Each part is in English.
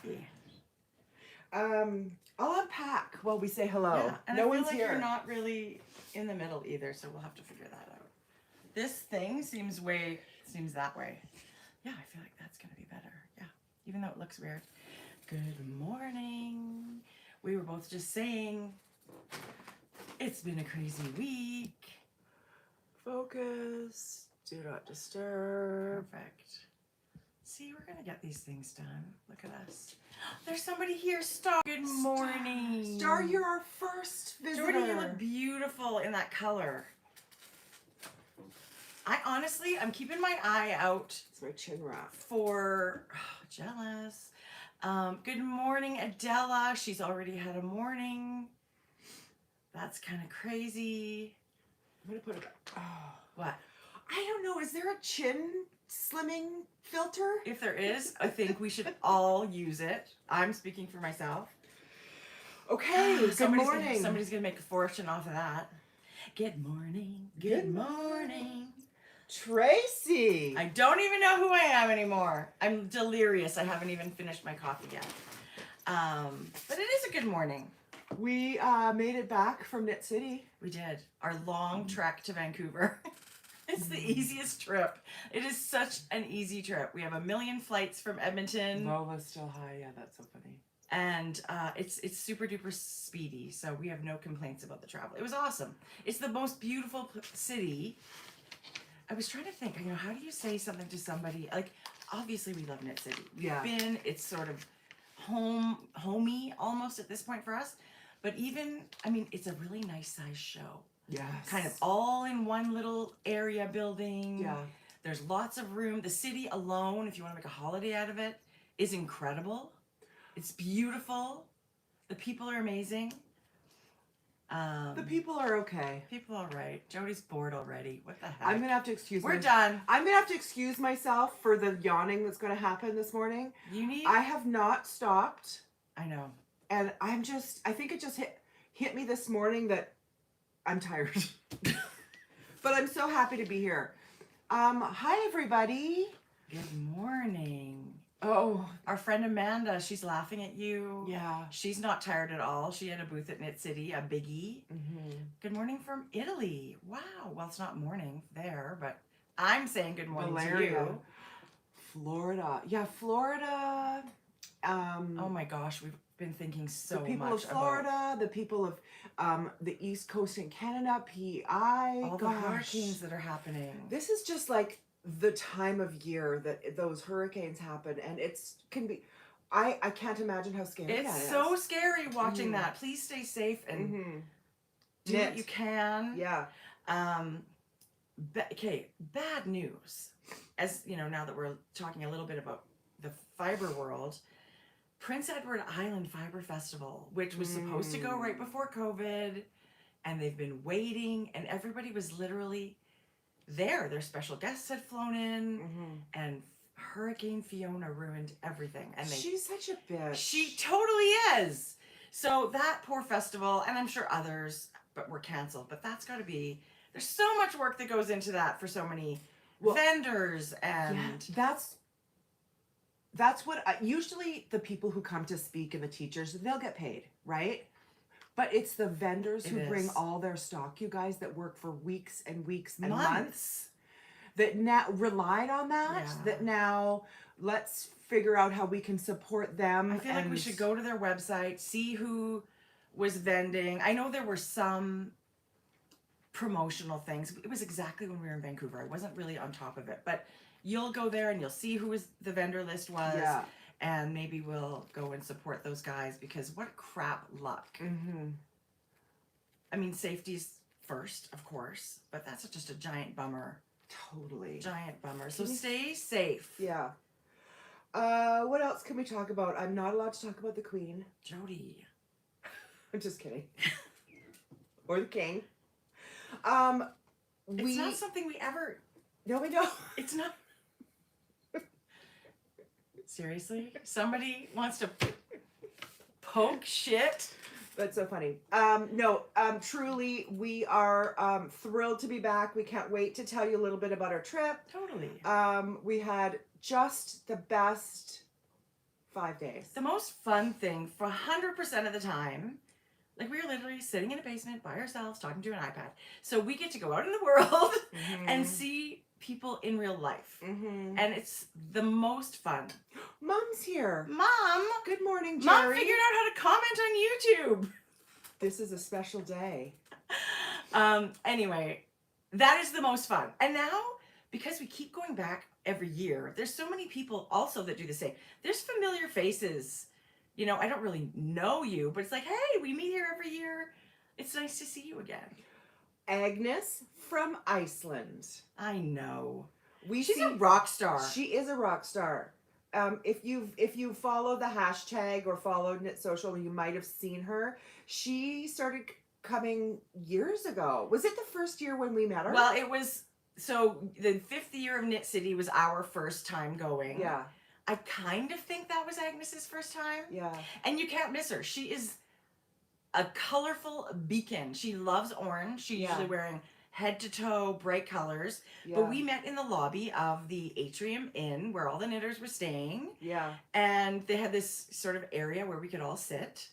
coffee. I'll unpack while we say hello. Yeah, and No I feel one's like here. you're not really in the middle either, so we'll have to figure that out. This thing seems that way. Yeah, I feel like that's gonna be better. Yeah, even though it looks weird. Good morning. We were both just saying it's been a crazy week. Focus. Do not disturb. Perfect. See, we're gonna get these things done. Look at us. There's somebody here, Star. Good morning. Star, you're our first visitor. Jodi, you look beautiful in that color. I'm keeping my eye out. It's my chin wrap. Jealous. Good morning, Adela. She's already had a morning. That's kind of crazy. I'm gonna put it back. Oh. What? I don't know. Is there a chin slimming filter? If there is, I think we should all use it. I'm speaking for myself. Okay, good morning. Somebody's gonna make a fortune off of that. Good morning. Good morning. Tracie. I don't even know who I am anymore. I'm delirious. I haven't even finished my coffee yet. But it is a good morning. We made it back from Knit City. We did. Our long trek to Vancouver. It's the easiest trip. It is such an easy trip. We have a million flights from Edmonton. Lola's still high. Yeah, that's so funny. And it's super duper speedy, so we have no complaints about the travel. It was awesome. It's the most beautiful city. I was trying to think, how do you say something to somebody? Like, obviously we love Knit City. Yeah. It's sort of homey almost at this point for us. But even, it's a really nice size show. Yes. Kind of all in one little area building. Yeah. There's lots of room. The city alone, if you want to make a holiday out of it, is incredible. It's beautiful. The people are amazing. The people are okay. People are right. Jodi's bored already. What the heck? I'm gonna have to excuse. We're done. I'm gonna have to excuse myself for the yawning that's gonna happen this morning. I have not stopped. I know. And I think it just hit me this morning that I'm tired. But I'm so happy to be here. Hi everybody. Good morning. Oh, our friend Amanda, she's laughing at you. Yeah. She's not tired at all. She had a booth at Knit City, a biggie. Mm-hmm. Good morning from Italy. Wow. Well, it's not morning there, but I'm saying good morning to you. Florida. Yeah, Florida. Oh my gosh, we've been thinking so much about... The people of Florida, the people of the East Coast in Canada, PI. All the hurricanes that are happening. This is just like the time of year that those hurricanes happen, and can be... I can't imagine how scary that is. It's so scary watching that. Please stay safe and do what you can. Yeah. Okay, bad news. As you know, now that we're talking a little bit about the fiber world, Prince Edward Island Fiber Festival, which was supposed to go right before COVID, and they've been waiting, and everybody was literally there. Their special guests had flown in, and Hurricane Fiona ruined everything. And she's such a bitch. She totally is. So that poor festival, and I'm sure others, but were canceled. But that's got to be. There's so much work that goes into that for so many vendors, and that's what usually the people who come to speak and the teachers, they'll get paid, right? But it's the vendors who bring all their stock, you guys, that work for weeks and weeks and months that now relied on that. That now let's figure out how we can support them. I feel like we should go to their website, see who was vending. I know there were some promotional things. It was exactly when we were in Vancouver. I wasn't really on top of it, but you'll go there and you'll see who the vendor list was, and maybe we'll go and support those guys, because what crap luck. I mean, safety's first, of course, but that's just a giant bummer. Totally. Giant bummer. So stay safe. Yeah. What else can we talk about? I'm not allowed to talk about the Queen. Jodi. I'm just kidding. Or the King. It's not something we ever... No, we don't. It's not... Seriously? Somebody wants to poke shit? That's so funny. Truly, we are thrilled to be back. We can't wait to tell you a little bit about our trip. Totally. We had just the best 5 days. The most fun thing for 100% of the time, like we were literally sitting in a basement by ourselves talking to an iPad. So we get to go out in the world and see people in real life. And it's the most fun. Mom's here. Mom! Good morning, Jerry. Mom figured out how to comment on YouTube. This is a special day. Anyway, that is the most fun. And now, because we keep going back every year, there's so many people also that do the same. There's familiar faces. You know, I don't really know you, but it's like, hey, we meet here every year. It's nice to see you again. Agnes from Iceland. I know. She's a rock star. She is a rock star. If you follow the hashtag or followed Knit Social, you might have seen her. She started coming years ago. Was it the first year when we met her? Well, it was, so the 5th year of Knit City was our first time going. Yeah. I kind of think that was Agnes's first time. Yeah. And you can't miss her. She is a colorful beacon. She loves orange. She's usually wearing head to toe bright colors. Yeah. But we met in the lobby of the Atrium Inn where all the knitters were staying. Yeah. And they had this sort of area where we could all sit.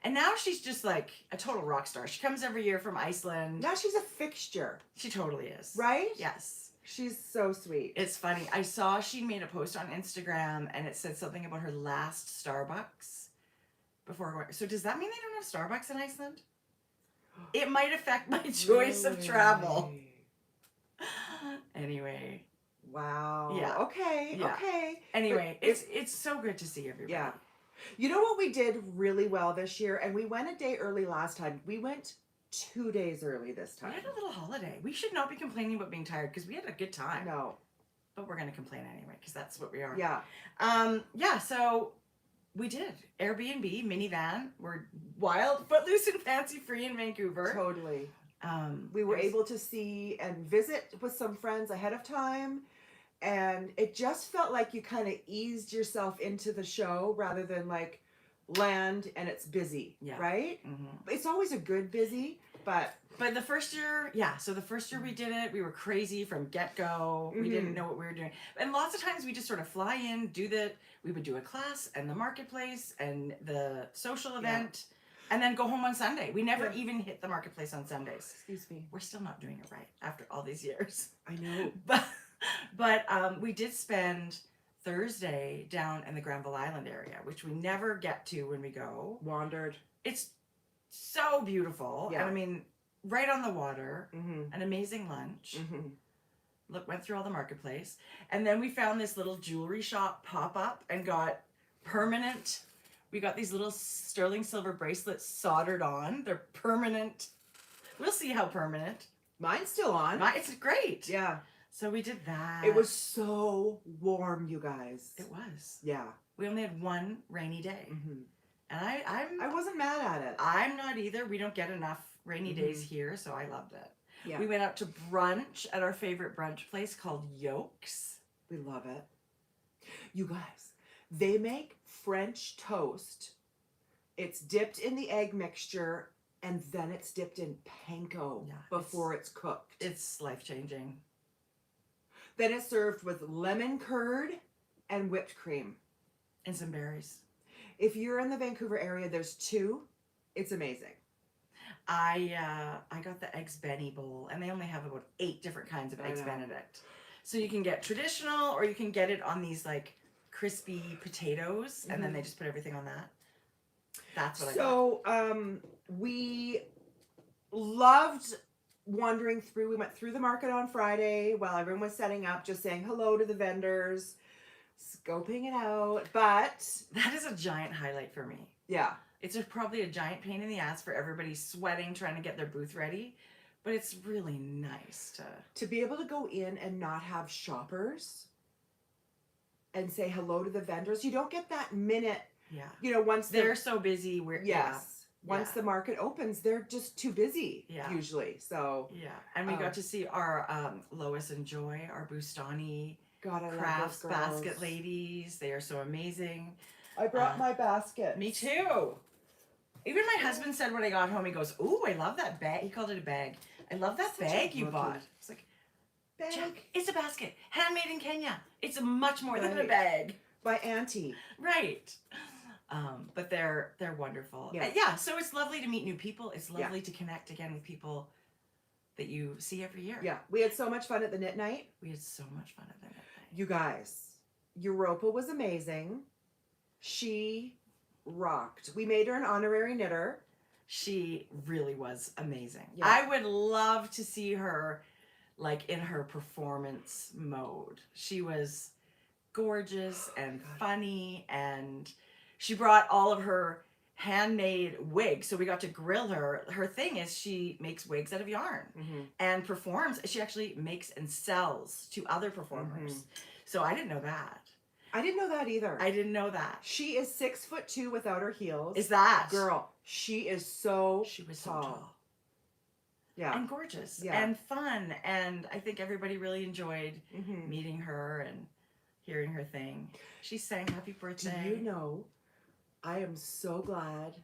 And now she's just like a total rock star. She comes every year from Iceland. Now she's a fixture. She totally is. Right? Yes. She's so sweet. It's funny. I saw she made a post on Instagram and it said something about her last Starbucks before going. So does that mean they don't have Starbucks in Iceland? It might affect my choice of travel. Anyway. Wow. Yeah. Okay. Yeah. Okay. Anyway, it's so good to see everybody. Yeah. You know what we did really well this year? And we went a day early last time. We went 2 days early this time. We had a little holiday. We should not be complaining about being tired because we had a good time. No. But we're going to complain anyway because that's what we are. Yeah. Yeah, so we did. Airbnb, minivan. We're wild, footloose, and fancy free in Vancouver. Totally. We were able to see and visit with some friends ahead of time. And it just felt like you kind of eased yourself into the show rather than like land and it's busy, right? It's always a good busy, but the first year, so the first year we did it, we were crazy from get-go. We didn't know what we were doing. And lots of times we just sort of fly in, we would do a class and the marketplace and the social event and then go home on Sunday. We never even hit the marketplace on Sundays. Excuse me. We're still not doing it right after all these years. I know. But we did spend Thursday down in the Granville Island area, which we never get to when we go. Wandered. It's so beautiful. Yeah. And I mean, right on the water, an amazing lunch. Look, went through all the marketplace. And then we found this little jewelry shop pop up and got permanent. We got these little sterling silver bracelets soldered on. They're permanent. We'll see how permanent. Mine's still on. It's great. Yeah. So we did that. It was so warm, you guys. It was. Yeah. We only had one rainy day. And I wasn't mad at it. I'm not either. We don't get enough rainy days here, so I loved it. Yeah. We went out to brunch at our favorite brunch place called Yolks. We love it. You guys, they make French toast. It's dipped in the egg mixture and then it's dipped in panko before it's cooked. It's life-changing. Then it's served with lemon curd and whipped cream. And some berries. If you're in the Vancouver area, there's 2. It's amazing. I got the Eggs Benny bowl, and they only have about 8 different kinds of Eggs Benedict. So you can get traditional, or you can get it on these like crispy potatoes, and then they just put everything on that. That's what I got. So we loved wandering through. We went through the market on Friday while everyone was setting up, just saying hello to the vendors, scoping it out. But that is a giant highlight for me. Yeah. It's probably a giant pain in the ass for everybody sweating trying to get their booth ready, but it's really nice to be able to go in and not have shoppers and say hello to the vendors. You don't get that minute. Yeah. You know, once they're so busy. Once the market opens, they're just too busy usually. So and we got to see our Lois and Joy, our Bustani crafts basket ladies. They are so amazing. I brought my basket. Me too. Even my husband said when I got home, he goes, "Ooh, I love that bag." He called it a bag. I love that bag you bought. It's like, bag. Jack, it's a basket, handmade in Kenya. It's much more than a bag. by Auntie. Right. But they're wonderful. Yeah. Yeah. So it's lovely to meet new people. It's Yeah. lovely to connect again with people that you see every year. Yeah, we had so much fun at the knit night. We had so much fun at that night. You guys, Europa was amazing. She rocked. We made her an honorary knitter. She really was amazing. Yeah. I would love to see her like in her performance mode. She was gorgeous and funny, and she brought all of her handmade wigs, so we got to grill her. Her thing is she makes wigs out of yarn and performs. She actually makes and sells to other performers. So I didn't know that. I didn't know that either. I didn't know that. She is 6'2" without her heels. Is that girl? She is so She was tall. so tall. Yeah. And gorgeous. Yeah. And fun. And I think everybody really enjoyed meeting her and hearing her thing. She sang happy birthday. Do you know, I am so glad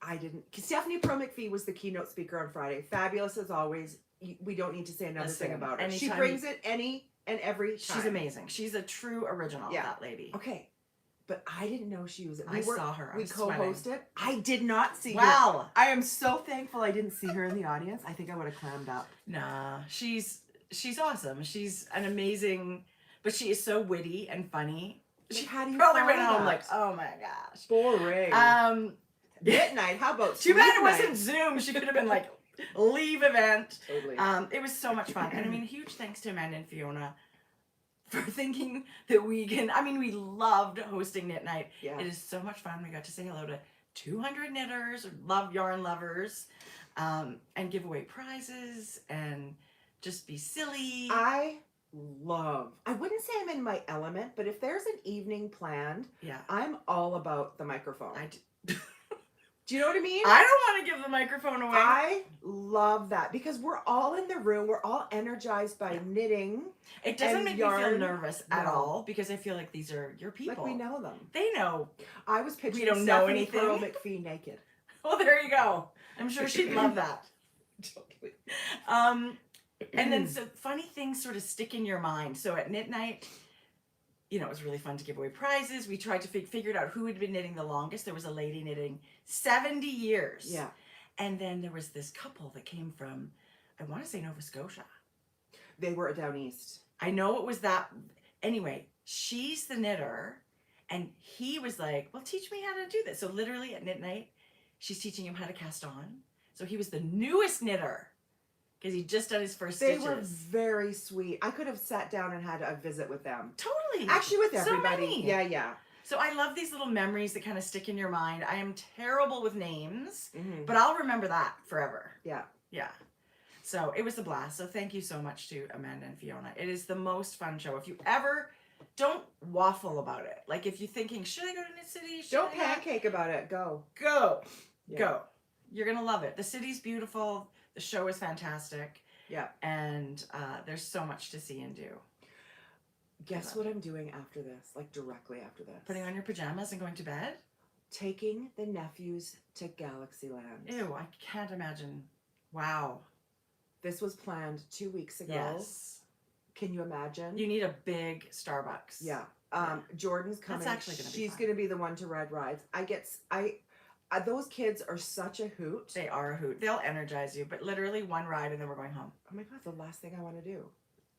I didn't. Stephanie Pro McPhee was the keynote speaker on Friday. Fabulous as always. We don't need to say another thing about her. She brings it any and every time. She's amazing. She's a true original, that lady. Okay. But I didn't know she was. I saw her. We co-hosted. I did not see her. Wow. I am so thankful I didn't see her in the audience. I think I would have clammed up. Nah, she's awesome. She's an amazing, but she is so witty and funny. She how do you probably find went home that? like, oh my gosh. Boring. Knit night. How about too bad it sleep wasn't night? Zoom. She could have been like, leave event. Totally. It was so much fun. And I mean, huge thanks to Amanda and Fiona for thinking that we can. I mean, we loved hosting Knit Night. Yeah. It is so much fun. We got to say hello to 200 knitters, yarn lovers, and give away prizes and just be silly. I wouldn't say I'm in my element, but if there's an evening planned, I'm all about the microphone. Do you know what I mean? I don't want to give the microphone away. I love that because we're all in the room. We're all energized by knitting. It doesn't and make yarn. me feel nervous at all because I feel like these are your people. Like we know them. They know. I was picturing We don't know Stephanie anything. Pearl McPhee naked. Well, there you go. I'm sure she'd love that. And then so funny things sort of stick in your mind. So at Knit Night, you know, it was really fun to give away prizes. We tried to figure out who had been knitting the longest. There was a lady knitting 70 years. Yeah. And then there was this couple that came from, I want to say Nova Scotia. They were down east. I know it was that. Anyway, she's the knitter. And he was like, well, teach me how to do this. So literally at Knit Night, she's teaching him how to cast on. So he was the newest knitter because he just done his first stitches. They were very sweet. I could have sat down and had a visit with them. Totally. Actually, with So everybody. many. Yeah. So I love these little memories that kind of stick in your mind. I am terrible with names, Mm-hmm. but I'll remember that forever. Yeah. Yeah. So it was a blast. So thank you so much to Amanda and Fiona. It is the most fun show. If you ever, don't waffle about it. Like if you're thinking, should I go to Knit City? Don't pancake about it. Go. Go. Yeah. Go. You're going to love it. The city's beautiful. The show is fantastic. Yeah. And there's so much to see and do. Guess what I'm doing after this? Like directly after this. Putting on your pajamas and going to bed? Taking the nephews to Galaxyland. Ew, I can't imagine. Wow. This was planned 2 weeks ago. Yes. Can you imagine? You need a big Starbucks. Yeah. Jordan's coming. That's actually gonna be She's fun. going to be the one to ride rides. Those kids are such a hoot. They are a hoot. They'll energize you, but literally one ride and then we're going home. Oh my God, the last thing I want to do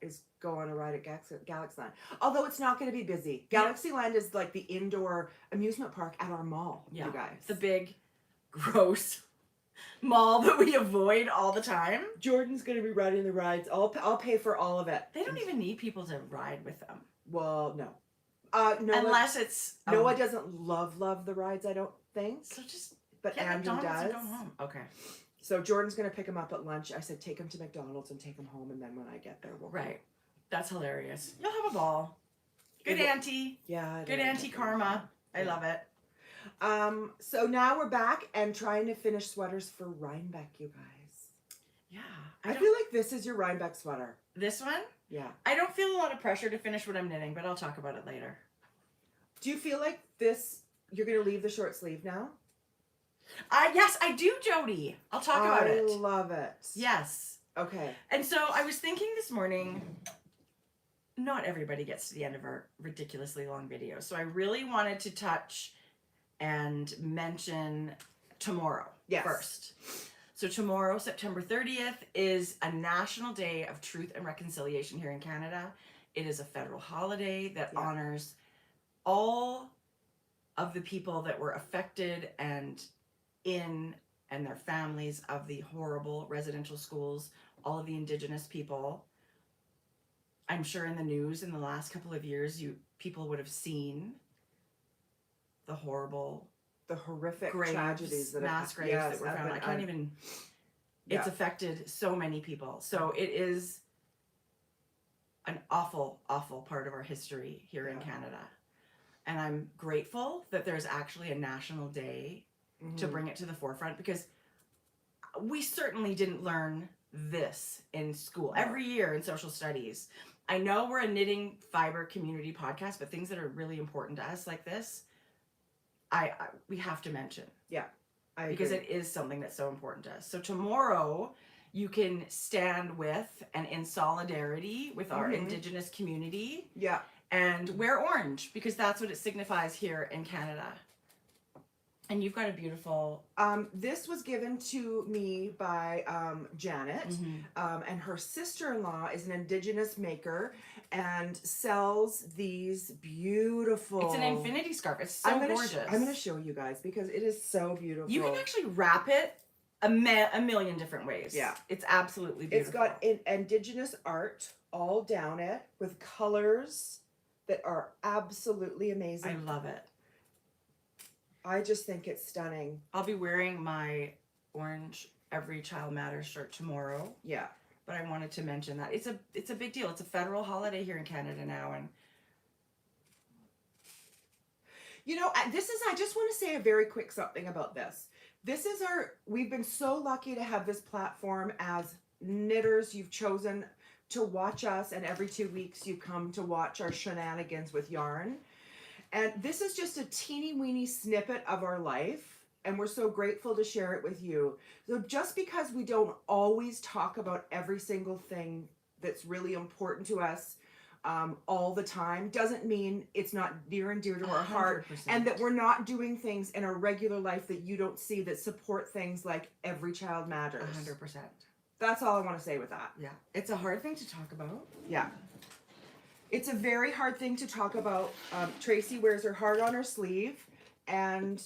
is go on a ride at Galaxyland. Although it's not going to be busy. Galaxyland is like the indoor amusement park at our mall, you guys. The big, gross mall that we avoid all the time. Jordan's going to be riding the rides. I'll pay for all of it. They don't even need people to ride with them. Well, no. Noah, Unless it's... Noah doesn't love the rides, I don't think. So just But get Andrew McDonald's does. and go home. Okay. So Jordan's going to pick him up at lunch. I said, take him to McDonald's and take him home. And then when I get there, we'll go. Right. That's hilarious. You'll have a ball. Good auntie. Yeah. Good auntie karma. I love it. So now we're back and trying to finish sweaters for Rhinebeck, you guys. Yeah. I feel like this is your Rhinebeck sweater. This one? Yeah. I don't feel a lot of pressure to finish what I'm knitting, but I'll talk about it later. Do you feel like you're going to leave the short sleeve now? Yes, I do, Jodi. I'll talk about it. I love it. Yes. Okay. And so I was thinking this morning, not everybody gets to the end of our ridiculously long video. So I really wanted to touch and mention tomorrow first. So tomorrow, September 30th, is a National Day of Truth and Reconciliation here in Canada. It is a federal holiday that honors all of the people that were affected and their families of the horrible residential schools, all of the Indigenous people. I'm sure in the news in the last couple of years, people would have seen the horrific graves, tragedies that mass graves that were found. I can't even. It's affected so many people. So it is an awful, awful part of our history here in Canada. And I'm grateful that there's actually a national day to bring it to the forefront, because we certainly didn't learn this in school. Every year in social studies, I know we're a knitting fiber community podcast, but things that are really important to us like this, we have to mention. Yeah, I agree. Because it is something that's so important to us. So tomorrow, you can stand with and in solidarity with our Indigenous community. Yeah. And wear orange, because that's what it signifies here in Canada. And you've got a beautiful... this was given to me by Janet, and her sister-in-law is an Indigenous maker and sells these beautiful... It's an infinity scarf. It's so gorgeous. I'm going to show you guys, because it is so beautiful. You can actually wrap it a million different ways. Yeah. It's absolutely beautiful. It's got Indigenous art all down it with colors that are absolutely amazing. I love it. I just think it's stunning. I'll be wearing my orange Every Child Matters shirt tomorrow. Yeah. But I wanted to mention that. It's a big deal. It's a federal holiday here in Canada now. And you know, I just want to say a very quick something about this. We've been so lucky to have this platform as knitters. You've chosen to watch us, and every 2 weeks you come to watch our shenanigans with yarn. And this is just a teeny weeny snippet of our life, and we're so grateful to share it with you. So just because we don't always talk about every single thing that's really important to us all the time, doesn't mean it's not near and dear to our heart, 100%. and that we're not doing things in our regular life that you don't see that support things like Every Child Matters. 100%. That's all I want to say with that. Yeah. It's a hard thing to talk about. Yeah. It's a very hard thing to talk about. Tracie wears her heart on her sleeve. And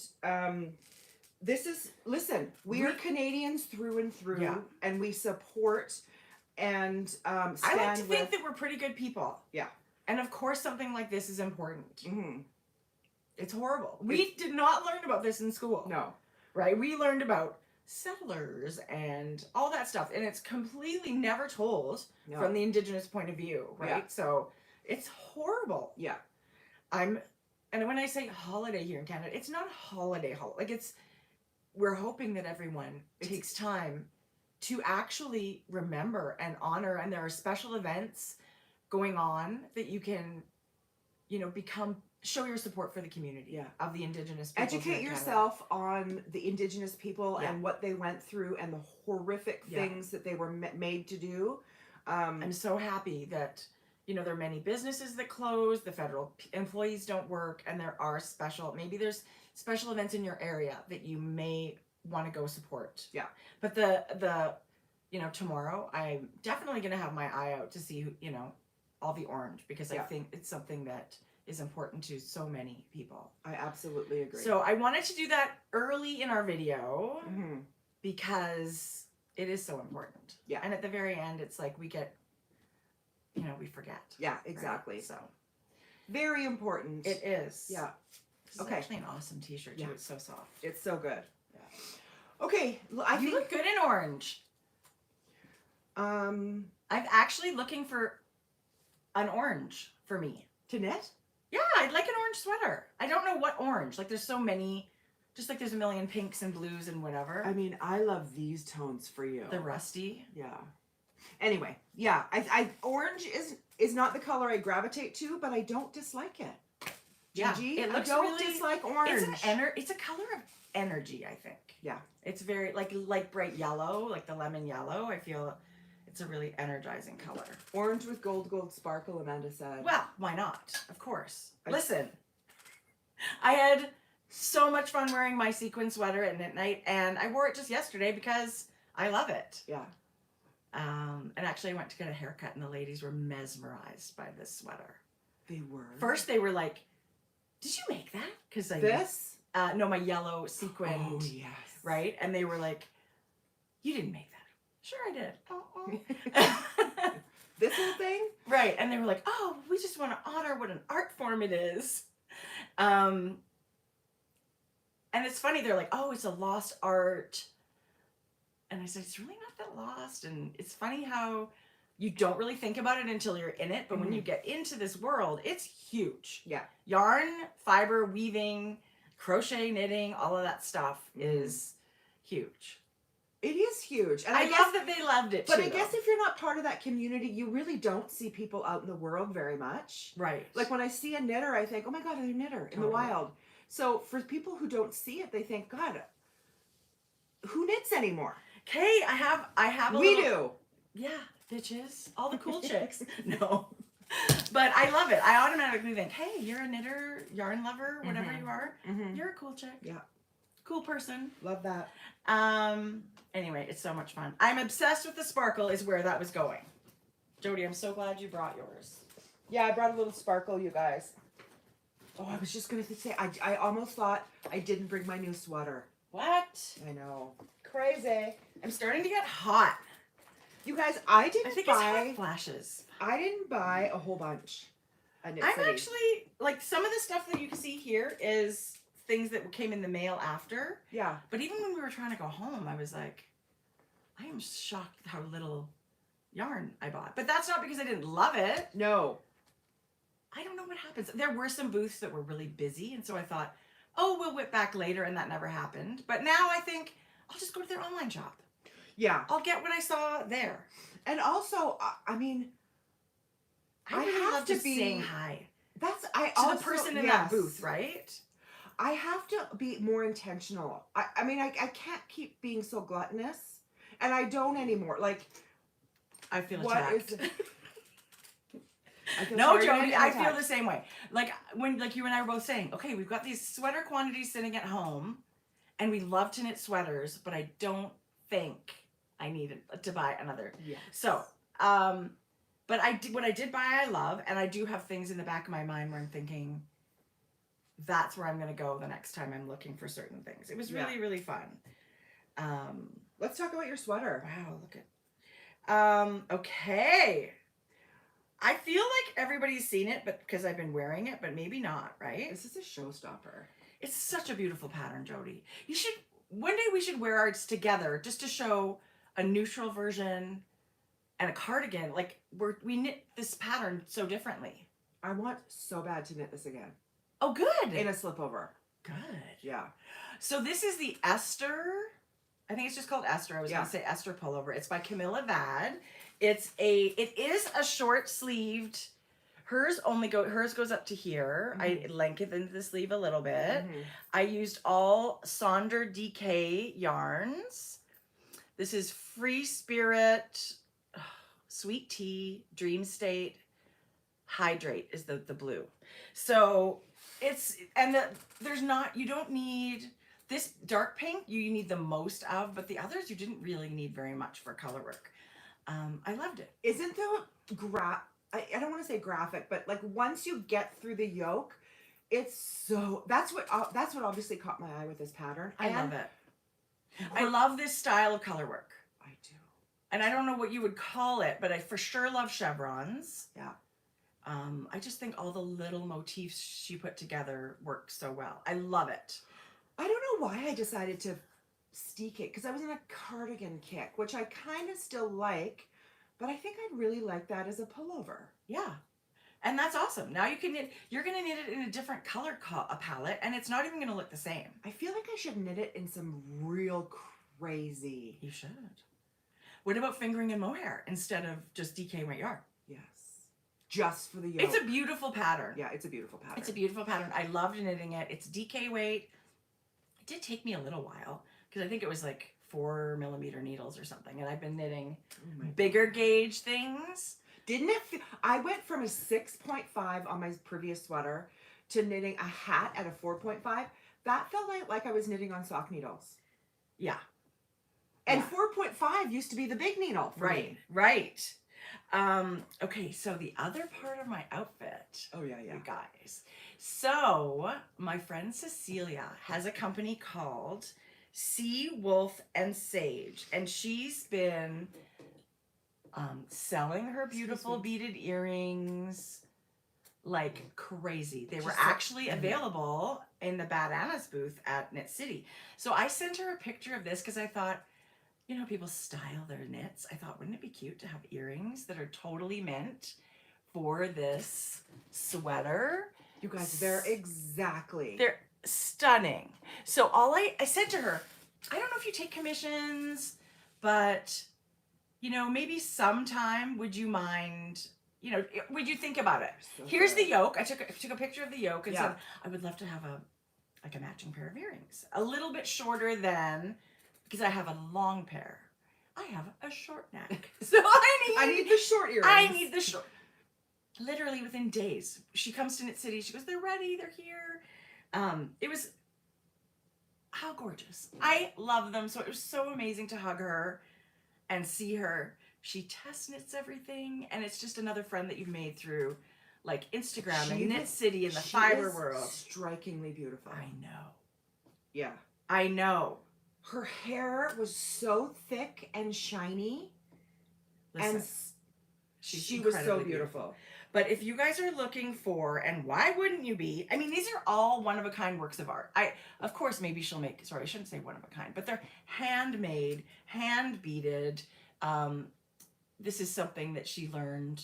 we are Canadians through and through. And we support and stand I like to think that we're pretty good people. Yeah. And of course something like this is important. It's horrible. We did not learn about this in school. No. Right? We learned about settlers and all that stuff. And it's completely never told from the Indigenous point of view. Right? Yeah. So it's horrible. Yeah. And when I say holiday here in Canada, it's not a holiday. Like we're hoping that everyone takes time to actually remember and honor. And there are special events going on that you can, show your support for the community of the Indigenous people. Educate yourself on the Indigenous people and what they went through and the horrific things that they were made to do. I'm so happy that, there are many businesses that close, the federal employees don't work, and maybe there's special events in your area that you may want to go support. Yeah. But tomorrow I'm definitely going to have my eye out to see all the orange, because I think it's something that is important to so many people. I absolutely agree. So I wanted to do that early in our video because it is so important. Yeah. And at the very end, it's like we get, we forget. Yeah, exactly. Right? So very important. It is. Yeah. It's actually an awesome t-shirt too. It's so soft. It's so good. Yeah. Okay. You look good in orange. I'm actually looking for an orange for me. To knit? Yeah, I'd like an orange sweater. I don't know what orange. Like there's so many, just like there's a million pinks and blues and whatever. I mean, I love these tones for you. The rusty. Yeah. Anyway, yeah, I orange is not the color I gravitate to, but I don't dislike it. Gigi, it looks I don't really, dislike orange. It's a color of energy, I think. Yeah. It's very like bright yellow, like the lemon yellow. I feel It's a really energizing color. Orange with gold sparkle, Amanda said. Well, why not? Of course. Listen, I had so much fun wearing my sequin sweater at knit night, and I wore it just yesterday because I love it. Yeah. And actually I went to get a haircut and the ladies were mesmerized by this sweater. They were. First they were like, did you make that? Because This? No, my yellow sequined. Oh, yes. Right? And they were like, you didn't make that. Sure I did. This whole thing? Right. And they were like, oh, we just want to honor what an art form it is. And it's funny, they're like, oh, it's a lost art. And I said, it's really not that lost. And it's funny how you don't really think about it until you're in it. But when you get into this world, it's huge. Yeah. Yarn, fiber, weaving, crochet, knitting, all of that stuff is huge. It is huge. And I I love that they loved it But too, I guess if you're not part of that community, you really don't see people out in the world very much. Right. Like when I see a knitter, I think, oh my God, they're a knitter in the wild. So for people who don't see it, they think, God, who knits anymore? Okay, I have a We little, do. Yeah, bitches. All the cool chicks. No. But I love it. I automatically think, hey, you're a knitter, yarn lover, whatever you are. You're a cool chick. Yeah. Cool person. Love that. Anyway, it's so much fun. I'm obsessed with the sparkle is where that was going. Jodi, I'm so glad you brought yours. Yeah, I brought a little sparkle, you guys. Oh, I was just going to say, I almost thought I didn't bring my new sweater. What? I know. Crazy. I'm starting to get hot. You guys, I I didn't think buy... it's hot flashes. I didn't buy a whole bunch. I'm actually, like, some of the stuff that you can see here is things that came in the mail after. Yeah. But even when we were trying to go home, I was like, I am shocked how little yarn I bought. But that's not because I didn't love it. No. I don't know what happens. There were some booths that were really busy, and so I thought, oh, we'll whip back later, and that never happened. But now I think I'll just go to their online shop. Yeah. I'll get what I saw there. And also, I mean, I really have love to just be saying hi I to also, the person in that booth, right? I have to be more intentional. I mean, I can't keep being so gluttonous, and I don't anymore. Like, I feel what attacked. is... I feel No, targeted Jodi, and I feel attacked. the same way. Like when, like you and I were both saying, okay, we've got these sweater quantities sitting at home, and we love to knit sweaters, but I don't think I need to buy another. Yes. So, but what I did buy, I love, and I do have things in the back of my mind where I'm thinking, that's where I'm going to go the next time I'm looking for certain things. It was really, really fun. Let's talk about your sweater. Wow, look at. Okay. I feel like everybody's seen it, but because I've been wearing it, but maybe not, right? This is a showstopper. It's such a beautiful pattern, Jodi. You should, one day we should wear ours together just to show a neutral version and a cardigan. Like we knit this pattern so differently. I want so bad to knit this again. Oh, good. In a slipover. Good. Yeah. So this is the Esther. I think it's just called Esther. I was going to say Esther pullover. It's by Camilla Vad. It is a short sleeved. Hers goes up to here. I lengthened the sleeve a little bit. I used all Sonder DK yarns. This is Free Spirit, Sweet Tea, Dream State, Hydrate is the blue. So it's, and you don't need, this dark pink you need the most of, but the others you didn't really need very much for color work. I loved it. Isn't the I don't want to say graphic, but like once you get through the yoke, it's so, that's what obviously caught my eye with this pattern. I love it. I love this style of color work. I do. And I don't know what you would call it, but I for sure love chevrons. Yeah. I just think all the little motifs she put together work so well. I love it. I don't know why I decided to steek it, because I was in a cardigan kick, which I kind of still like, but I think I'd really like that as a pullover. Yeah. And that's awesome. Now you can knit, you're going to knit it in a different color palette, and it's not even going to look the same. I feel like I should knit it in some real crazy. You should. What about fingering and mohair instead of just DK weight yarn? Yes. Just for the yoke. It's a beautiful pattern. Yeah, it's a beautiful pattern. It's a beautiful pattern. I loved knitting it. It's DK weight. It did take me a little while because I think it was like 4mm needles or something, and I've been knitting Oh my bigger gauge things. Didn't it feel, I went from a 6.5 on my previous sweater to knitting a hat at a 4.5. That felt like I was knitting on sock needles. Yeah. And Yeah. 4.5 used to be the big needle for me. Right. Okay, so the other part of my outfit, Oh, yeah. you guys. So, my friend Cecilia has a company called Sea Wolf and Sage, and she's been selling her beautiful beaded earrings like crazy. They were actually available in the Bad Anna's booth at Knit City. So I sent her a picture of this because I thought, you know, people style their knits. I thought, wouldn't it be cute to have earrings that are totally meant for this sweater? You guys, they're stunning. So I said to her, I don't know if you take commissions, but, you know, maybe sometime would you mind, you know, would you think about it? So Here's good. the yoke. I took a picture of the yoke and said, I would love to have a matching pair of earrings. A little bit shorter than, because I have a long pair. I have a short neck. So I need the short earrings. I need the short. Literally within days. She comes to Knit City. She goes, they're ready. They're here. It was, how gorgeous. I love them. So it was so amazing to hug her and see her. She test knits everything. And it's just another friend that you've made through like Instagram and Knit City and the fiber world. Strikingly beautiful. I know. Yeah. I know. Her hair was so thick and shiny. Listen, and she was so beautiful. But if you guys are looking for, and why wouldn't you be? I mean, these are all one-of-a-kind works of art. Of course, maybe she'll make, sorry, I shouldn't say one-of-a-kind, but they're handmade, hand-beaded. This is something that she learned,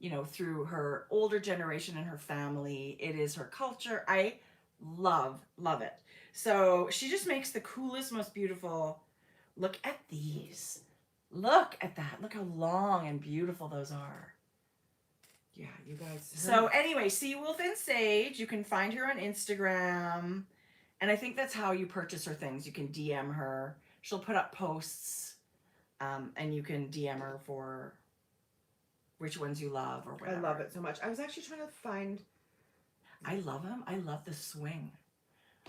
you know, through her older generation and her family. It is her culture. I love it. So she just makes the coolest, most beautiful. Look at these. Look at that. Look how long and beautiful those are. Yeah, you guys. So anyway, Sea Wolf and Sage. You can find her on Instagram. And I think that's how you purchase her things. You can DM her. She'll put up posts. And you can DM her for which ones you love or whatever. I love it so much. I was actually trying to find. I love them. I love the swing.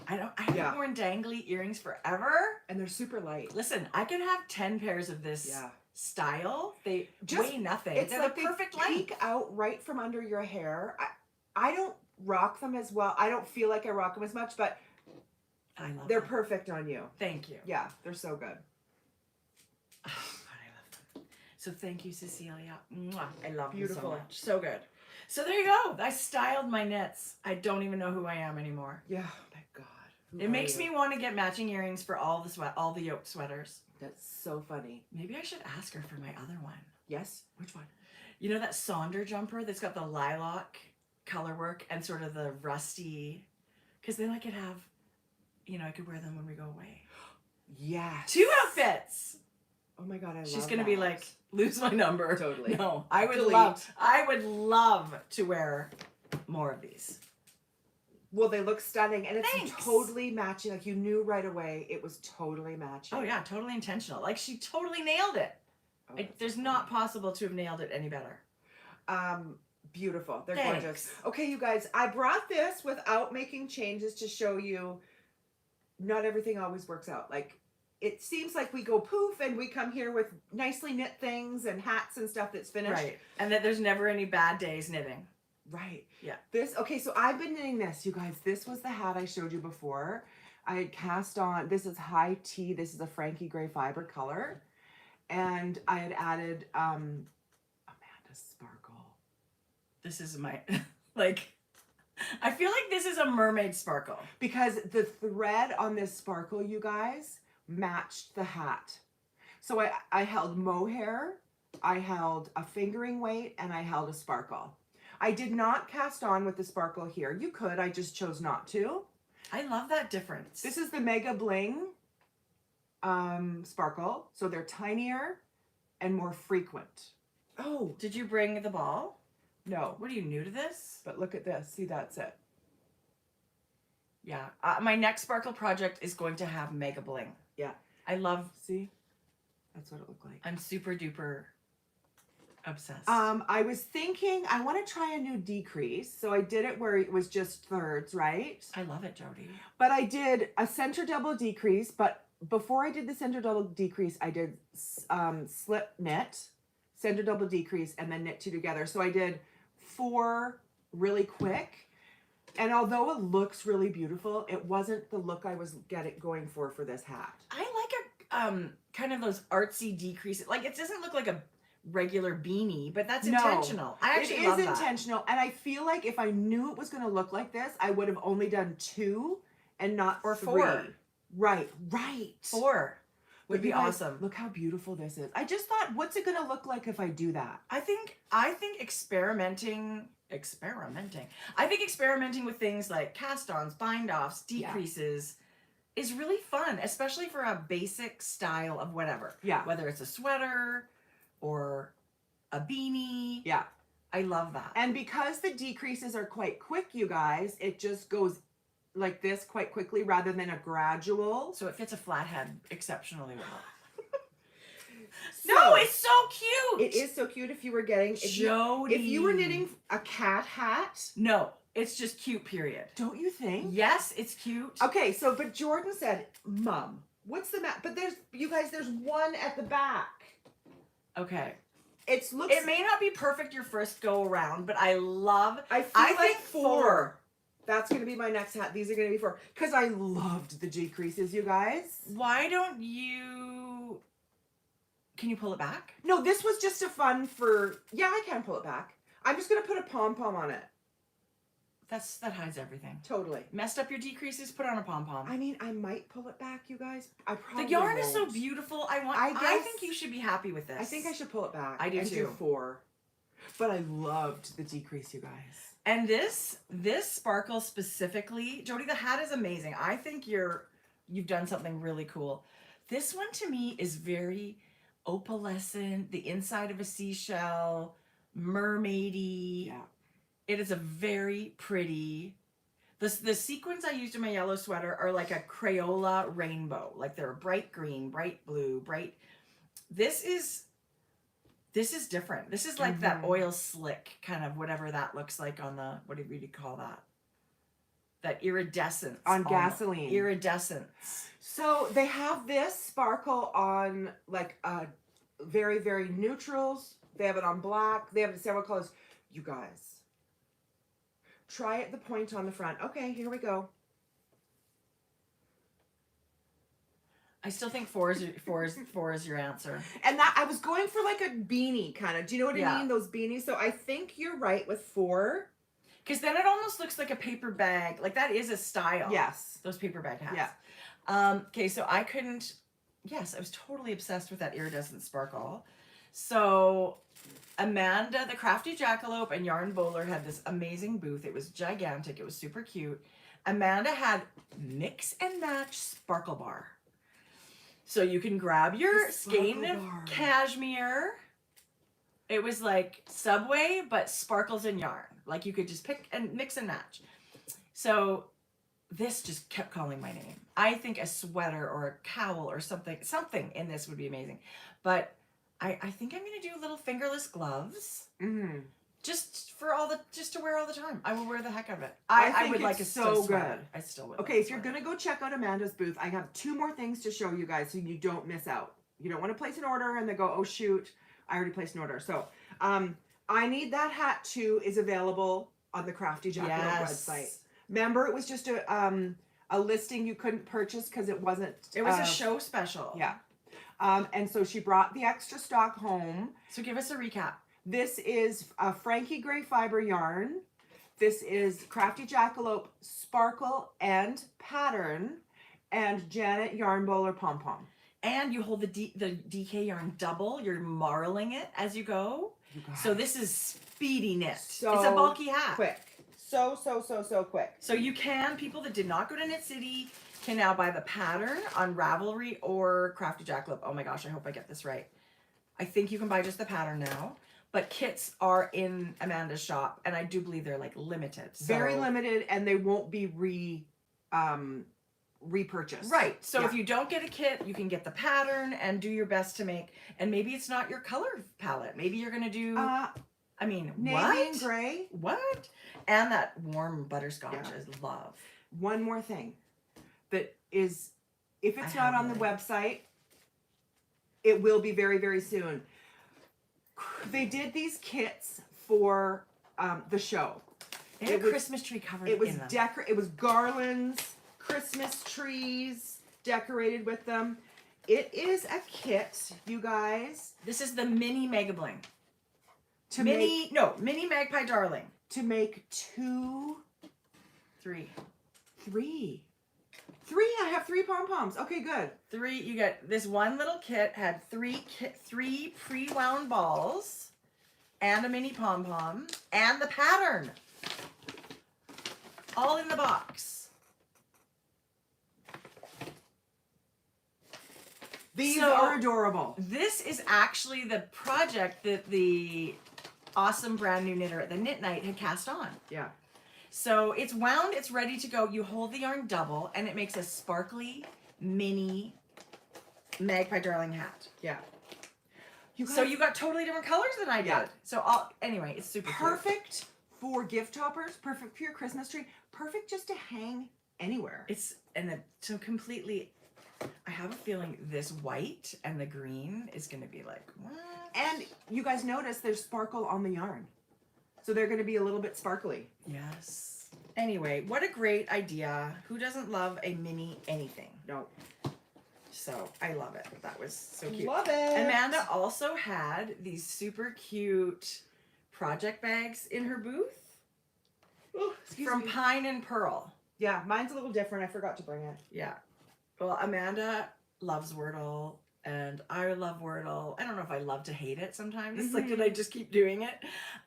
I haven't worn dangly earrings forever. And they're super light. Listen, I could have 10 pairs of this style. They weigh nothing. It's They're like the perfect they peek out right from under your hair. I don't rock them as well. I don't feel like I rock them as much, but they're perfect on you. Thank you. Yeah, they're so good. Oh, God, I love them. So thank you, Cecilia. Mwah. I love you Beautiful. so much. So good. So there you go. I styled my knits. I don't even know who I am anymore. Yeah. Oh my God. It makes me want to get matching earrings for all the yoke sweaters. That's so funny. Maybe I should ask her for my other one. Yes? Which one? You know that Sonder jumper that's got the lilac color work and sort of the rusty, because then I could have, you know, I could wear them when we go away. Yes. 2 outfits. Oh my God, I love She's gonna be like, lose my number. Totally. No, I would love to wear more of these. Well, they look stunning, and it's Thanks. totally matching. Like, you knew right away it was totally matching. Oh yeah, totally intentional. Like, she totally nailed it. Oh, There's not possible to have nailed it any better. Beautiful. They're Thanks. gorgeous. Okay, you guys, I brought this without making changes to show you not everything always works out. Like, it seems like we go poof and we come here with nicely knit things and hats and stuff that's finished. Right. And that there's never any bad days knitting. Right. Yeah. Okay, so I've been knitting this, you guys. This was the hat I showed you before. I had cast on, this is high tea. This is a Frankie gray fiber color. And I had added Amanda Sparkle. This is my, like, I feel like this is a mermaid sparkle. Because the thread on this sparkle, you guys, matched the hat. So I held mohair, I held a fingering weight, and I held a sparkle. I did not cast on with the sparkle here. You could, I just chose not to. I love that difference. This is the Mega Bling sparkle. So they're tinier and more frequent. Oh, Did you bring the ball? no. What are you, new to this? But look at this. See, that's it. Yeah. My next sparkle project is going to have Mega Bling. Yeah. I love, See? That's what it looked like. I'm super duper obsessed. I was thinking I want to try a new decrease. So I did it where it was just thirds, right? I love it, Jodi. But I did a center double decrease. But before I did the center double decrease, I did slip knit, center double decrease, and then knit two together. So I did 4 really quick. And although it looks really beautiful, it wasn't the look I was going for this hat. I like a kind of those artsy decreases. Like, it doesn't look like a regular beanie, but that's intentional. I actually love that. It is intentional, and I feel like if I knew it was going to look like this, I would have only done 2 and not or 3. 4. Right. 4 would be guys, awesome. Look how beautiful this is. I just thought, what's it going to look like if I do that? I think experimenting. I think experimenting with things like cast-ons, bind-offs, decreases is really fun, especially for a basic style of whatever. Yeah. Whether it's a sweater or a beanie. Yeah. I love that. And because the decreases are quite quick, you guys, it just goes like this quite quickly rather than a gradual. So it fits a flat head exceptionally well. So, no, it's so cute. It is so cute if you were getting... Jodi. If you were knitting a cat hat... No, it's just cute, period. Don't you think? Yes, it's cute. Okay, so, but Jordan said, Mom, what's the But there's, you guys, there's one at the back. Okay. It may not be perfect your first go around, but I think think 4. That's going to be my next hat. These are going to be 4. Because I loved the decreases, you guys. Why don't you... Can you pull it back? No, this was just a fun for... Yeah, I can pull it back. I'm just going to put a pom-pom on it. That hides everything. Totally. Messed up your decreases, put on a pom-pom. I mean, I might pull it back, you guys. I probably The yarn won't. is so beautiful. I think you should be happy with this. I think I should pull it back. I do and too. Do 4. But I loved the decrease, you guys. And this sparkle specifically, Jodi, the hat is amazing. I think you've done something really cool. This one to me is very opalescent, the inside of a seashell, mermaidy. Yeah. It is a very pretty. The sequins I used in my yellow sweater are like a Crayola rainbow. Like they're bright green, bright blue, bright. This is different. This is like that oil slick kind of whatever that looks like on the, what do you call that? That iridescence. On gasoline. Iridescence. So they have this sparkle on like very, very neutrals. They have it on black. They have several colors. You guys, try it the point on the front. Okay, here we go. I still think 4 is your answer. And that I was going for like a beanie kind of. Do you know what I mean? Those beanies. So I think you're right with 4. Because then it almost looks like a paper bag. Like that is a style. Yes. Those paper bag hats. Yeah. Okay, so I couldn't. Yes, I was totally obsessed with that iridescent sparkle. So Amanda, the Crafty Jackalope, and Yarn Bowler had this amazing booth. It was gigantic. It was super cute. Amanda had mix and match sparkle bar. So you can grab your skein of cashmere. It was like Subway, but sparkles and yarn. Like you could just pick and mix and match. So this just kept calling my name. I think a sweater or a cowl or something in this would be amazing. But I think I'm gonna do little fingerless gloves. Mm-hmm. Just to wear all the time. I will wear the heck out of it. I would think like it's a so sweater. good. I still would. Okay, if you're gonna go check out Amanda's booth, I have 2 more things to show you guys so you don't miss out. You don't want to place an order and then go, oh shoot, I already placed an order. So I Need That Hat Too is available on the Crafty Jackalope website. Remember, it was just a listing you couldn't purchase because it wasn't. It was a show special. Yeah. And so she brought the extra stock home. So give us a recap. This is a Frankie gray fiber yarn. This is Crafty Jackalope sparkle and pattern, and Janet Yarn Bowler pom pom. And you hold the DK yarn double. You're marling it as you go. So this is speedy knit. So it's a bulky hat. Quick. So quick. So you can, people that did not go to Knit City can now buy the pattern on Ravelry or Crafty Jackalope. Oh my gosh, I hope I get this right. I think you can buy just the pattern now. But kits are in Amanda's shop, and I do believe they're like limited. So. Very limited, and they won't be repurchase. Right. So Yeah. if you don't get a kit, you can get the pattern and do your best to make. And maybe it's not your color palette. Maybe you're gonna do. I mean, navy what? and gray. What? And that warm butterscotch Yeah. is love. One more thing that is, if it's not on the website, it will be very, very soon. They did these kits for the show. They had a Christmas tree covered It was in them. It was garlands, Christmas trees decorated with them. It is a kit, you guys. This is the mini Mega Bling. Mini Magpie Darling. To make three. I have 3 pom-poms. Okay, good. 3. You get this one little kit had 3 pre-wound balls and a mini pom-pom and the pattern. All in the box. These are adorable. This is actually the project that the awesome brand new knitter at the Knit Night had cast on. Yeah. So it's wound, it's ready to go. You hold the yarn double and it makes a sparkly mini Magpie Darling hat. Yeah. So you got totally different colors than I did. Yeah. So anyway, it's super perfect for gift toppers, perfect for your Christmas tree, perfect just to hang anywhere. So completely, I have a feeling this white and the green is going to be like, what? And you guys notice there's sparkle on the yarn. So they're going to be a little bit sparkly. Yes. Anyway, what a great idea. Who doesn't love a mini anything? No. So I love it. That was so cute. Love it. Amanda also had these super cute project bags in her booth. Ooh, from Pine and Pearl. Yeah, mine's a little different. I forgot to bring it. Yeah. Well, Amanda loves Wordle, and I love Wordle. I don't know if I love to hate it sometimes. It's like, did I just keep doing it?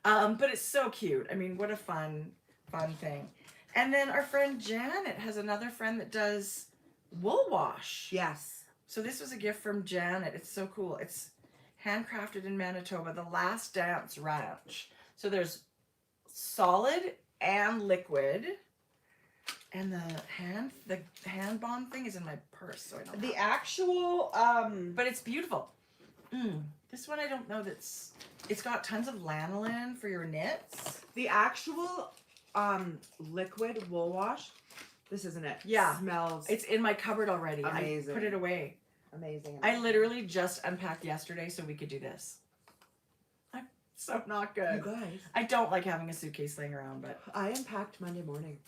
But it's so cute. I mean, what a fun thing. And then our friend Janet has another friend that does wool wash. Yes. So this was a gift from Janet. It's so cool. It's handcrafted in Manitoba, the Last Dance Ranch. So there's solid and liquid. And the hand bond thing is in my purse, so I don't The have actual but it's beautiful. This one I don't know it's got tons of lanolin for your knits. The actual liquid wool wash. This isn't it. Yeah. Smells. It's in my cupboard already. Amazing. I put it away. Amazing. I literally just unpacked yesterday so we could do this. I'm so not good. You guys. I don't like having a suitcase laying around, but I unpacked Monday morning.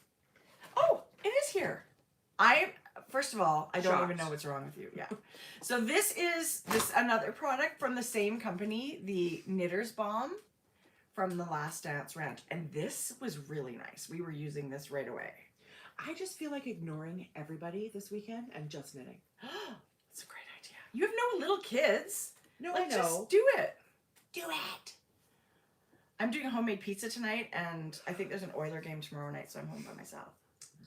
oh, it is here. First of all, I don't even know what's wrong with you. Yeah. So this is another product from the same company, the Knitter's Balm from the Last Dance Ranch. And this was really nice. We were using this right away. I just feel like ignoring everybody this weekend and just knitting. That's a great idea. You have no little kids. No, Like, I know. just do it. Do it. I'm doing a homemade pizza tonight, and I think there's an Oiler game tomorrow night, so I'm home by myself.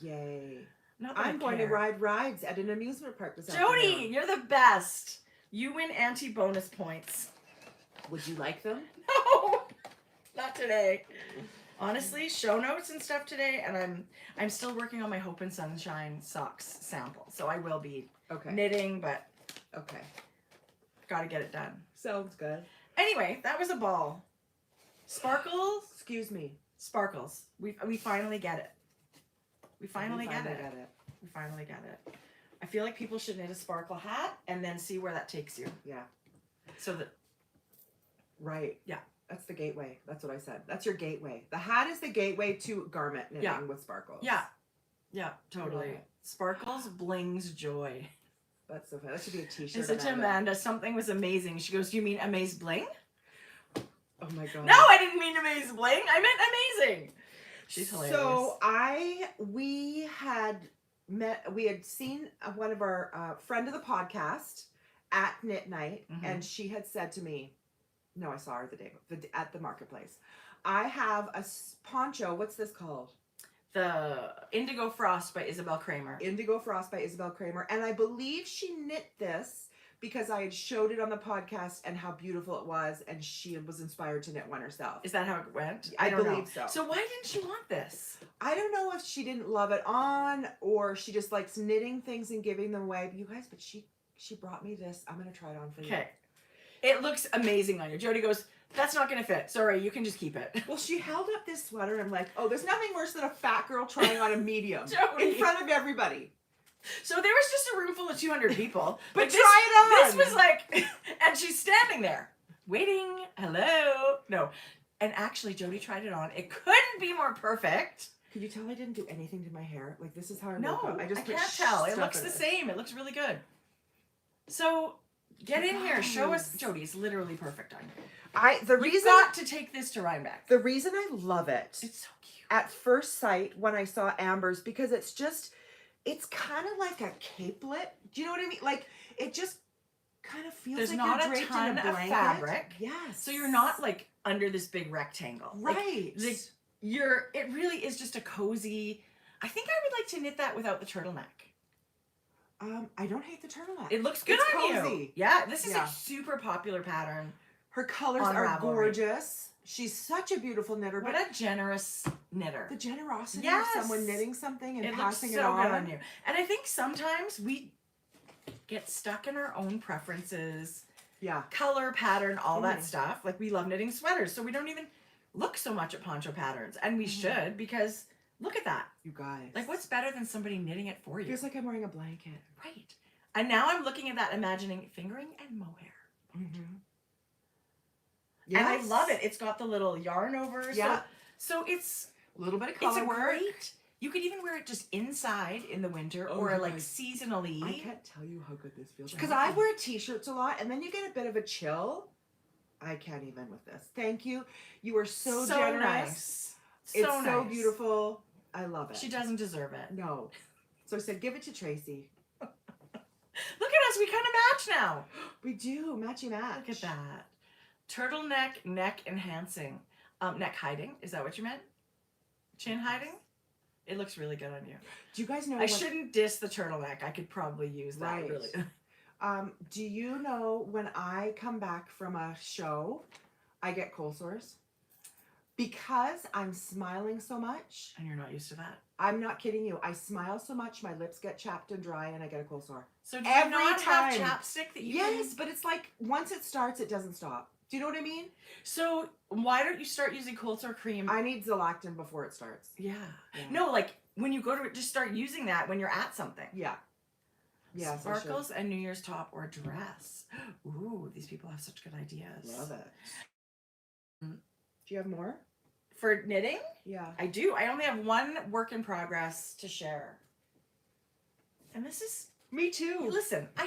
Yay. Not that I'm going to ride rides at an amusement park this Jodi, afternoon. you're the best. You win anti-bonus points. Would you like them? No, not today. Honestly, show notes and stuff today, and I'm still working on my Hope and Sunshine socks sample, so I will be knitting, but got to get it done. Sounds good. Anyway, that was a ball. Sparkles. Excuse me. Sparkles. We finally get it. We finally get it. We finally get it. I feel like people should knit a sparkle hat and then see where that takes you. Yeah. So that. Right. Yeah. That's the gateway. That's what I said. That's your gateway. The hat is the gateway to garment knitting with sparkles. Yeah. Yeah, totally. Right. Sparkles blings joy. That's so fun. That should be a t-shirt. I said to Amanda, something was amazing. She goes, "Do you mean Amaze Bling?" Oh my god. No, I didn't mean Amaze Bling. I meant amazing. She's hilarious. So we had seen one of our friend of the podcast at Knit Night, and she had said to me, no, I saw her at the marketplace. I have a poncho. What's this called? The Indigo Frost by Isabel Kramer. Indigo Frost by Isabel Kramer, and I believe she knit this because I had showed it on the podcast and how beautiful it was, and she was inspired to knit one herself. Is that how it went? I don't believe know. so. So why didn't she want this? I don't know if she didn't love it on, or she just likes knitting things and giving them away. But you guys, she brought me this. I'm gonna try it on for you. Okay. It looks amazing on you. Jodi goes, that's not gonna fit. Sorry, you can just keep it. Well, she held up this sweater. I'm like, oh, there's nothing worse than a fat girl trying on a medium Jodi. in front of everybody. So there was just a room full of 200 people. But Like, try it on. This was like, and she's standing there, waiting. Hello. No. And actually, Jodi tried it on. It couldn't be more perfect. Could you tell I didn't do anything to my hair? Like, this is how I No, woke up. I just put can't tell. It stuff looks in the same. It looks really good. So get in here. Show us. Jodi, it's literally perfect on you. The You reason got to take this to Rhinebeck. the reason I love it It's so cute. at first sight when I saw Amber's, because it's kind of like a capelet. Do you know what I mean? Like, it just kind of feels There's like not you're a draped ton in a of blanket. fabric. Yes. So you're not like under this big rectangle. Like, right. it really is just a cozy. I think I would like to knit that without the turtleneck. I don't hate the turtleneck. It looks good It's on cozy. you. Yeah, this is Yeah. a super popular pattern. Her colors On are Ravelry. gorgeous. She's such a beautiful knitter. What But a generous knitter. the generosity Yes. of someone knitting something and It looks passing so it on. good on you. And I think sometimes we get stuck in our own preferences, Yeah. color, pattern, all that Mhm. stuff. Like we love knitting sweaters, so we don't even look so much at poncho patterns. And we should, because look at that. You guys. Like what's better than somebody knitting it for you? Feels like I'm wearing a blanket. Right. And now I'm looking at that, imagining fingering and mohair. Mm-hmm. And I love it. It's got the little yarn over. Yeah. So it's A little bit of it's color a work. great. You could even wear it just inside in the winter, Oh, or you like guys. seasonally. I can't tell you how good this feels. Yeah. Because I wear t-shirts a lot, and then you get a bit of a chill. I can't even with this. Thank you. You are so generous. Nice. It's so so nice. beautiful. I love it. She doesn't deserve it. No. So I said, give it to Tracie. Look at us. We kind of match now. We do. Matchy match. Look at that. Turtleneck, neck enhancing. Neck hiding. Is that what you meant? Chin hiding? It looks really good on you. Do you guys know I shouldn't diss the turtleneck. I could probably use that, Right. really. Do you know when I come back from a show, I get cold sores? Because I'm smiling so much. And you're not used to that. I'm not kidding you. I smile so much, my lips get chapped and dry, and I get a cold sore. So do Every you not have time. chapstick that you Yes, can... but it's like once it starts, it doesn't stop. Do you know what I mean? So why don't you start using cold sore cream? I need Zolactin before it starts. Yeah. Yeah. No, like when you go to just start using that when you're at something. Yeah. Yes, I should. Sparkles and New Year's top or dress. Ooh, these people have such good ideas. Love it. Mm. Do you have more? For knitting, Yeah. I do. I only have one work in progress to share. And this is, Me too. listen, I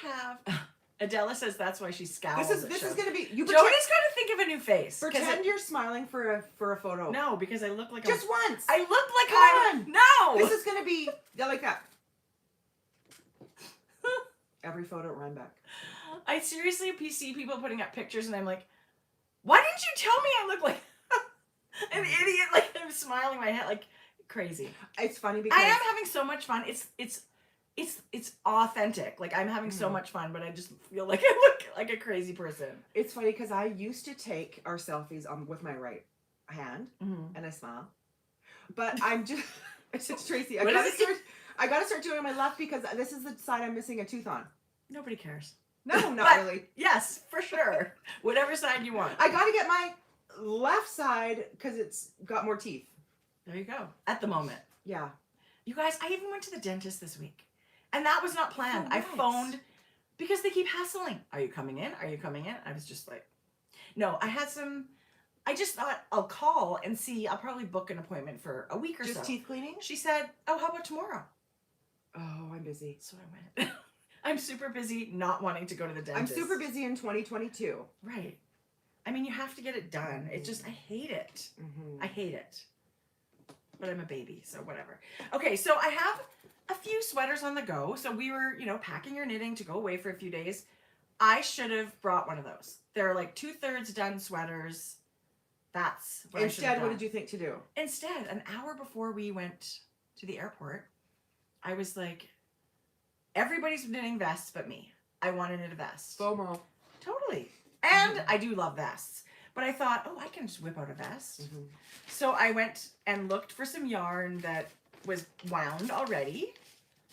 have, Adela says that's why she scowls. This at is shows. gonna be you. Jodi's got to think of a new face. 'cause Pretend you're smiling for a photo. no, because I look like Just once. I look like Come I'm, no! This is gonna be like that. Every photo at Rhinebeck. I seriously see people putting up pictures and I'm like, why didn't you tell me I look like an idiot? Like I'm smiling my head like crazy. It's funny because I am having so much fun. It's authentic. Like I'm having so Mhm. much fun, but I just feel like I look like a crazy person. It's funny because I used to take our selfies with my right hand and I smile, but I'm just. I said to Tracie, I What gotta is it? start doing my left because this is the side I'm missing a tooth on. Nobody cares. No, not But- really. Yes, for sure. Whatever side you want. I gotta get my left side because it's got more teeth. There you go. At the moment. Yeah. You guys, I even went to the dentist this week. And that was not planned. For I what? phoned because they keep hassling. Are you coming in? Are you coming in? I was just like, no, I just thought I'll call and see. I'll probably book an appointment for a week or Just so. teeth cleaning? She said, oh, how about tomorrow? Oh, I'm busy. So I went. I'm super busy not wanting to go to the I'm dentist. super busy in 2022. Right. I mean, you have to get it done. It just, I hate it. Mm-hmm. I hate it. But I'm a baby, so whatever. Okay, so I have a few sweaters on the go. So we were, packing your knitting to go away for a few days. I should have brought one of those. They're like 2/3 done sweaters. That's what Instead, what did you think to do? Instead, an hour before we went to the airport, I was like, everybody's knitting vests but me. I want to knit a vest. FOMO. Totally. And I do love vests. But I thought, oh, I can just whip out a vest. So I went and looked for some yarn that was wound already.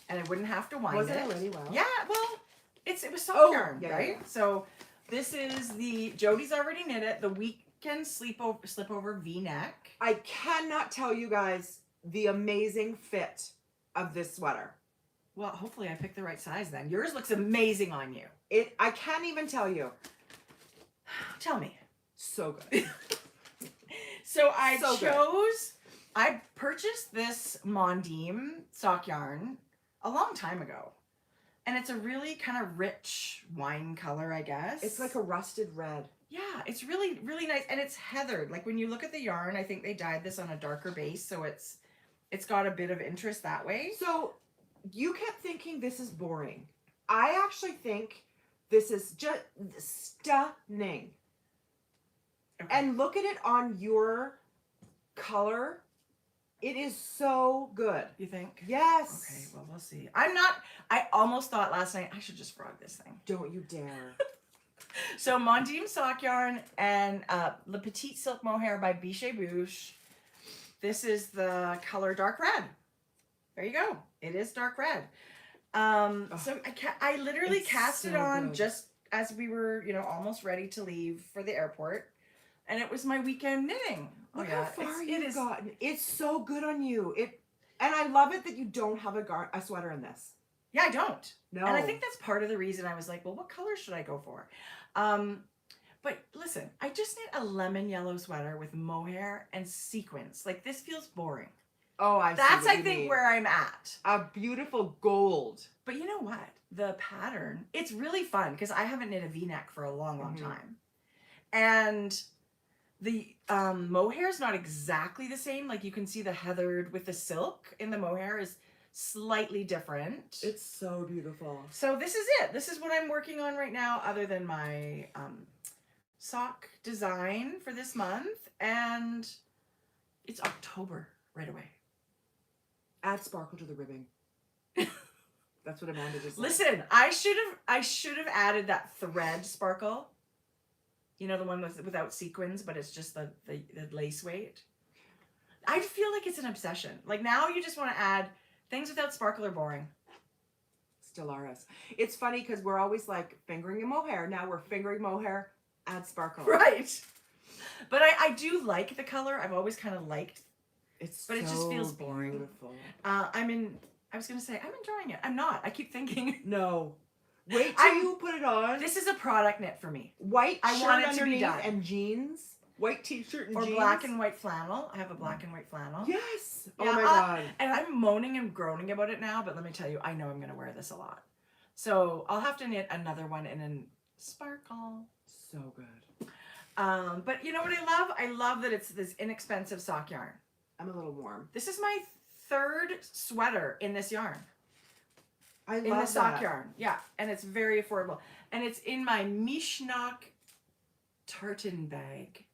And I wouldn't have to wind it. Was it already wound? Yeah, well, it was soft yarn, yeah, right? yeah. So this is Jodi's already knit it, the weekend slipover V-neck. I cannot tell you guys the amazing fit of this sweater. Well, hopefully I picked the right size then. Yours looks amazing on you. I can't even tell you. Tell me. So good. So I purchased this Mondim sock yarn a long time ago. And it's a really kind of rich wine color, I guess. It's like a rusted red. Yeah, it's really, really nice. And it's heathered. Like when you look at the yarn, I think they dyed this on a darker base. So it's got a bit of interest that way. So you kept thinking this is boring. I actually think this is just stunning. Okay. And look at it on your color. It is so good. You think? Yes. Okay, well, we'll see. I almost thought last night I should just frog this thing. Don't you dare. So Mondim sock yarn and Le Petit Silk Mohair by Bichet Bouche. This is the color dark red. There you go. It is dark red. So I literally cast it on good. just as we were, almost ready to leave for the airport. And it was my weekend knitting. Look how far you've gotten. It's so good on you. And I love it that you don't have a sweater in this. Yeah, I don't. No. And I think that's part of the reason I was like, well, what color should I go for? But listen, I just knit a lemon yellow sweater with mohair and sequins. Like, this feels boring. Oh, That's, I think, where I'm at. A beautiful gold. But you know what? The pattern, it's really fun because I haven't knit a V-neck for a long, long time. And the mohair is not exactly the same. Like, you can see the heathered with the silk in the mohair is slightly different. It's so beautiful. So this is it. This is what I'm working on right now, other than my sock design for this month. And it's October right away. Add sparkle to the ribbing. That's what Amanda just said. Listen, I should have added that thread sparkle. You know, the one without sequins, but it's just the lace weight. I feel like it's an obsession. Like, now you just want to add things without sparkle are boring. Still are us. It's funny because we're always like fingering a mohair. Now we're fingering mohair, add sparkle. Right. But I do like the color. I've always kind of liked. But it just feels boring. Beautiful. I was going to say, I'm enjoying it. I'm not. I keep thinking. No. Wait till you put it on. This is a product knit for me. White I shirt want it to be underneath done. and jeans. White t-shirt and jeans. Or black and white flannel. I have a black and white flannel. Yes. Yeah, oh my God. And I'm moaning and groaning about it now, but let me tell you, I know I'm going to wear this a lot. So I'll have to knit another one in a sparkle. So good. But you know what I love? I love that it's this inexpensive sock yarn. I'm a little warm. This is my third sweater in this yarn. I love in the sock that. yarn. Yeah, and it's very affordable. And it's in my Mishnock tartan bag.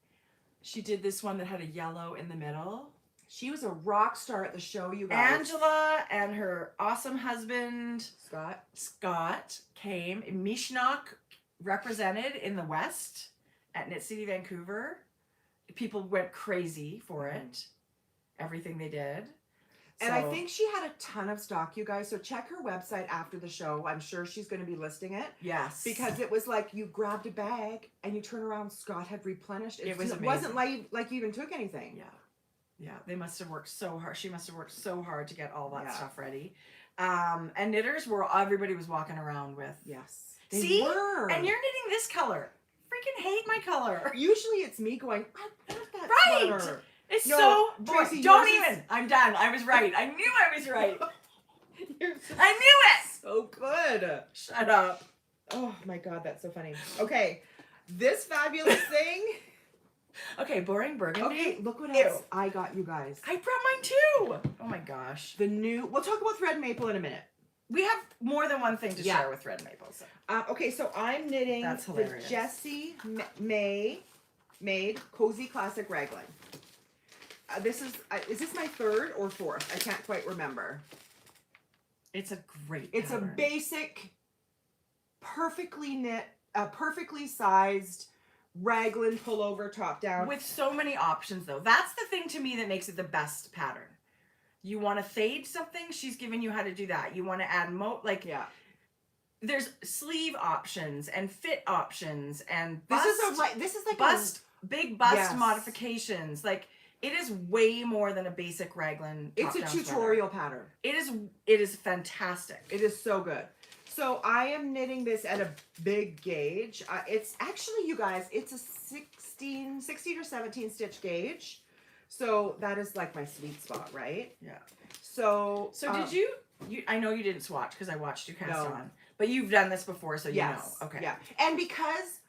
She did this one that had a yellow in the middle. She was a rock star at the show, you guys. Angela and her awesome husband, Scott came. Mishnock represented in the West at Knit City, Vancouver. People went crazy for it. Everything they did. And I think she had a ton of stock, you guys. So check her website after the show. I'm sure she's going to be listing it. Yes. Because it was like you grabbed a bag and you turn around, Scott had replenished. It was amazing. It wasn't like you even took anything. Yeah. Yeah. They must have worked so hard. She must have worked so hard to get all that stuff ready. And knitters everybody was walking around with. Yes. They were. And you're knitting this color. Freaking hate my color. Usually it's me going, I want that sweater. It's so boring. Tracie, Don't even. I'm done. I was right. I knew I was right. I knew it. So good. Shut up. Oh my God, that's so funny. Okay, this fabulous thing. Okay, boring burgundy. Okay, look what else I got, you guys. I brought mine too. Oh my gosh. We'll talk about thread maple in a minute. We have more than one thing to share with thread maple. So. Okay, so I'm knitting the Jessie made Cozy Classic Raglan. Is this my third or fourth? I can't quite remember. It's a great It's pattern. a basic, perfectly knit, perfectly sized raglan pullover top down. With so many options, though. That's the thing to me that makes it the best pattern. You want to fade something, she's giving you how to do that. You want to add Yeah. There's sleeve options and fit options and This bust, is like bust, big bust Yes. modifications. Like, it is way more than a basic raglan it's a top-down tutorial sweater. pattern. It is fantastic. It is so good. So I am knitting this at a big gauge. It's actually, you guys, it's a 16 or 17 stitch gauge. So that is like my sweet spot, right? Yeah. So Did you I know you didn't swatch because I watched you cast No. on, but you've done this before, so you yes, know. Okay. Yeah. And because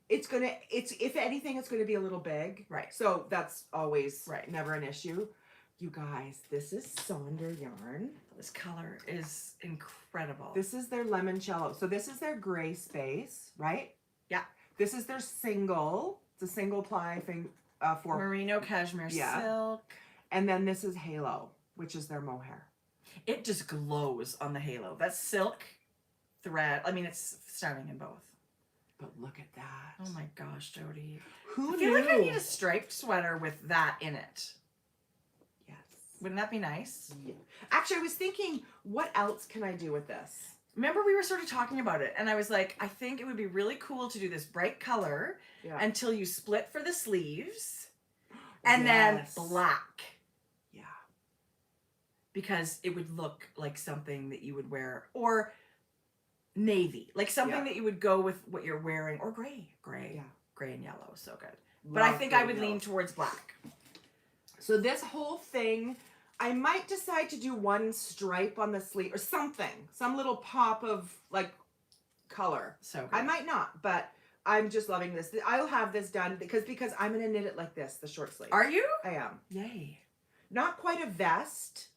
it's if anything, it's gonna be a little big. Right. So that's always Right. never an issue. You guys, this is Sonder yarn. This color is incredible. This is their limoncello. So this is their gray space, right? Yeah. This is their single. It's a single ply thing for merino cashmere silk. And then this is halo, which is their mohair. It just glows on the halo. That silk thread. I mean, it's stunning in both. But look at that. Oh my gosh, Jodi. Who I feel knew? like I need a striped sweater with that in it. Yes. Wouldn't that be nice? Yeah. Actually, I was thinking, what else can I do with this? Remember, we were sort of talking about it, and I was like, I think it would be really cool to do this bright color until you split for the sleeves, and then black. Yeah. Because it would look like something that you would wear, or navy, like something that you would go with what you're wearing, or gray and yellow. So good. But I think I would lean towards black. So this whole thing, I might decide to do one stripe on the sleeve or something, some little pop of like color. So good. I might not, but I'm just loving this. I'll have this done because I'm going to knit it like this, the short sleeve. Are you? I am. Yay. Not quite a vest,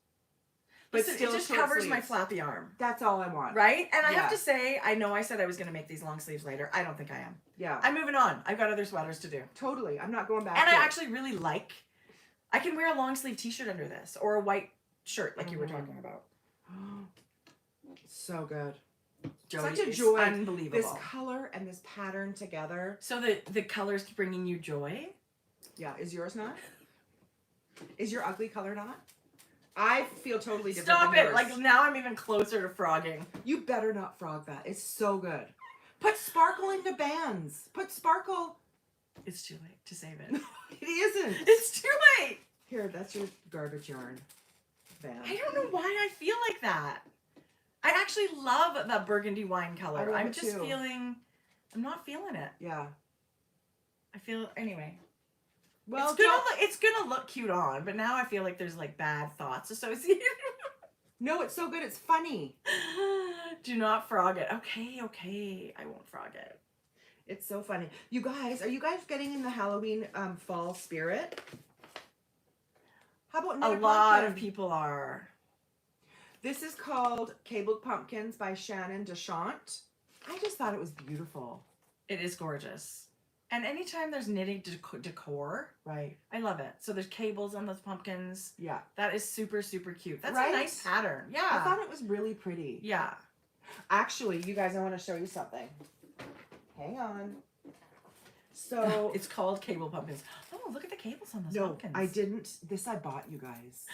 but Listen, still it just short covers sleeves. my flappy arm. That's all I want. Right? And I have Yeah. to say, I know I said I was going to make these long sleeves later. I don't think I am. Yeah. I'm moving on. I've got other sweaters to do. Totally. I'm not going back. And I yet. actually really like, I can wear a long sleeve t-shirt under this, or a white shirt like you were talking about. So good. Jodi, Such a it's joy. unbelievable. This color and this pattern together. So the colors keep bringing you joy? Yeah. Is yours not? Is your ugly color not? I feel totally different. Stop than it! yours. Like, now I'm even closer to frogging. You better not frog that. It's so good. Put sparkle into bands. Put sparkle. It's too late to save it. It isn't. It's too late! Here, that's your garbage yarn band. I don't know why I feel like that. I actually love the burgundy wine color. I love I'm it just too. feeling, I'm not feeling it. Yeah. I feel, anyway. Well, It's gonna look cute on, but now I feel like there's like bad thoughts associated. no, it's so good. It's funny. Do not frog it. Okay, I won't frog it. It's so funny. You guys, are you guys getting in the Halloween fall spirit? How about A lot of people are. This is called Cabled Pumpkins by Shannon Deschamps. I just thought it was beautiful. It is gorgeous. And anytime there's knitting decor, Right. I love it. So there's cables on those pumpkins. Yeah. That is super, super cute. That's Right? a nice pattern. Yeah. I thought it was really pretty. Yeah. Actually, you guys, I want to show you something. Hang on. So It's called cable pumpkins. Oh, look at the cables on those no, pumpkins. I didn't. This I bought, you guys.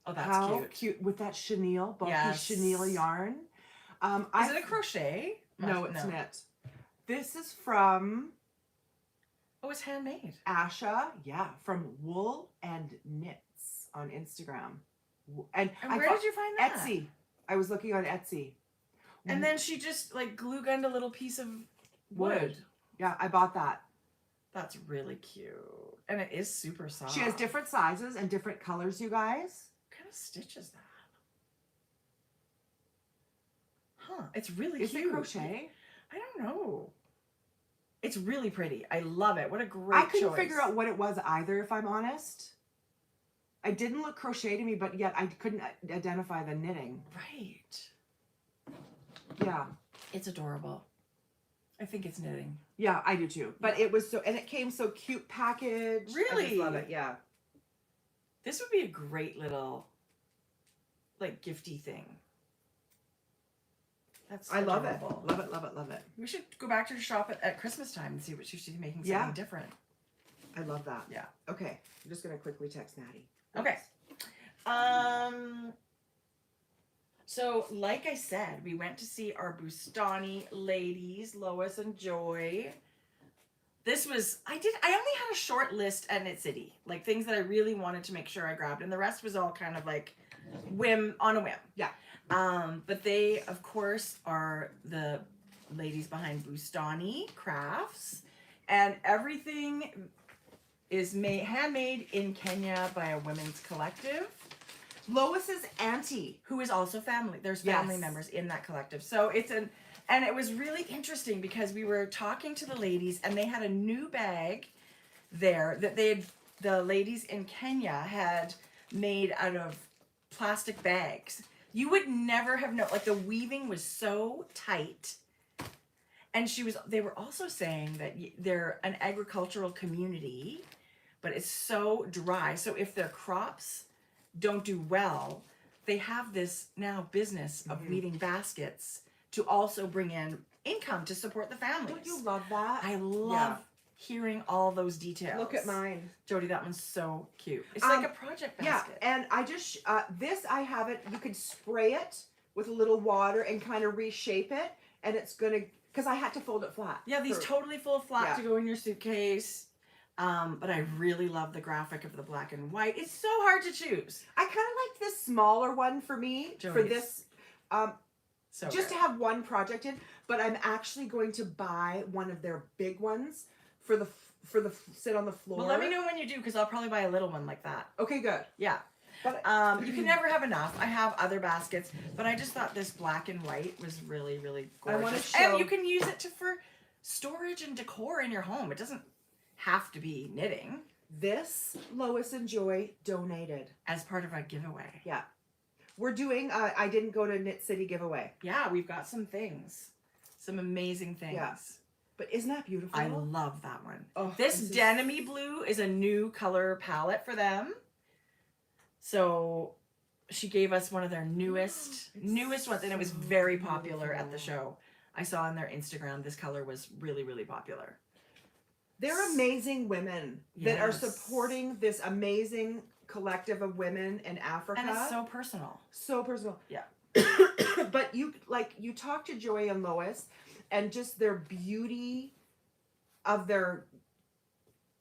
Oh, that's How cute. cute with that chenille, bulky Yes. chenille yarn. Is it a crochet? No, it's knit. This is from Oh, it's handmade. Asha, yeah, from Wool and Knits on Instagram. And And where did you find that? Etsy. I was looking on Etsy. And then she just like glue gunned a little piece of wood. Yeah, I bought that. That's really cute. And it is super soft. She has different sizes and different colors, you guys. What kind of stitch is that? Huh. It's really Is cute. it crochet? I don't know. It's really pretty. I love it. What a great I couldn't choice. figure out what it was either, if I'm honest. I didn't look crochet to me, but yet I couldn't identify the knitting. Right. Yeah. It's adorable. I think it's knitting. Yeah, I do too. But it was so, and it came so cute packaged. I Really? just love it. Yeah. This would be a great little like gifty thing. That's I love it. adorable. Love it, love it, love it. We should go back to her shop at Christmas time and see what she's making something different. I love that. Yeah. Okay. I'm just going to quickly text Maddie. Okay. So like I said, we went to see our Bustani ladies, Lois and Joy. This was, I only had a short list at Knit City, like things that I really wanted to make sure I grabbed, and the rest was all kind of like on a whim. Yeah. But they, of course, are the ladies behind Bustani Crafts, and everything is handmade in Kenya by a women's collective. Lois's auntie, who is also family. There's family members in that collective. So and it was really interesting because we were talking to the ladies and they had a new bag there that the ladies in Kenya had made out of plastic bags. You would never have known, like the weaving was so tight. And they were also saying that they're an agricultural community, but it's so dry. So if their crops don't do well, they have this now business of weaving baskets to also bring in income to support the families. Don't you love that? I love hearing all those details. Look at mine. Jodi, that one's so cute. It's like a project basket. Yeah, and I just, this I have it, you could spray it with a little water and kind of reshape it, and it's going to, because I had to fold it flat. Yeah, these totally full flat to go in your suitcase. But I really love the graphic of the black and white. It's so hard to choose. I kind of like this smaller one for me, for this, so just to have one project in, but I'm actually going to buy one of their big ones for the sit on the floor. Well, let me know when you do, because I'll probably buy a little one like that. Okay, good. Yeah. But you can never have enough. I have other baskets, but I just thought this black and white was really, really gorgeous. I want to show, and you can use it for storage and decor in your home. It doesn't have to be knitting. This Lois and Joy donated as part of a giveaway. Yeah. We're doing I didn't go to Knit City giveaway. Yeah, we've got some things. Some amazing things. Yeah. But isn't that beautiful? I love that one. Oh, this denim-y blue is a new color palette for them. So she gave us one of their newest ones, and it was very popular at the show. I saw on their Instagram this color was really, really popular. They're amazing women that are supporting this amazing collective of women in Africa. And it's so personal. So personal. Yeah. But you talk to Joy and Lois, and just their beauty of their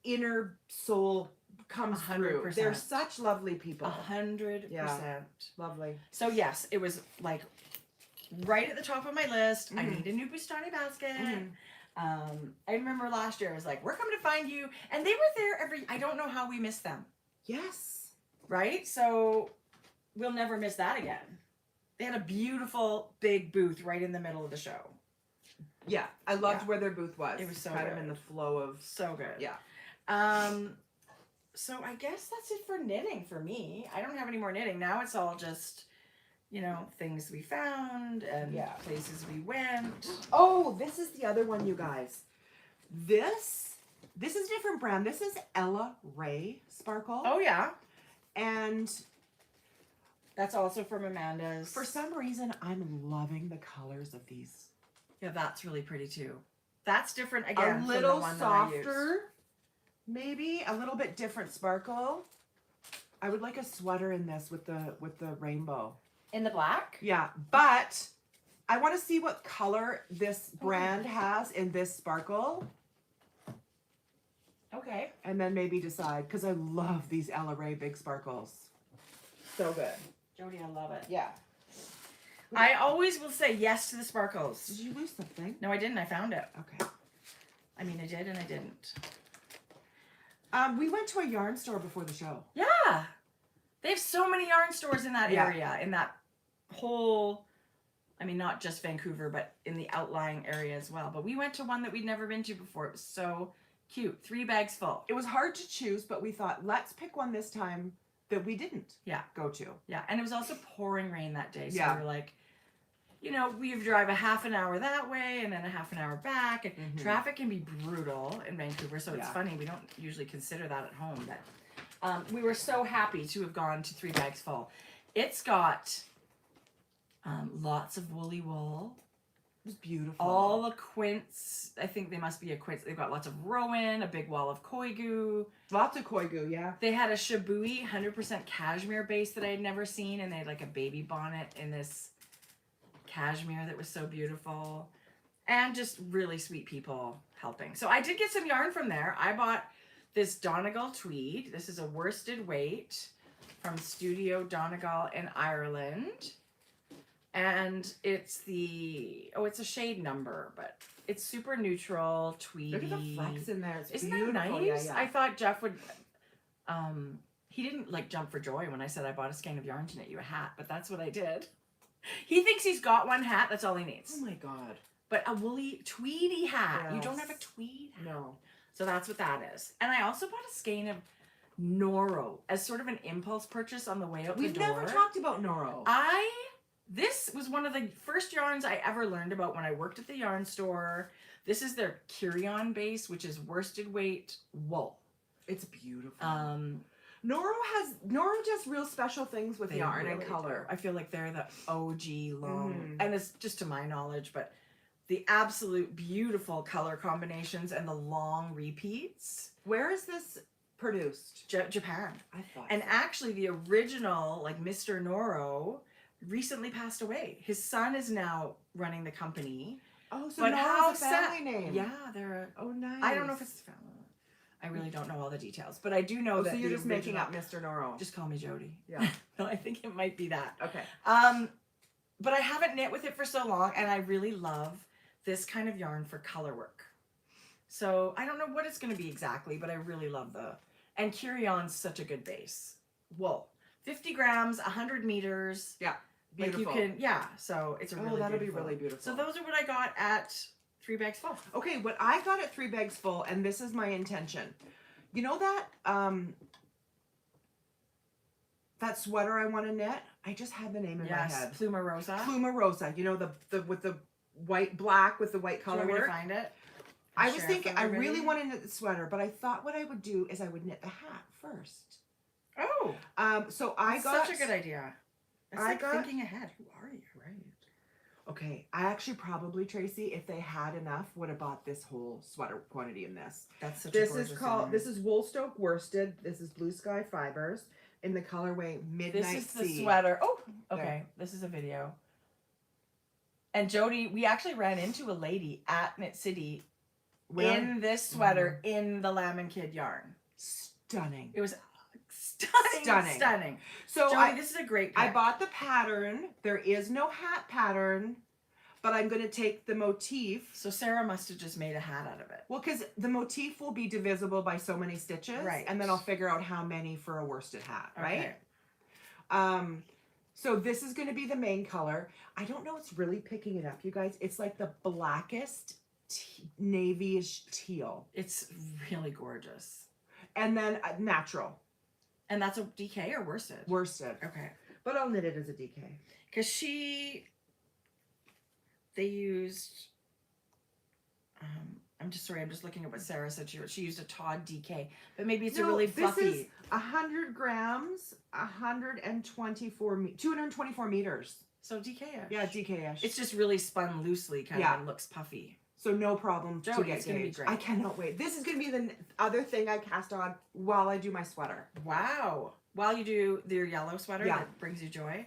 inner soul comes 100%. through. They're such lovely people. 100%. Yeah. Lovely. So yes, it was like right at the top of my list. I need a new Bustani basket. I remember last year I was like, we're coming to find you. And they were there I don't know how we missed them. Yes. Right? So we'll never miss that again. They had a beautiful big booth right in the middle of the show. Yeah. I loved where their booth was. It was so kind good. of in the flow of. So good. Yeah. So I guess that's it for knitting for me. I don't have any more knitting. Now it's all just, things we found and places we went. Oh, this is the other one, you guys. This is a different brand. This is Ella Ray Sparkle. Oh, yeah. And that's also from Amanda's. For some reason, I'm loving the colors of these. Yeah, that's really pretty too. That's different again. A little softer, maybe a little bit different sparkle. I would like a sweater in this with the rainbow. In the black? Yeah, but I want to see what color this brand has in this sparkle. Okay. And then maybe decide, because I love these Ella Ray big sparkles. So good. Jodi, I love it. Yeah. I always will say yes to the sparkles. Did you lose something? No, I didn't. I found it. Okay. I mean, I did and I didn't. We went to a yarn store before the show. Yeah. They have so many yarn stores in that area, in that whole, not just Vancouver, but in the outlying area as well. But we went to one that we'd never been to before. It was so cute. 3 bags full. It was hard to choose, but we thought, let's pick one this time that we didn't go to. Yeah, and it was also pouring rain that day. So we were like, we drive a half an hour that way and then a half an hour back. And traffic can be brutal in Vancouver, so it's funny. We don't usually consider that at home. But we were so happy to have gone to 3 bags full. It's got Lots of woolly wool. It was beautiful. All the quints. I think they must be a quints. They've got lots of rowan, a big wall of koigu. Lots of koigu, yeah. They had a shabui 100% cashmere base that I had never seen, and they had like a baby bonnet in this cashmere that was so beautiful. And just really sweet people helping. So I did get some yarn from there. I bought this Donegal tweed. This is a worsted weight from Studio Donegal in Ireland. And it's it's a shade number, but it's super neutral, tweedy. Look at the flex in there. It's Isn't beautiful. that nice? Yeah, yeah. I thought Jeff would, he didn't like jump for joy when I said I bought a skein of yarn to knit you a hat, but that's what I did. He thinks he's got one hat, that's all he needs. Oh my God. But a woolly, tweedy hat. Yes. You don't have a tweed hat. No. So that's what that is. And I also bought a skein of Noro as sort of an impulse purchase on the way out We've the door. never talked about Noro. This was one of the first yarns I ever learned about when I worked at the yarn store. This is their Curion base, which is worsted weight wool. It's beautiful. Noro does real special things with yarn really and color. do. I feel like they're the OG long, and it's just to my knowledge, but the absolute beautiful color combinations and the long repeats. Where is this produced? Japan. I thought. And so. actually the original, like Mr. Noro, recently passed away. His son is now running the company. Oh, so But how Noro's a family name. Yeah, they're Oh, nice. I don't know if it's family. I really don't know all the details, but I do know Oh, that so you're the just making original- up Mr. Noro. Just call me Jodi. Yeah. No, I think it might be that. Okay. But I haven't knit with it for so long, and I really love this kind of yarn for color work. So I don't know what it's going to be exactly, but I really love and Curion's such a good base. Wool. 50 grams, 100 meters. Yeah. Beautiful. Like you can, so it's a really that'll beautiful. be really beautiful. So those are what I got at 3 Bags Full. Okay, what I got at 3 Bags Full, and this is my intention. You know that that sweater I want to knit? I just had the name in my head. Pluma Rosa. Pluma Rosa. You know the with the black with the white color Do you want me work. to find it? I was Share it thinking for I everybody? really want to knit the sweater, but I thought what I would do is I would knit the hat first. Oh, So I got such a good idea. It's I like got- thinking ahead. Who are you? Right. Okay, I actually probably, Tracie, if they had enough, would have bought this whole sweater quantity in this. That's such This a gorgeous is called, yarn. this is Woolstoke Worsted. This is Blue Sky Fibres in the colorway Midnight This is the Sea. sweater. Oh, okay. There. This is a video. And Jodi, we actually ran into a lady at Knit City in this sweater in the Lamb and Kid yarn. Stunning. It was stunning. Stunning. Stunning. So Jodi, this is a great pick. I bought the pattern. There is no hat pattern, but I'm going to take the motif. So Sarah must have just made a hat out of it. Well, because the motif will be divisible by so many stitches. Right. And then I'll figure out how many for a worsted hat, right? Okay. So this is going to be the main color. I don't know what's really picking it up, you guys. It's like the blackest navy-ish teal. It's really gorgeous. And then natural. And that's a DK or worsted? Worsted. Okay. But I'll knit it as a DK. Because they used, I'm just looking at what Sarah said. She used a Todd DK, but maybe it's a really fluffy. This is 100 grams, 224 meters. So DK-ish. Yeah, DK-ish. It's just really spun loosely kind of and looks puffy. So no problem to Jodi, get it's gonna be gauged. great. I cannot wait. This is going to be the other thing I cast on while I do my sweater. Wow. While you do your yellow sweater Yeah. that brings you joy.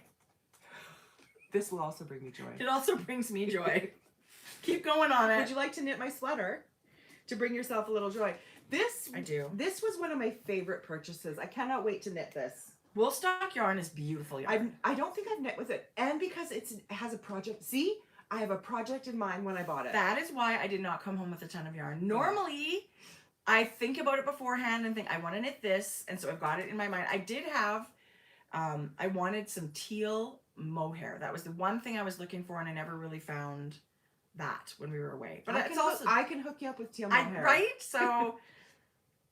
This will also bring me joy. It also brings me joy. Keep going on it. Would you like to knit my sweater to bring yourself a little joy? I do. This was one of my favorite purchases. I cannot wait to knit this. Woolstock yarn is beautiful yarn. I don't think I've knit with it. And because it has a project. See, I have a project in mind when I bought it. That is why I did not come home with a ton of yarn. Normally, I think about it beforehand and think, I want to knit this. And so I've got it in my mind. I did have, I wanted some teal mohair. That was the one thing I was looking for, and I never really found that when we were away. But I can hook you up with teal mohair. right? So,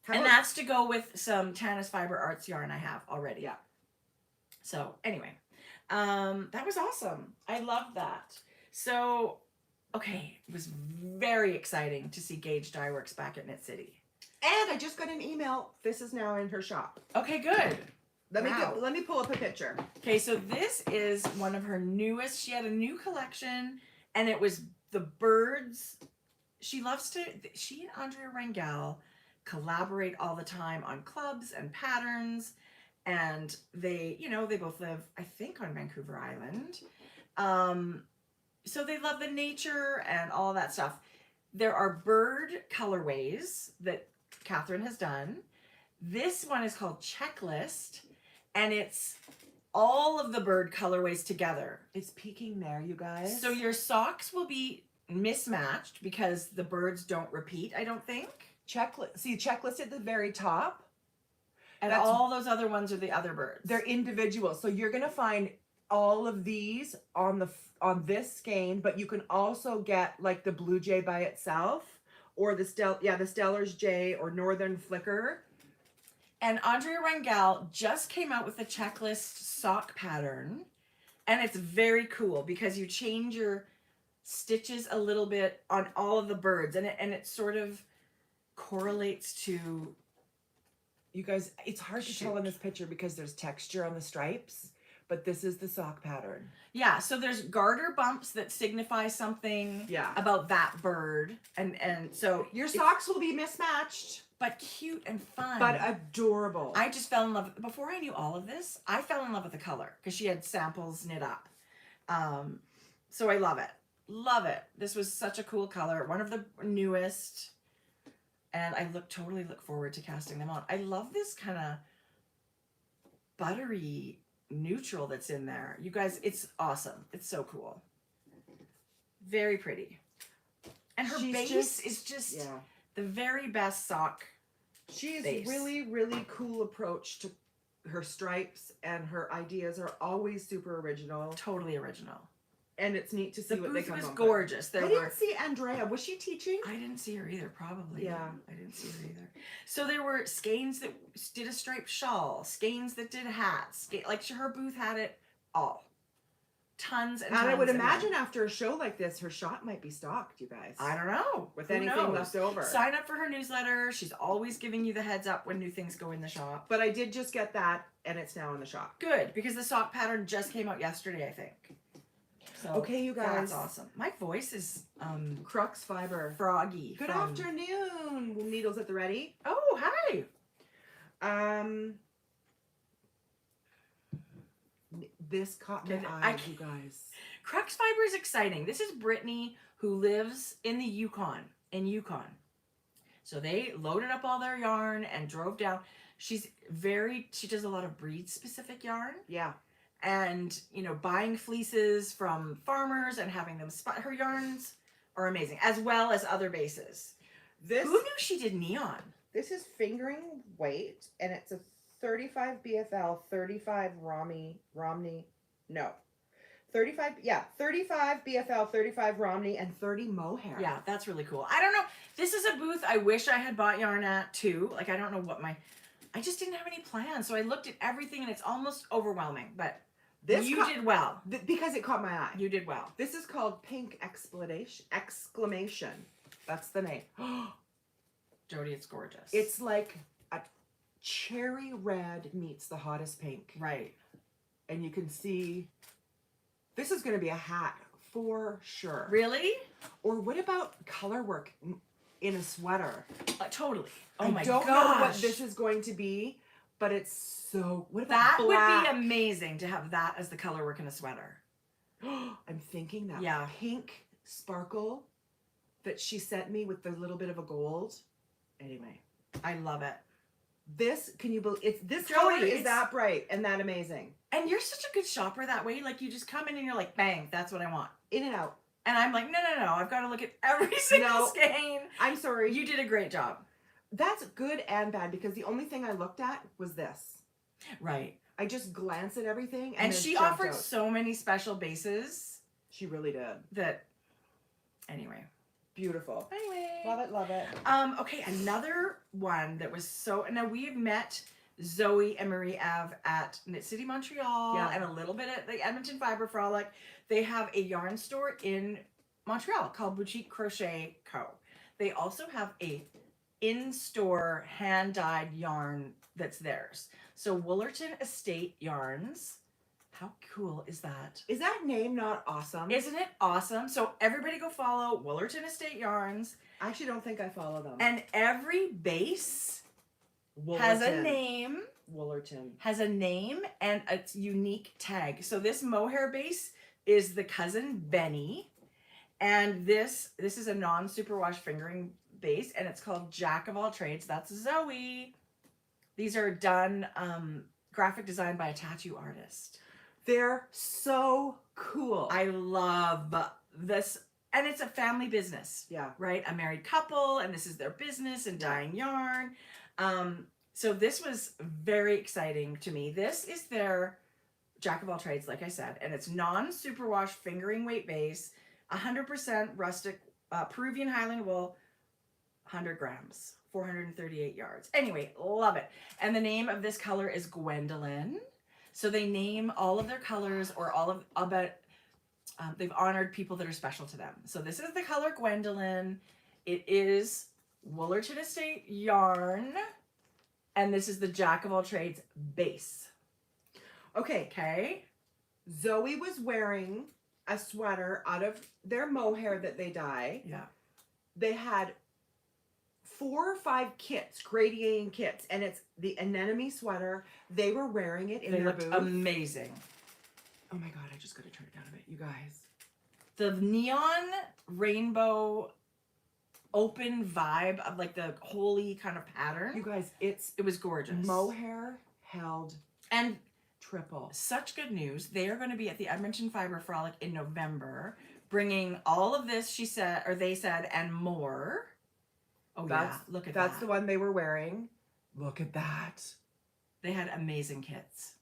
and that's to go with some Tanis Fiber Arts yarn I have already. Yeah. So anyway, that was awesome. I love that. So, okay, it was very exciting to see Gage Dye Works back at Knit City. And I just got an email. This is now in her shop. Okay, good. Wow. Let me pull up a picture. Okay, so this is one of her newest. She had a new collection, and it was the birds. She and Andrea Rangel collaborate all the time on clubs and patterns, and they both live, I think, on Vancouver Island. So they love the nature and all that stuff. There are bird colorways that Catherine has done. This one is called Checklist, and it's all of the bird colorways together. It's peeking there, you guys. So your socks will be mismatched because the birds don't repeat, I don't think. Checklist at the very top. And all those other ones are the other birds. They're individual. So you're going to find all of these on this skein, but you can also get like the blue jay by itself, or the Stellar's jay or northern flicker. And Andrea Rangel just came out with the Checklist sock pattern, and it's very cool because you change your stitches a little bit on all of the birds, and it sort of correlates to. You guys, it's hard to tell in this picture because there's texture on the stripes, but this is the sock pattern. Yeah, so there's garter bumps that signify something about that bird, and so your socks will be mismatched, but cute and fun, but adorable. I just fell in love. Before I knew all of this, I fell in love with the color because she had samples knit up. So I love it. This was such a cool color, one of the newest. And I totally look forward to casting them on. I love this kind of buttery neutral that's in there. You guys, it's awesome. It's so cool. Very pretty. And her base is just the very best sock. She has really, really cool approach to her stripes, and her ideas are always super original. Totally original. And it's neat to see what they come up with. The booth was gorgeous. I didn't see Andrea. Was she teaching? I didn't see her either, probably. Yeah. I didn't see her either. So there were skeins that did a striped shawl, skeins that did hats. Like her booth had it all. Tons and tons. And I would imagine after a show like this, her shop might be stocked, you guys. I don't know. With anything left over. Sign up for her newsletter. She's always giving you the heads up when new things go in the shop. But I did just get that, and it's now in the shop. Good, because the sock pattern just came out yesterday, I think. So okay, you guys. That's awesome. My voice is Crux Fiber. Froggy. Good afternoon. Needles at the ready. Oh, hi. This caught my eye, you guys. Crux Fiber is exciting. This is Brittany, who lives in the Yukon. So they loaded up all their yarn and drove down. She does a lot of breed specific yarn. Yeah. And, buying fleeces from farmers and having them her yarns are amazing, as well as other bases. Who knew she did neon? This is fingering weight, and it's a 35 BFL, 35 Romney, no. 35 BFL, 35 Romney, and 30 mohair. Yeah, that's really cool. I don't know. This is a booth I wish I had bought yarn at, too. Like, I don't know I just didn't have any plans, so I looked at everything, and it's almost overwhelming, but you did well. Because it caught my eye. You did well. This is called Pink Exclamation. That's the name. Jodi, it's gorgeous. It's like a cherry red meets the hottest pink. Right. And you can see, this is going to be a hat for sure. Really? Or what about color work in a sweater? Totally. Oh my gosh. I don't know what this is going to be, but it's so. What about that black? would be amazing to have that as the color work in a sweater. I'm thinking that Yeah. pink sparkle that she sent me with the little bit of a gold. Anyway, I love it. This, can you believe it's this Jodi, color is that bright and that amazing. And you're such a good shopper that way. Like, you just come in and you're like, bang, that's what I want. In and out. And I'm like, no. I've got to look at every single skein. I'm sorry. You did a great job. That's good and bad because the only thing I looked at was this. Right. I just glanced at everything. And she offered so many special bases. She really did. Anyway. Beautiful. Anyway. Love it. Okay, another one that was now we've met Zoe and Marie Ave at Knit City Montreal and a little bit at the Edmonton Fiber Frolic. They have a yarn store in Montreal called Boutique Crochet Co. They also have a in-store hand-dyed yarn that's theirs. So Woolerton Estate Yarns. How cool is that? Is that name not awesome? Isn't it awesome? So everybody go follow Woolerton Estate Yarns. I actually don't think I follow them. And every base has a name. Woolerton. Has a name and a unique tag. So this mohair base is the Cousin Benny. And this is a non-superwash fingering base, and it's called Jack of All Trades. That's Zoe. These are done, graphic design by a tattoo artist. They're so cool. I love this. And it's a family business. Yeah. Right? A married couple, and this is their business and dyeing yarn. So this was very exciting to me. This is their Jack of All Trades, like I said, and it's non-superwash fingering weight base, 100% rustic Peruvian Highland wool, 100 grams, 438 yards. Anyway, love it. And the name of this color is Gwendolyn. So they name all of their colors or all of about, they've honored people that are special to them. So this is the color Gwendolyn. It is Woolerton Estate yarn. And this is the Jack of All Trades base. Okay. Zoe was wearing a sweater out of their mohair that they dye. Yeah. They had 4 or 5 kits, gradiating kits, and it's the anemone sweater. They were wearing it in They their looked booth. amazing. Oh my god, I just gotta turn it down a bit, you guys. The neon rainbow open vibe of like the holy kind of pattern. You guys, it was gorgeous. mohair held and triple. such good news. They are going to be at the Edmonton Fiber Frolic in November, bringing all of this, she said, or they said, and more. Oh, yeah. Look at that. That's the one they were wearing. Look at that. They had amazing kits.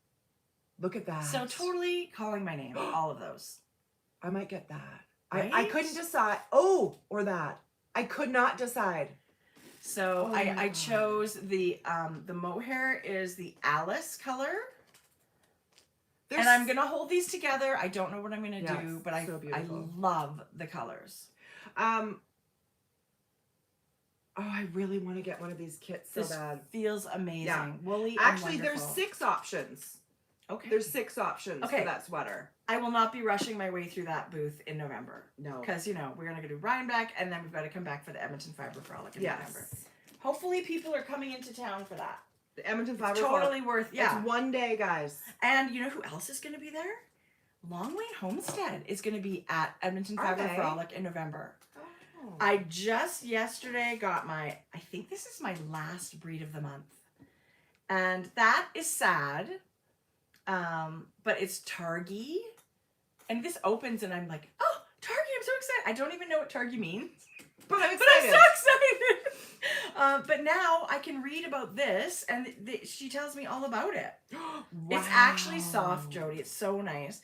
Look at that. So totally calling my name, all of those. I might get that. Right? I couldn't decide. Oh, or that. I could not decide. So Oh I chose the mohair is the Alice color. And I'm going to hold these together. I don't know what I'm going to do, but so I love the colors. Oh, I really want to get one of these kits so bad. Feels amazing. Yeah. Woolly Actually, and there's wonderful. 6 options. Okay. There's 6 options Okay. for that sweater. I will not be rushing my way through that booth in November. No. Because, you know, we're going to go to Rhinebeck, and then we've got to come back for the Edmonton Fiber Frolic in November. Hopefully people are coming into town for that. The Edmonton Fiber Totally worth, yeah. It's one day, guys. And you know who else is going to be there? Longway Homestead is going to be at Edmonton Fiber Frolic in November. Oh. I just yesterday got I think this is my last breed of the month. And that is sad. But it's Targi. And this opens and I'm like, oh, Targi, I'm so excited. I don't even know what Targi means. But I'm But I'm so excited. But now I can read about this and she tells me all about it. Wow. It's actually soft, Jodi. It's so nice.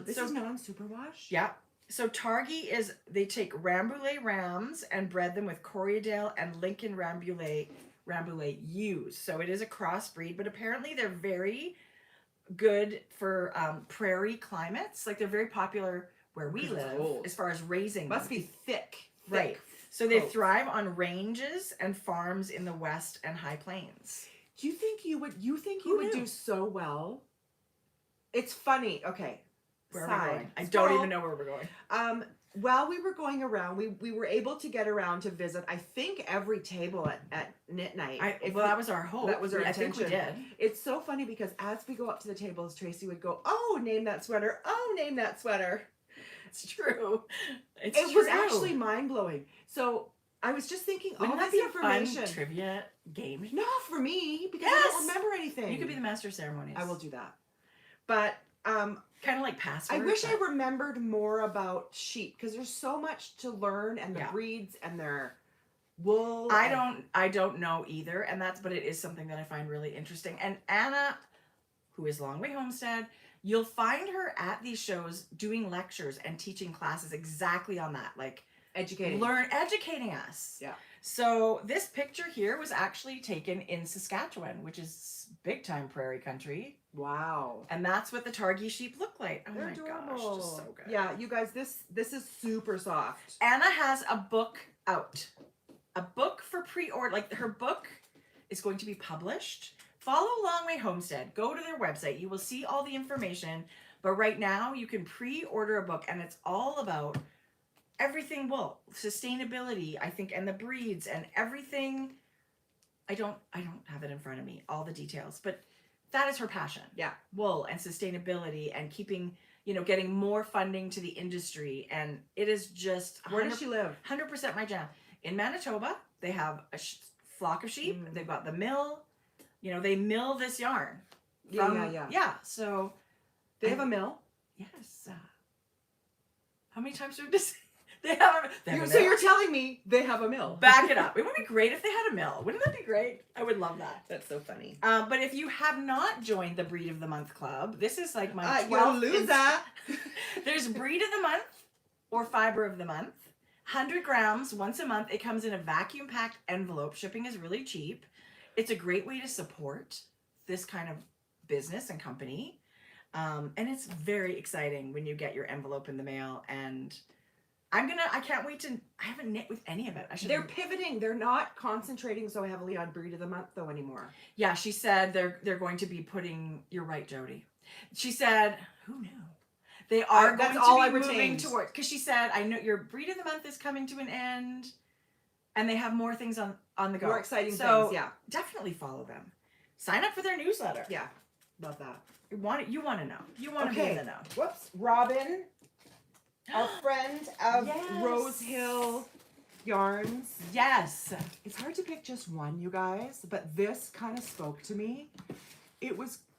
This is non-superwash? Yeah. So Targi is, they take Rambouillet rams and bred them with Corriedale and Lincoln Rambouillet ewes. So it is a crossbreed, but apparently they're very good for prairie climates. Like they're very popular where we live as far as raising Must them. be thick. Right. So they thrive on ranges and farms in the West and High Plains. Do you think you would do so well? It's funny. Okay. Where are we going? I don't even know where we're going. While we were going around, we were able to get around to visit, I think, every table at knit night. That was our hope. That was our intention. I think we did. It's so funny because as we go up to the tables, Tracie would go, oh, name that sweater. Oh, name that sweater. It's true. It was actually mind-blowing. So I was just thinking, Wouldn't all that this be information. a fun trivia game? No, for me, because I don't remember anything. You could be the master of ceremonies. I will do that. But kind of like password. I wish I remembered more about sheep because there's so much to learn and the breeds and their wool. I don't know either, and but it is something that I find really interesting. And Anna, who is Longway Homestead, you'll find her at these shows doing lectures and teaching classes exactly on that, like educating us. Yeah. So this picture here was actually taken in Saskatchewan, which is big time prairie country. Wow. And that's what the Targi sheep look like. Oh They're my adorable. gosh, just so good. Yeah, you guys, this is super soft. Anna has a book out. A book for pre-order. Like her book is going to be published follow Longway Homestead. Go to their website. You will see all the information. But right now, you can pre-order a book, and it's all about everything wool, sustainability, I think, and the breeds and everything. I don't have it in front of me, all the details, but that is her passion. Yeah. Wool and sustainability and keeping, getting more funding to the industry. And it is just Where does she live? 100% my jam. In Manitoba, they have a flock of sheep. They've got the mill. They mill this yarn. Yeah. So they have a mill? Yes. How many times do we just... They have a mill. So you're telling me they have a mill? Back it up. It would be great if they had a mill. Wouldn't that be great? I would love that. That's so funny. But if you have not joined the Breed of the Month Club, this is like my 12th loser. There's Breed of the Month or Fiber of the Month. 100 grams once a month. It comes in a vacuum packed envelope. Shipping is really cheap. It's a great way to support this kind of business and company. And it's very exciting when you get your envelope in the mail. And I can't wait to, I haven't knit with any of it. They're pivoting. They're not concentrating so heavily on Breed of the Month though anymore. Yeah, she said they're going to be putting, you're right, Jodi. She said, who knew? They are going to be moving towards, because she said, I know your Breed of the Month is coming to an end and they have more things on the go. More exciting things, yeah. Definitely follow them. Sign up for their newsletter. Yeah, love that. You want to know. You want to be in the know. Whoops, Robin. Our friend of Rose Hill Yarns. Yes. It's hard to pick just one, you guys, but this kind of spoke to me.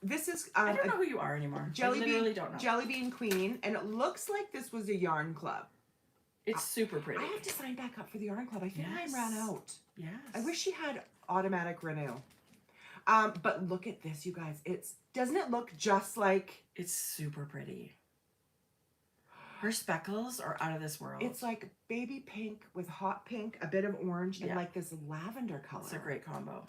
This is I don't know who you are anymore. I literally don't know. Jelly Bean Queen, and it looks like this was a yarn club. It's super pretty. I have to sign back up for the yarn club. I think mine ran out. Yes. I wish she had automatic renew. But look at this, you guys. Doesn't it look just like... It's super pretty. Her speckles are out of this world. It's like baby pink with hot pink, a bit of orange, and like this lavender color. It's a great combo.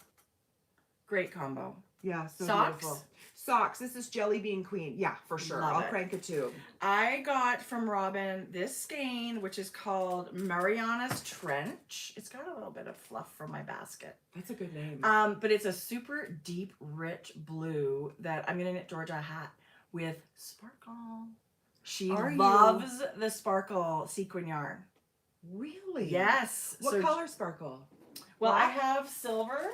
Great combo. Yeah, so socks. Beautiful. Socks. This is Jelly Bean Queen. Yeah, for sure. I'll crank it too. I got from Robin this skein, which is called Mariana's Trench. It's got a little bit of fluff from my basket. That's a good name. But it's a super deep, rich blue that I'm gonna knit Georgia a hat with sparkle. She loves the sparkle sequin yarn. Really? Yes. What color sparkle? Well, I have silver.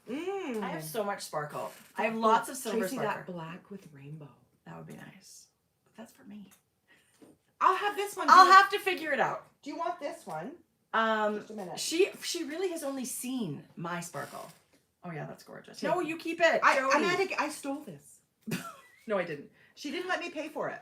I have so much sparkle. I have lots of silver Tracie, sparkle. that black with rainbow. That would be nice. But that's for me. I'll have this one. I'll have to figure it out. Do you want this one? Just a minute. She really has only seen my sparkle. Oh yeah, that's gorgeous. No, you keep it. I stole this. No, I didn't. She didn't let me pay for it.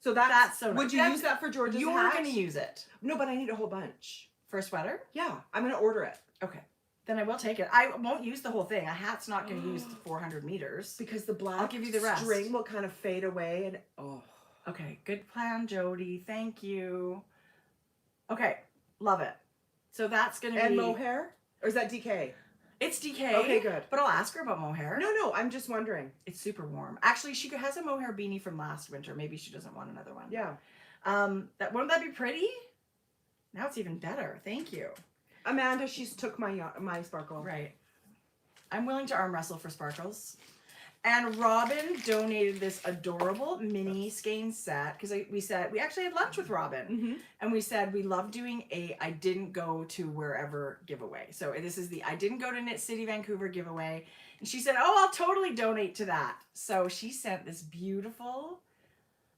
So that's so nice. Would you use that for George's hat? You were going to use it. No, but I need a whole bunch. For a sweater? Yeah, I'm going to order it. Okay. Then I will take it. I won't use the whole thing. A hat's not going to use 400 meters. Because the black I'll give you the rest. String will kind of fade away and Okay, good plan, Jodi. Thank you. Okay, love it. So that's going to be... And mohair? Or is that DK? It's DK. Okay, good. But I'll ask her about mohair. No, I'm just wondering. It's super warm. Actually, she has a mohair beanie from last winter. Maybe she doesn't want another one. Yeah. Wouldn't that be pretty? Now it's even better. Thank you. Amanda, she's took my sparkle. Right. I'm willing to arm wrestle for sparkles. And Robin donated this adorable mini skein set because we actually had lunch with Robin, and we said we love doing a I didn't go to wherever giveaway. So this is the I didn't go to Knit City Vancouver giveaway, and she said, "Oh, I'll totally donate to that." So she sent this beautiful.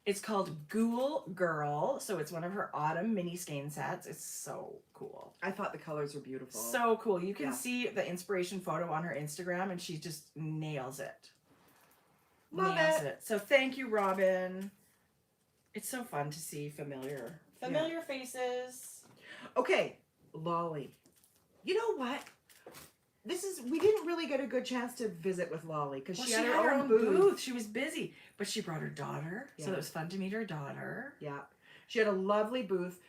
It's called Ghoul Girl, so it's one of her autumn mini skein sets. It's so cool. I thought the colors were beautiful. So cool. You can see the inspiration photo on her Instagram, and she just nails it. Love it. So thank you, Robin. It's so fun to see familiar faces. Okay, Lolly. You know what? We didn't really get a good chance to visit with Lolly because she had her own booth. She was busy, but she brought her daughter, so it was fun to meet her daughter. Yeah, she had a lovely booth.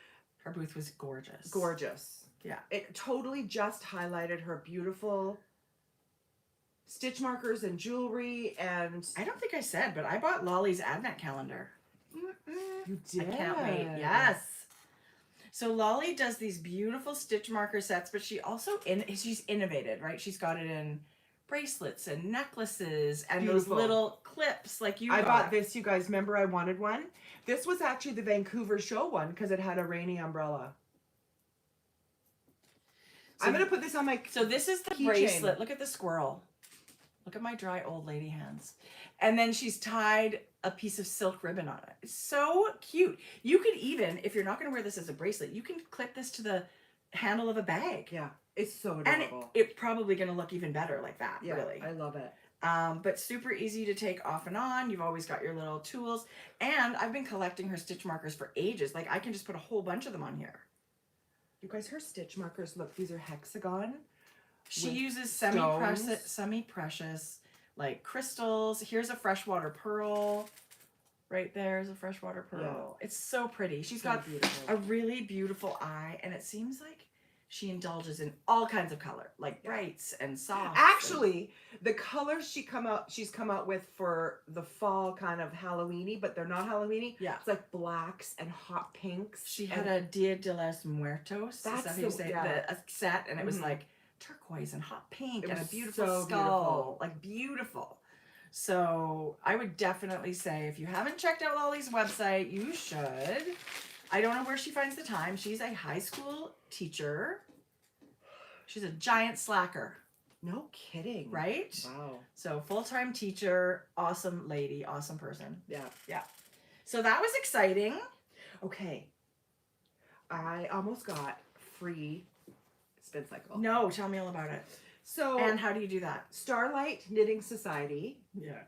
Her booth was gorgeous. Gorgeous. Yeah, it totally just highlighted her beautiful stitch markers and jewelry, and I don't think I said, but I bought Lolly's advent calendar. You did? I can't wait. Yes. So Lolly does these beautiful stitch marker sets, but she also she's innovated, right? She's got it in bracelets and necklaces and Beautiful. those little clips like you I got. bought this, you guys. Remember I wanted one? This was actually the Vancouver show one because it had a rainy umbrella. So I'm going to put this on my So this is the keychain. bracelet. Look at the squirrel. Look at my dry old lady hands. And then she's tied a piece of silk ribbon on it. It's so cute. You could even, if you're not going to wear this as a bracelet, you can clip this to the handle of a bag. Yeah, it's so And adorable. it's probably going to look even better like that, Yeah, really. I love it. But super easy to take off and on. You've always got your little tools. And I've been collecting her stitch markers for ages. Like, I can just put a whole bunch of them on here. You guys, her stitch markers, look, these are hexagon. She with uses stones. semi-precious, like crystals. Here's a freshwater pearl. Right there's a freshwater pearl. Yeah. It's so pretty. She's So got beautiful. a really beautiful eye, and it seems like she indulges in all kinds of color, like brights and softs. Actually, the colors she's come out with for the fall kind of Halloweeny, but they're not Halloweeny. Yeah. It's like blacks and hot pinks. She and had a Dia de los Muertos. Is That's that how you the- say it? yeah. A set, and it was Mhm. like turquoise and hot pink It and a was beautiful so skull. Like beautiful. So I would definitely say if you haven't checked out Lolly's website, you should. I don't know where she finds the time. She's a high school teacher. She's a giant slacker, No kidding. right? Wow. So full-time teacher, awesome lady, awesome person. Yeah. Yeah. So that was exciting. Okay. I almost got free spin cycle. No, tell me all about it. So And how do you do that? Starlight Knitting Society Yeah.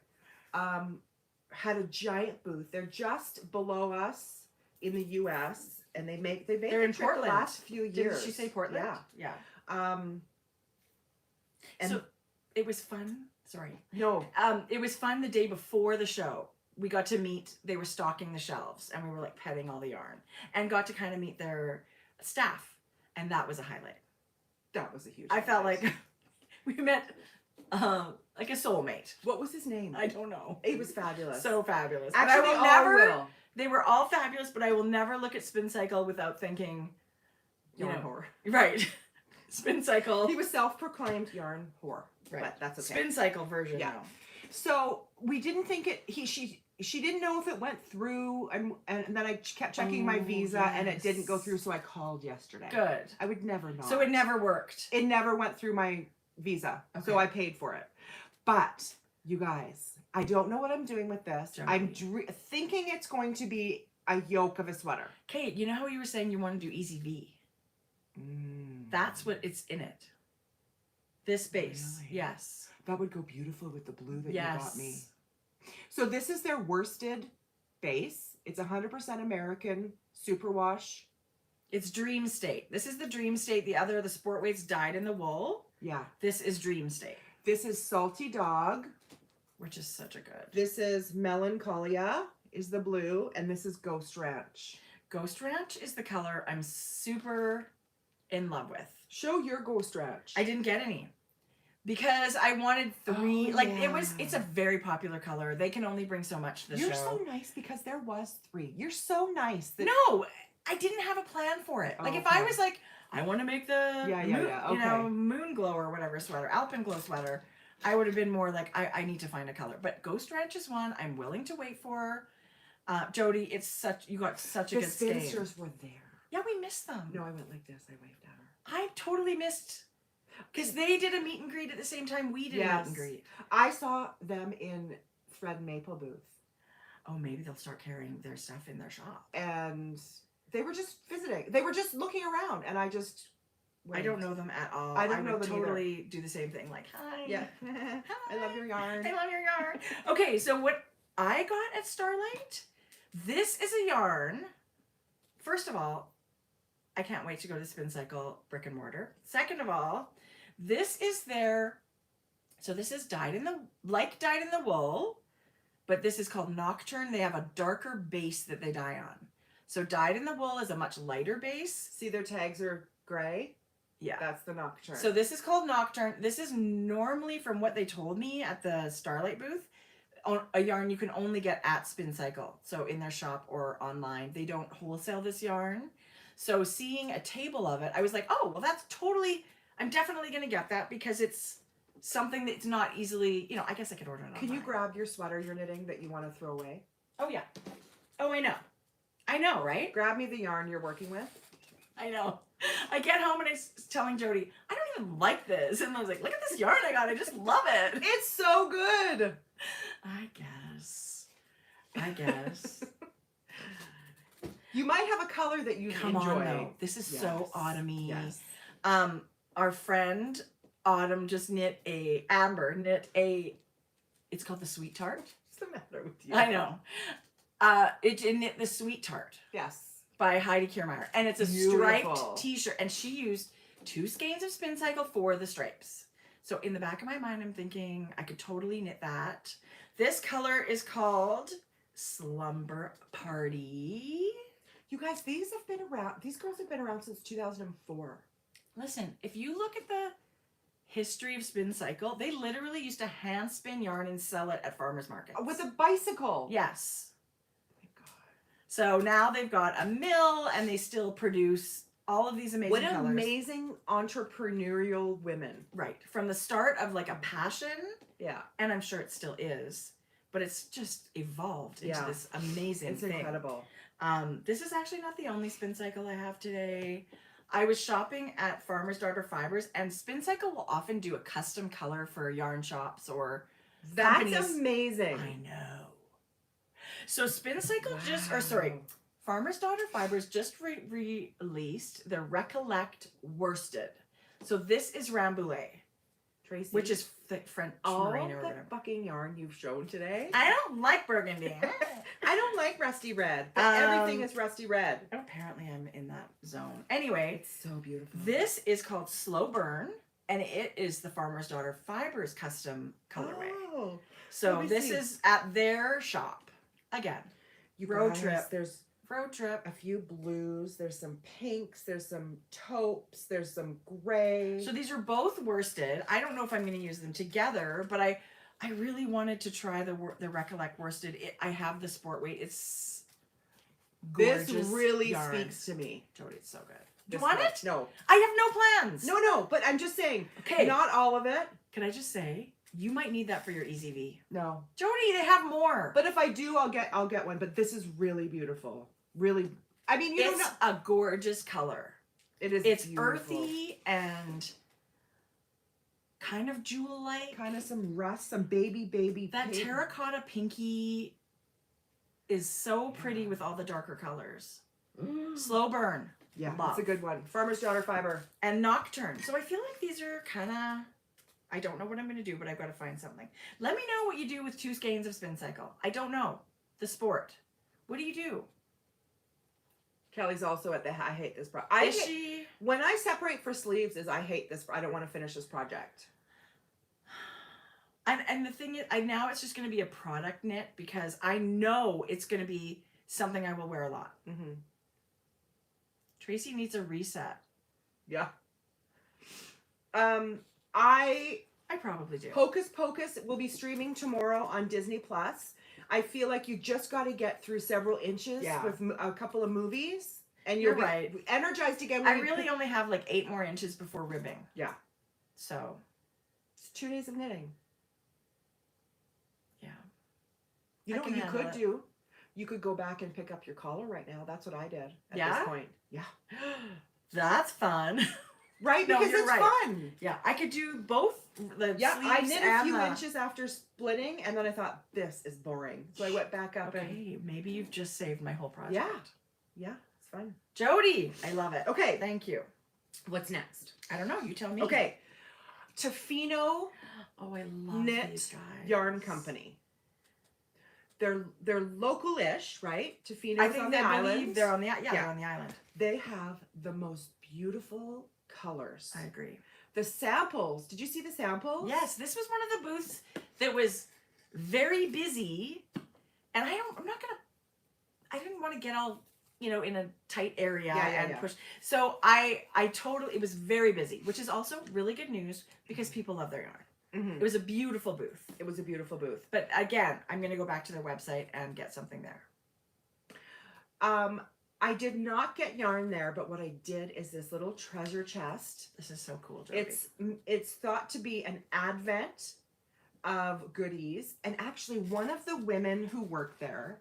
had a giant booth. They're just below us in the U.S. and they made They're the in trip Portland. the last few years. Didn't she say Portland? Yeah. Yeah. And So it was fun. Sorry. no, It was fun the day before the show. We got to meet, they were stocking the shelves and we were like petting all the yarn and got to kind of meet their staff. And that was a highlight. that was a huge. I felt highlight. like we met like a soulmate. What was his name? I don't know. It was fabulous. So fabulous. But actually, I will all never, will. they were all fabulous, but I will never look at Spin Cycle without thinking, you Yarn know, whore. right. Spin Cycle. He was self-proclaimed yarn whore, Right. but that's okay. Spin Cycle version Yeah. now. So we didn't think it. She didn't know if it went through, and then I kept checking my Oh, visa, and it didn't go yes. through. So I called yesterday. Good. I would never know. So it never worked. It never went through my visa, so Okay. I paid for it. But you guys, I don't know what I'm doing with this. Jodi. I'm thinking it's going to be a yoke of a sweater. Kate, you know how you were saying you want to do Easy V? That's what it's in it. This base. Really? Yes. That would go beautiful with the blue that Yes. you got me. So this is their worsted base. It's 100% American superwash. It's Dream State. This is the Dream State. The sport weights dyed in the wool. Yeah. This is Dream State, This is Salty Dog. which is such a good. This is Melancholia is the blue, and this is Ghost Ranch. Ghost Ranch is the color I'm super in love with. Show your Ghost Ranch. I didn't get any because I wanted three. Oh, like yeah. it's a very popular color. They can only bring so much to the You're show. so nice because there was 3. You're so nice. That No, I didn't have a plan for it. Like if I Okay. was like, I want to make the Yeah, moon, yeah, you know, okay. moon glow or whatever sweater, alpine glow sweater, I would have been more like, I need to find a color. But Ghost Ranch is one I'm willing to wait for. Jodi, you got such a the good stain. spinsters were there. Yeah, we missed them. No, I went like this. I waved at her. I totally missed because they did a meet and greet at the same time we did a meet Yes. and greet. I saw them in Thread Maple booth, Oh, maybe they'll start carrying their stuff in their shop. and they were just visiting. They were just looking around, and I just. I don't know them at all. I don't know would them either. totally do the same thing. Like, hi. Yeah. I love your yarn. I love your yarn. Okay, so what I got at Starlight, this is a yarn. First of all, I can't wait to go to Spin Cycle brick and mortar. Second of all, this is this is dyed in the wool, but this is called Nocturne. They have a darker base that they dye on. So dyed in the wool is a much lighter base. See, their tags are gray. Yeah. That's the Nocturne. So this is called Nocturne. This is normally, from what they told me at the Starlight booth, a yarn you can only get at Spin Cycle. So in their shop or online. They don't wholesale this yarn. So seeing a table of it, I was like, oh, well, I'm definitely going to get that because it's something that's not easily, you know, I guess I could order it online. Can you grab your sweater you're knitting that you want to throw away? Oh, yeah. Oh, I know. I know, right? Grab me the yarn you're working with. I know. I get home and I was telling Jodi, I don't even like this. And I was like, look at this yarn I got. I just love it. It's so good. I guess. I guess. You might have a color that you Come enjoy. on, though. This is so autumny. Yes. Our friend Autumn just it's called the Sweet Tart. What's the matter with you? I know. It knit the Sweet Tart Yes. by Heidi Kiermaier. And it's a Beautiful. striped t-shirt. And she used 2 skeins of spin cycle for the stripes. So in the back of my mind, I'm thinking I could totally knit that. This color is called Slumber Party. You guys, these girls have been around since 2004. Listen, if you look at the history of spin cycle, they literally used to hand spin yarn and sell it at farmers markets. With a bicycle. Yes. Oh my God. So now they've got a mill and they still produce all of these amazing colors. What amazing entrepreneurial women. Right. From the start of like a passion, Yeah. and I'm sure it still is, but it's just evolved into this amazing It's thing. incredible. This is actually not the only spin cycle I have today. I was shopping at Farmer's Daughter Fibres, and Spin Cycle will often do a custom color for yarn shops or That's companies. amazing. I know. So Spin Cycle Farmer's Daughter Fibres just released the Recollect Worsted. So this is Rambouillet, Tracie, which is French all merino or the whatever. fucking yarn you've shown today. I don't like burgundy. I don't like rusty red, but everything is rusty red. Apparently I'm in that zone. Anyway, It's so beautiful. this is called Slow Burn, and it is the Farmer's Daughter Fibres custom colorway. Oh, So let me this see. is at their shop. Again, you road guys, trip. There's road trip. a few blues. There's some pinks. There's some taupes. There's some gray. So these are both worsted. I don't know if I'm going to use them together, but I really wanted to try the Recollect worsted. I have the sport weight. It's gorgeous. This really yarn. speaks to me. Jodi, it's so good. This You want one. it? No. I have no plans. No, but I'm just saying. Okay. Not all of it. Can I just say, you might need that for your EZV. No. Jodi, they have more. But if I do, I'll get one. But this is really beautiful. Really. I mean, you don't It's know. a gorgeous color. It is. It's beautiful. earthy and kind of jewel-like. Kind of some rust, some baby. That pink. terracotta pinky is so pretty with all the darker colors. Slow burn. Yeah, Love. it's a good one. Farmer's Daughter Fiber. And Nocturne. So I feel like these are kind of, I don't know what I'm going to do, but I've got to find something. Let me know what you do with 2 skeins of Spin Cycle. I don't know. The sport. What do you do? Kelly's also at the I hate this project. Is she? When I separate for sleeves is I hate this. I don't want to finish this project. And the thing is, now it's just going to be a product knit because I know it's going to be something I will wear a lot. Mm-hmm. Tracie needs a reset. Yeah. I probably do. Hocus Pocus will be streaming tomorrow on Disney Plus. I feel like you just got to get through several inches with a couple of movies, and You're you'll be right. energized again. I really only have like 8 more inches before ribbing. Yeah. So. It's 2 days of knitting. Yeah. You I know what can you handle could it. do? You could go back and pick up your collar right now. That's what I did at Yeah? this point. Yeah. That's fun. Right? No, Because you're it's right. fun. Yeah, I could do both the Yeah, I sleeves knit a and few the... inches after splitting, and then I thought, this is boring. So I went back up and... Okay, maybe you've just saved my whole project. Yeah. Yeah, it's fun. Jodi, I love it. Okay. Thank you. What's next? I don't know, you tell me. Okay. Tofino Oh, I love Knit these guys. Yarn Company. They're local-ish, right? Tofino's I think on they the believe island. they're on the they're on the island. They have the most beautiful colors. I agree. The samples. Did you see the samples? Yes, this was one of the booths that was very busy, and I didn't want to get all, in a tight area and push. So I totally, it was very busy, which is also really good news because people love their yarn. Mm-hmm. It was a beautiful booth. It was a beautiful booth. But again, I'm going to go back to their website and get something there. I did not get yarn there, but what I did is this little treasure chest. This is so cool, Jodi. It's thought to be an advent of goodies, and actually one of the women who worked there,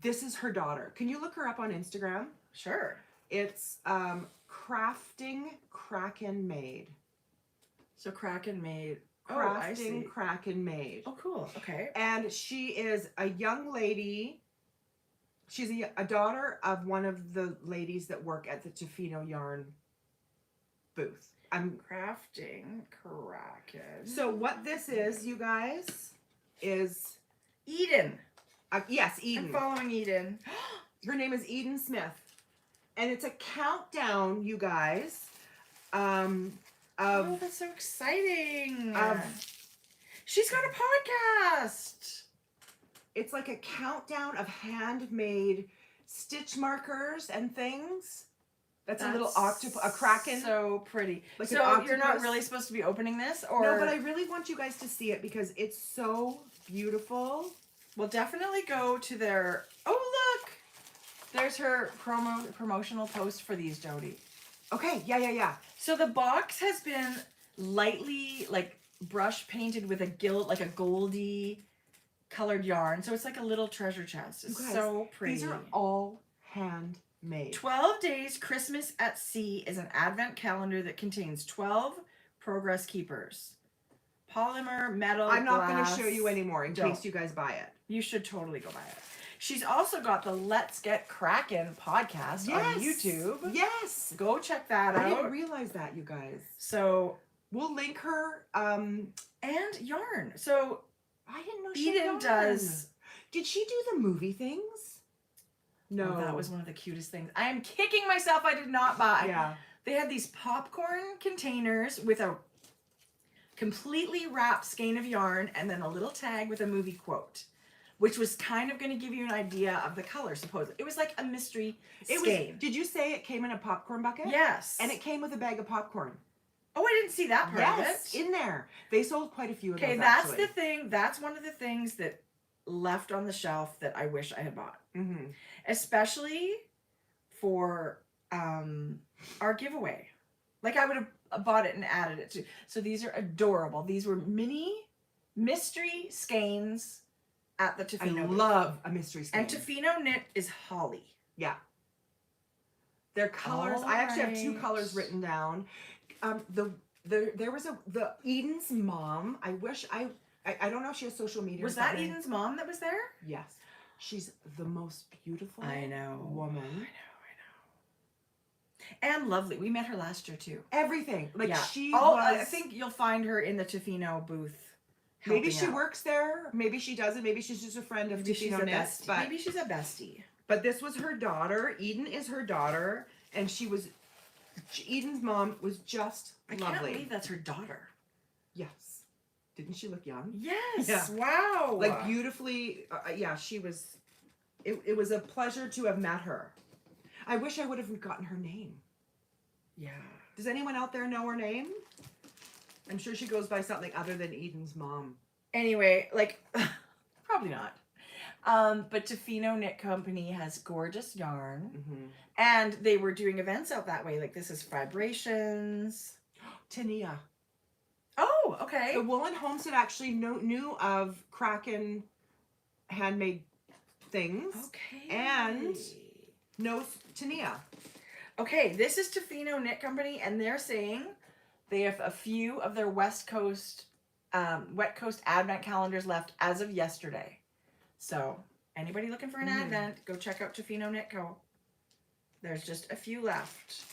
this is her daughter. Can you look her up on Instagram? Sure. It's Crafting Kraken Made. So Kraken Made. Crafting Kraken Made. Oh, cool. Okay. And she is a young lady. She's a daughter of one of the ladies that work at the Tofino yarn booth. I'm Crafting Kraken. So what this is, you guys, is Eden. Yes, Eden. I'm following Eden. Her name is Eden Smith, and it's a countdown, you guys. Oh, that's so exciting. Of She's got a podcast. It's like a countdown of handmade stitch markers and things. That's a little octopus, a kraken. So pretty. Like so an octopus. You're not really supposed to be opening this, or no? But I really want you guys to see it because it's so beautiful. We'll definitely go to their. Oh, look! There's her promotional post for these, Jodi. Okay, yeah. So the box has been lightly like brush painted with a like a goldy colored yarn. So it's like a little treasure chest. It's guys, so pretty. These are all handmade. 12 Days Christmas at Sea is an advent calendar that contains 12 progress keepers. Polymer, metal, I'm not going to glass. show you anymore in case you guys buy it. You should totally go buy it. She's also got the Let's Get Kraken podcast on YouTube. Yes. Go check that out. I didn't realize that, you guys. So we'll link her. And yarn. So I didn't know she Eden does. Did she do the movie things? No. Oh, that was one of the cutest things. I am kicking myself I did not buy. Yeah. They had these popcorn containers with a completely wrapped skein of yarn and then a little tag with a movie quote, which was kind of going to give you an idea of the color, supposedly. It was like a mystery skein. Did you say it came in a popcorn bucket? Yes. And it came with a bag of popcorn. Oh, I didn't see that part of it. Yes, in there. They sold quite a few of those, Okay, that's actually. the thing. That's one of the things that left on the shelf that I wish I had bought. Mm-hmm. Especially for our giveaway. Like I would have bought it and added it to. So these are adorable. These were mini mystery skeins at the Tofino. I love a mystery skein. And Tofino knit is holly. Yeah. Their colors. All I actually have 2 right. colors written down. There was the Eden's mom. I wish I don't know if she has social media. Was or that something. Eden's mom that was there? Yes. She's the most beautiful I know. woman. I know. And lovely. We met her last year too. Everything. Like Yeah. she Oh, was. I think you'll find her in the Tofino booth. Maybe helping she out. works there. Maybe she doesn't. Maybe she's just a friend of Maybe she's Tofino a Knits. bestie. But Maybe she's a bestie. But this was her daughter. Eden is her daughter, and Eden's mom was just I lovely. can't believe that's her daughter. Yes. Didn't she look young? Yes. Yeah. Wow. Like beautifully. Yeah, she was. It was a pleasure to have met her. I wish I would have gotten her name. Yeah. Does anyone out there know her name? I'm sure she goes by something other than Eden's mom. Anyway, like, probably not. But Tofino Knit Company has gorgeous yarn. Mm-hmm. And they were doing events out that way. Like, this is Vibrations. Tania. Oh, okay. The Woolen Homestead actually knew of Kraken handmade things. Okay. And knows Tania. Okay, this is Tofino Knit Company, and they're saying they have a few of their West Coast, Wet Coast Advent calendars left as of yesterday. So, anybody looking for an Advent, go check out Tofino Knit Co. There's just a few left.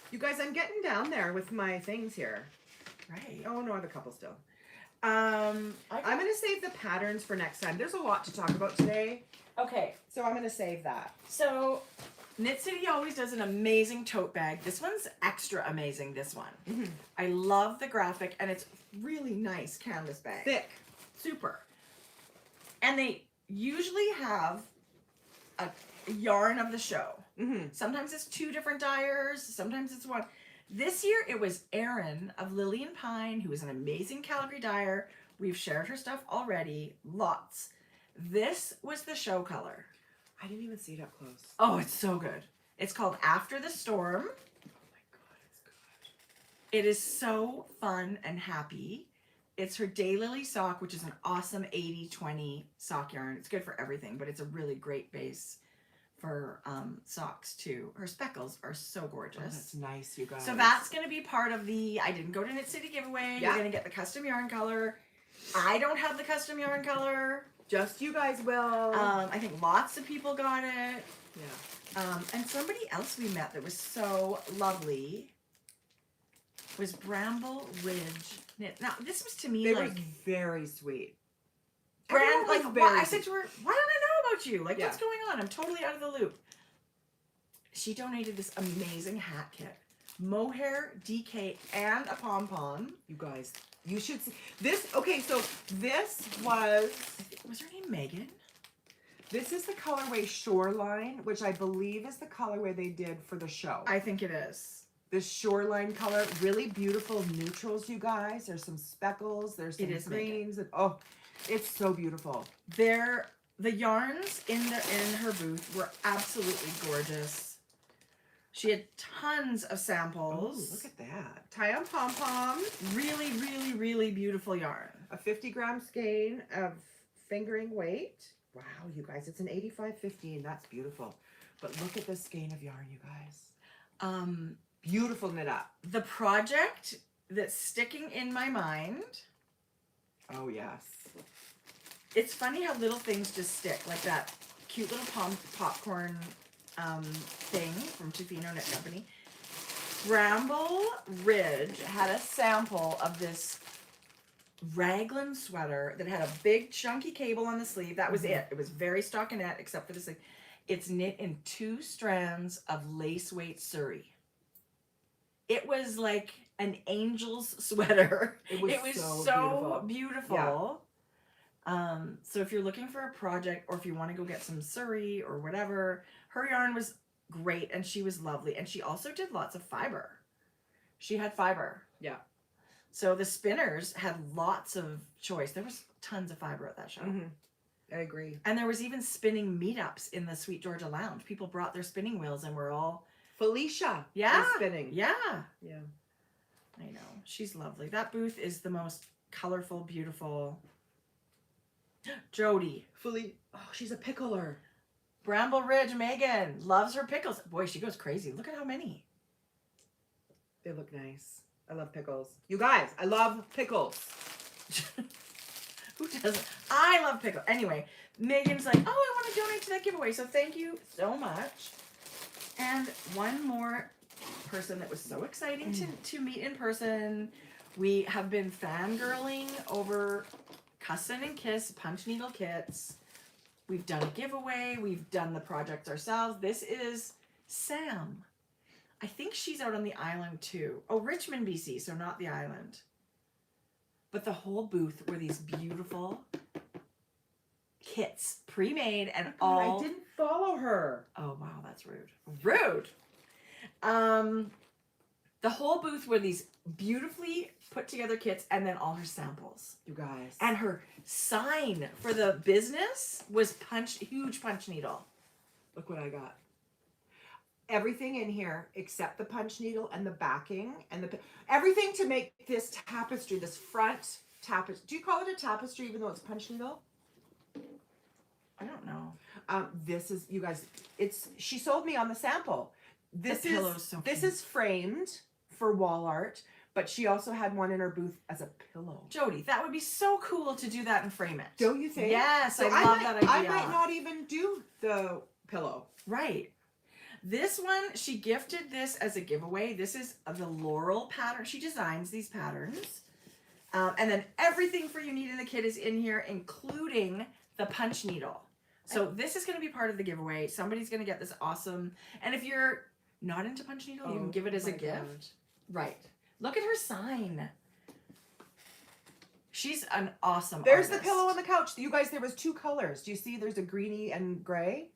You guys, I'm getting down there with my things here. Right. Oh, no, I have a couple still. I'm I'm going to save the patterns for next time. There's a lot to talk about today, okay. so I'm going to save that. So, Knit City always does an amazing tote bag. This one's extra amazing, this one. Mm-hmm. I love the graphic, and it's really nice canvas bag. Thick. Super. And they usually have a yarn of the show. Mm-hmm. Sometimes it's 2 different dyers, sometimes it's 1. This year it was Erin of Lily and Pine, who is an amazing Calgary dyer. We've shared her stuff already, lots. This was the show color. I didn't even see it up close. Oh, it's so good. It's called After the Storm. Oh my God, it's good. It is so fun and happy. It's her Daylily sock, which is an awesome 80-20 sock yarn. It's good for everything, but it's a really great base for socks too. Her speckles are so gorgeous. Oh, that's nice, you guys. So that's going to be part of the I Didn't Go to Knit City giveaway. You're going to get the custom yarn color. I don't have the custom yarn color. Just you guys will. I think lots of people got it. Yeah. And somebody else we met that was so lovely was Bramble Ridge Knit. Now, this was to me They like were very sweet. brand, Everyone like was what, very I said to her, why don't I know about you? Like, Yeah. what's going on? I'm totally out of the loop. She donated this amazing hat kit. Mohair, DK, and a pom-pom. You guys, you should see this. Okay, so this was Was her name Megan? this is the colorway Shoreline, which I believe is the colorway they did for the show. I think it is. This Shoreline color, really beautiful neutrals, you guys. There's some speckles, there's some It is greens, and oh, it's so beautiful. The yarns in her booth were absolutely gorgeous. She had tons of Oh, samples. look at that. Tie on pom-pom. Really, really, really beautiful yarn. A 50-gram skein of fingering weight. Wow, you guys, it's an 85-15. That's beautiful. But look at this skein of yarn, you guys. Beautiful knit up. The project that's sticking in my mind, Oh, yes. it's funny how little things just stick, like that cute little popcorn thing from Tofino Knit Company. Bramble Ridge had a sample of this raglan sweater that had a big chunky cable on the sleeve. That was it. It was very stockinette except for the sleeve. It's knit in 2 strands of lace weight Surrey. It was like an angel's sweater. It was so beautiful. beautiful. So if you're looking for a project or if you want to go get some Surrey or whatever, her yarn was great and she was lovely. And she also did lots of fiber. She had fiber. Yeah. So the spinners had lots of choice. There was tons of fiber at that show. I agree. And there was even spinning meetups in the Sweet Georgia Lounge. People brought their spinning wheels and we're all... Felicia Yeah. is spinning. Yeah. Yeah. I know. She's lovely. That booth is the most colorful, beautiful. Jodi. Oh, she's a pickler. Bramble Ridge Megan loves her pickles. Boy, she goes crazy. Look at how many. They look nice. I love pickles. You guys, I love pickles. Who doesn't? I love pickles. Anyway, Megan's like, oh, I want to donate to that giveaway. So thank you so much. And one more person that was so exciting to meet in person. We have been fangirling over Cussin and Kiss punch needle kits. We've done a giveaway. We've done the projects ourselves. This is Sam. I think she's out on the island too. Oh, Richmond, BC, so not the island. But the whole booth were these beautiful kits, pre-made and all. I didn't follow her. Oh, wow, that's rude. Rude! The whole booth were these beautifully put together kits and then all her samples. You guys. And her sign for the business was huge punch needle. Look what I got. Everything in here except the punch needle and the backing and everything to make this tapestry, this front tapestry. Do you call it a tapestry even though it's punch needle? I don't know. This is, you guys, she sold me on the sample. This is framed for wall art, but she also had one in her booth as a pillow. Jodi, that would be so cool to do that and frame it. Don't you think? Yes, So I love that idea. I might not even do the pillow. Right. This one, she gifted this as a giveaway. This is the Laurel pattern. She designs these patterns. And then everything for you need in the kit is in here, including the punch needle. So this is going to be part of the giveaway. Somebody's going to get this awesome. And if you're not into punch needle, you can give it as a gift. God. Right. Look at her sign. She's an awesome There's artist. the pillow on the couch. You guys, there was 2 colors. Do you see there's a greeny and gray?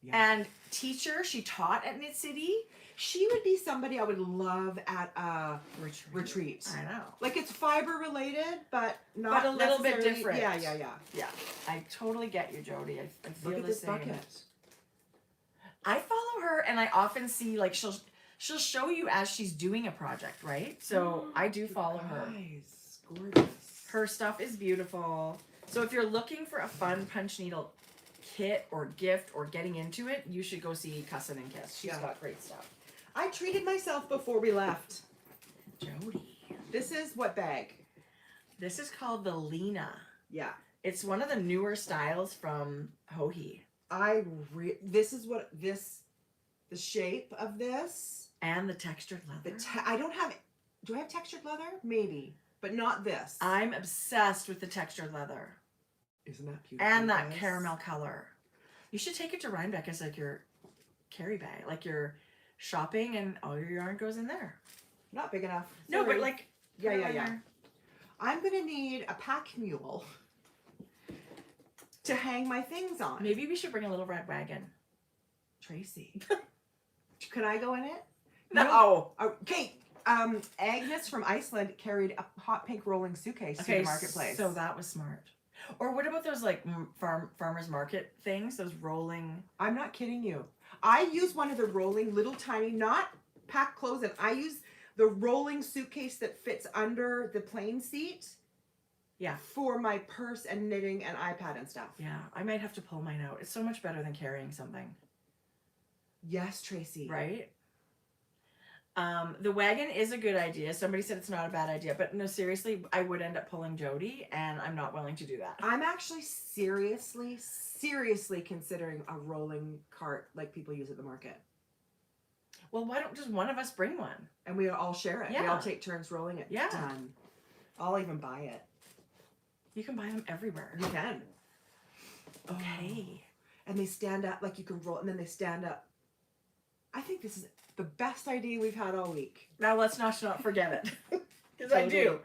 Yeah. And teacher, she taught at Knit City. She would be somebody I would love at a retreat. I know. Like it's fiber related, but not a little bit necessarily- different. Yeah. Yeah, I totally get you, Jodi. I feel Look at the this same. bucket. I follow her, and I often see like she'll show you as she's doing a project, right? So I do follow her. Nice, gorgeous. Her stuff is beautiful. So if you're looking for a fun punch needle kit or gift or getting into it, you should go see Cussin and Kiss. She's got great stuff. I treated myself before we left. Jodi. This is what bag? This is called the Lena. Yeah. It's one of the newer styles from Hohi. This is what the shape of this. And the textured leather. I don't have, do I have textured leather? Maybe, but not this. I'm obsessed with the textured leather. Isn't that beautiful? And that caramel color. You should take it to Rhinebeck as like your carry bag. Like you're shopping and all your yarn goes in there. Not big enough. No, Sorry. but like, yeah. I'm going to need a pack mule to hang my things on. Maybe we should bring a little red wagon. Tracie. Can I go in it? No. Okay. Agnes from Iceland carried a hot pink rolling suitcase to the marketplace. So that was smart. Or what about those like farmers market things? Those rolling. I'm not kidding you. I use one of the rolling little tiny, not pack clothes, and I use the rolling suitcase that fits under the plane seat. Yeah. For my purse and knitting and iPad and stuff. Yeah, I might have to pull mine out. It's so much better than carrying something. Yes, Tracie. Right? The wagon is a good idea. Somebody said it's not a bad idea, but no, seriously, I would end up pulling Jodi, and I'm not willing to do that. I'm actually seriously considering a rolling cart like people use at the market. Well, why don't just one of us bring one? And we all share it. Yeah. We all take turns rolling it. Yeah. Done. I'll even buy it. You can buy them everywhere. You can. Okay. Oh. And they stand up, like you can roll, and then they stand up. I think this is the best idea we've had all week. Now let's not forget it. Because I do.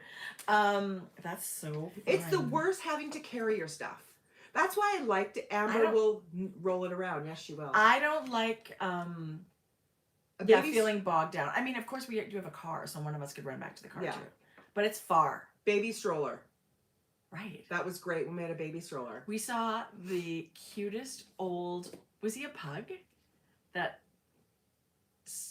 That's so fun. It's the worst having to carry your stuff. That's why I liked it. Amber will roll it around. Yes, she will. I don't like feeling bogged down. I mean, of course we do have a car, so one of us could run back to the car too. But it's far. Baby stroller. Right. That was great. We made a baby stroller. We saw the cutest old, was he a pug?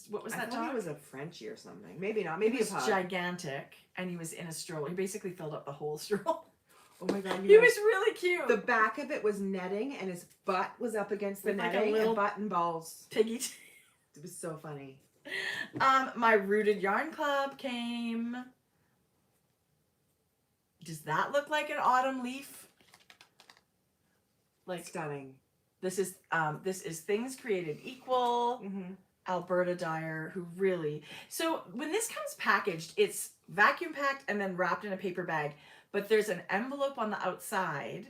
What was that I thought dog? he was a Frenchie or something. Maybe not. Maybe he was a pug. gigantic, and he was in a stroller. He basically filled up the whole stroller. Oh my God. He was really cute. The back of it was netting, and his butt was up against the With like a netting, little and button balls. piggy. It was so funny. My Rooted Yarn Club came. Does that look like an autumn leaf? Like Stunning. this is Things Created Equal. Mm-hmm. Alberta Dyer, who really... So when this comes packaged, it's vacuum packed and then wrapped in a paper bag, but there's an envelope on the outside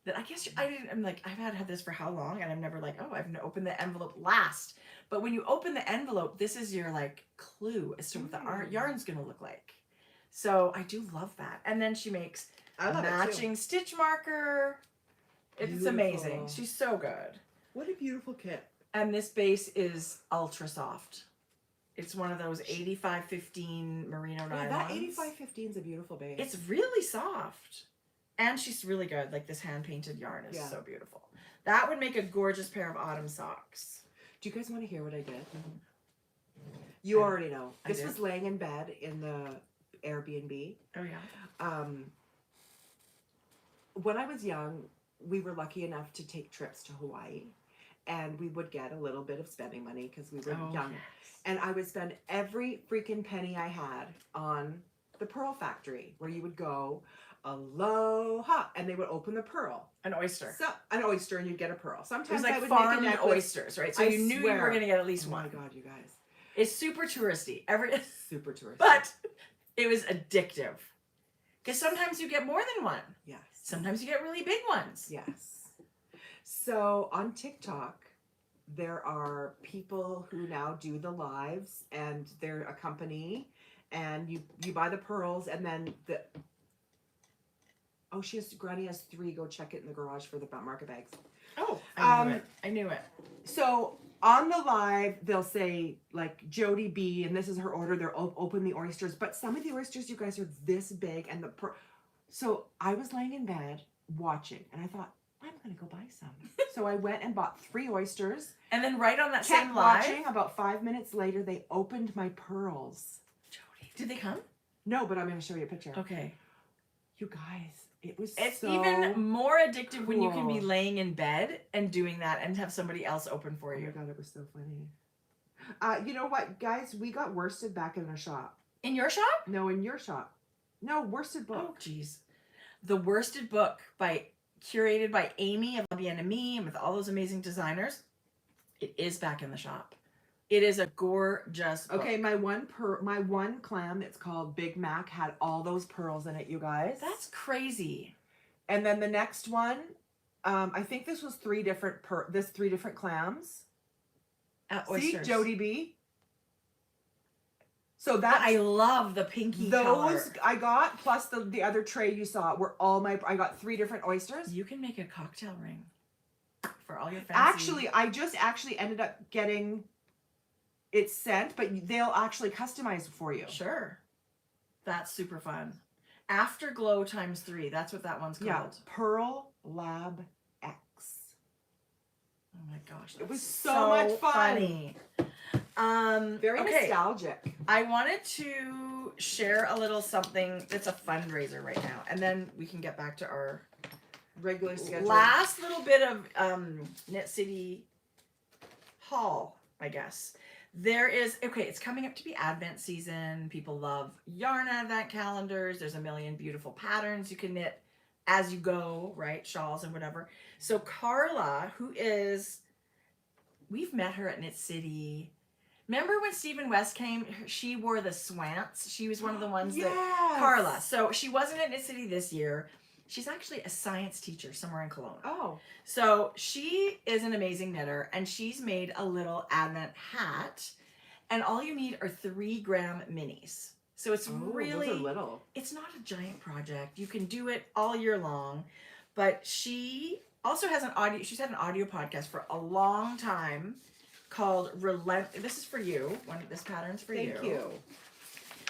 that I guess I'm like, I've had this for how long? And I'm never like, oh, I've opened the envelope last. But when you open the envelope, this is your like clue as to what the yarn's gonna look like. So I do love that. And then she makes matching stitch marker. It's amazing. She's so good. What a beautiful kit. And this base is ultra soft. It's one of those 85-15 merino nylons. That 85-15 is a beautiful base. It's really soft. And she's really good. Like this hand-painted yarn is so beautiful. That would make a gorgeous pair of autumn socks. Do you guys want to hear what I did? You already know. This was laying in bed in the Airbnb. Oh, yeah. When I was young, we were lucky enough to take trips to Hawaii. And we would get a little bit of spending money because we were young. Yes. And I would spend every freaking penny I had on the Pearl Factory, where you would go, aloha, and they would open the pearl. An oyster. So, an oyster, and you'd get a pearl. Sometimes it was like I would farmed make a necklace. Oysters, right? So you knew you were going to get at least one. Oh my God, you guys. It's super touristy. Super touristy. But it was addictive. Because sometimes you get more than one. Yes. Sometimes you get really big ones. Yes. So on TikTok, there are people who now do the lives, and they're a company, and you buy the pearls, and then Oh, Granny has 3. Go check it in the garage for the market bags. Oh, I knew it. So on the live, they'll say like Jodi B, and this is her order. They'll open the oysters, but some of the oysters, you guys, are this big, and so I was laying in bed watching, and I thought, I'm gonna go buy some. So I went and bought 3 oysters. And then right on that Kept same live, watching. About 5 minutes later, they opened my pearls. Jodi, did they come? No, but I'm gonna show you a picture. Okay. You guys, It's so even more addictive when you can be cool. laying in bed and doing that and have somebody else open for Oh you. my god, it was so funny. You know what, guys? We got worsted back in our shop. In your shop? No, in your shop. No, worsted book. Oh, jeez. The Worsted Book curated by Amy of Bien and Me, and with all those amazing designers. It is back in the shop. It is a gorgeous book. Okay, my one clam, it's called Big Mac, had all those pearls in it, you guys. That's crazy. And then the next one, I think this was 3 different clams. Oysters. See, Jodi B. So But that I love the pinky color. those I got, plus the other tray you saw were all I got 3 different oysters. You can make a cocktail ring for all your fancy. Actually, I just ended up getting it sent, but they'll actually customize it for you. Sure. That's super fun. Afterglow × 3. That's what that one's called. Yeah, Pearl Lab X. Oh my gosh. It was so much fun. Funny. Very okay. nostalgic. I wanted to share a little something that's a fundraiser right now, and then we can get back to our Regular schedule. last little bit of Knit City haul, I guess. It's coming up to be Advent season. People love yarn Advent calendars. There's a million beautiful patterns you can knit as you go, right? Shawls and whatever. So Carla, we've met her at Knit City. Remember when Stephen West came? She wore the swants. She was one of the ones that Carla. So she wasn't at Knit City this year. She's actually a science teacher somewhere in Kelowna. Oh. So she is an amazing knitter, and she's made a little Advent hat, and all you need are 3-gram minis. So it's really, those are little. It's not a giant project. You can do it all year long, but she also has she's had an audio podcast for a long time called This is for you. This pattern's for you. Thank you.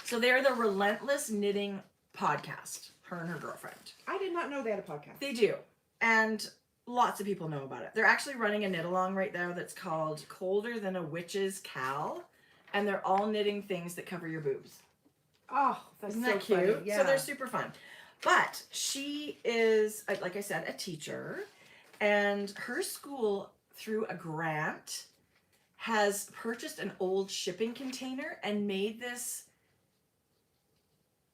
So they're the Relentless Knitting Podcast, her and her girlfriend. I did not know they had a podcast. They do. And lots of people know about it. They're actually running a knit along right now that's called Colder Than a Witch's Cal. And they're all knitting things that cover your boobs. Oh, that's Isn't so that cute? funny. Yeah. So they're super fun. But she is, like I said, a teacher. And her school, through a grant, has purchased an old shipping container and made this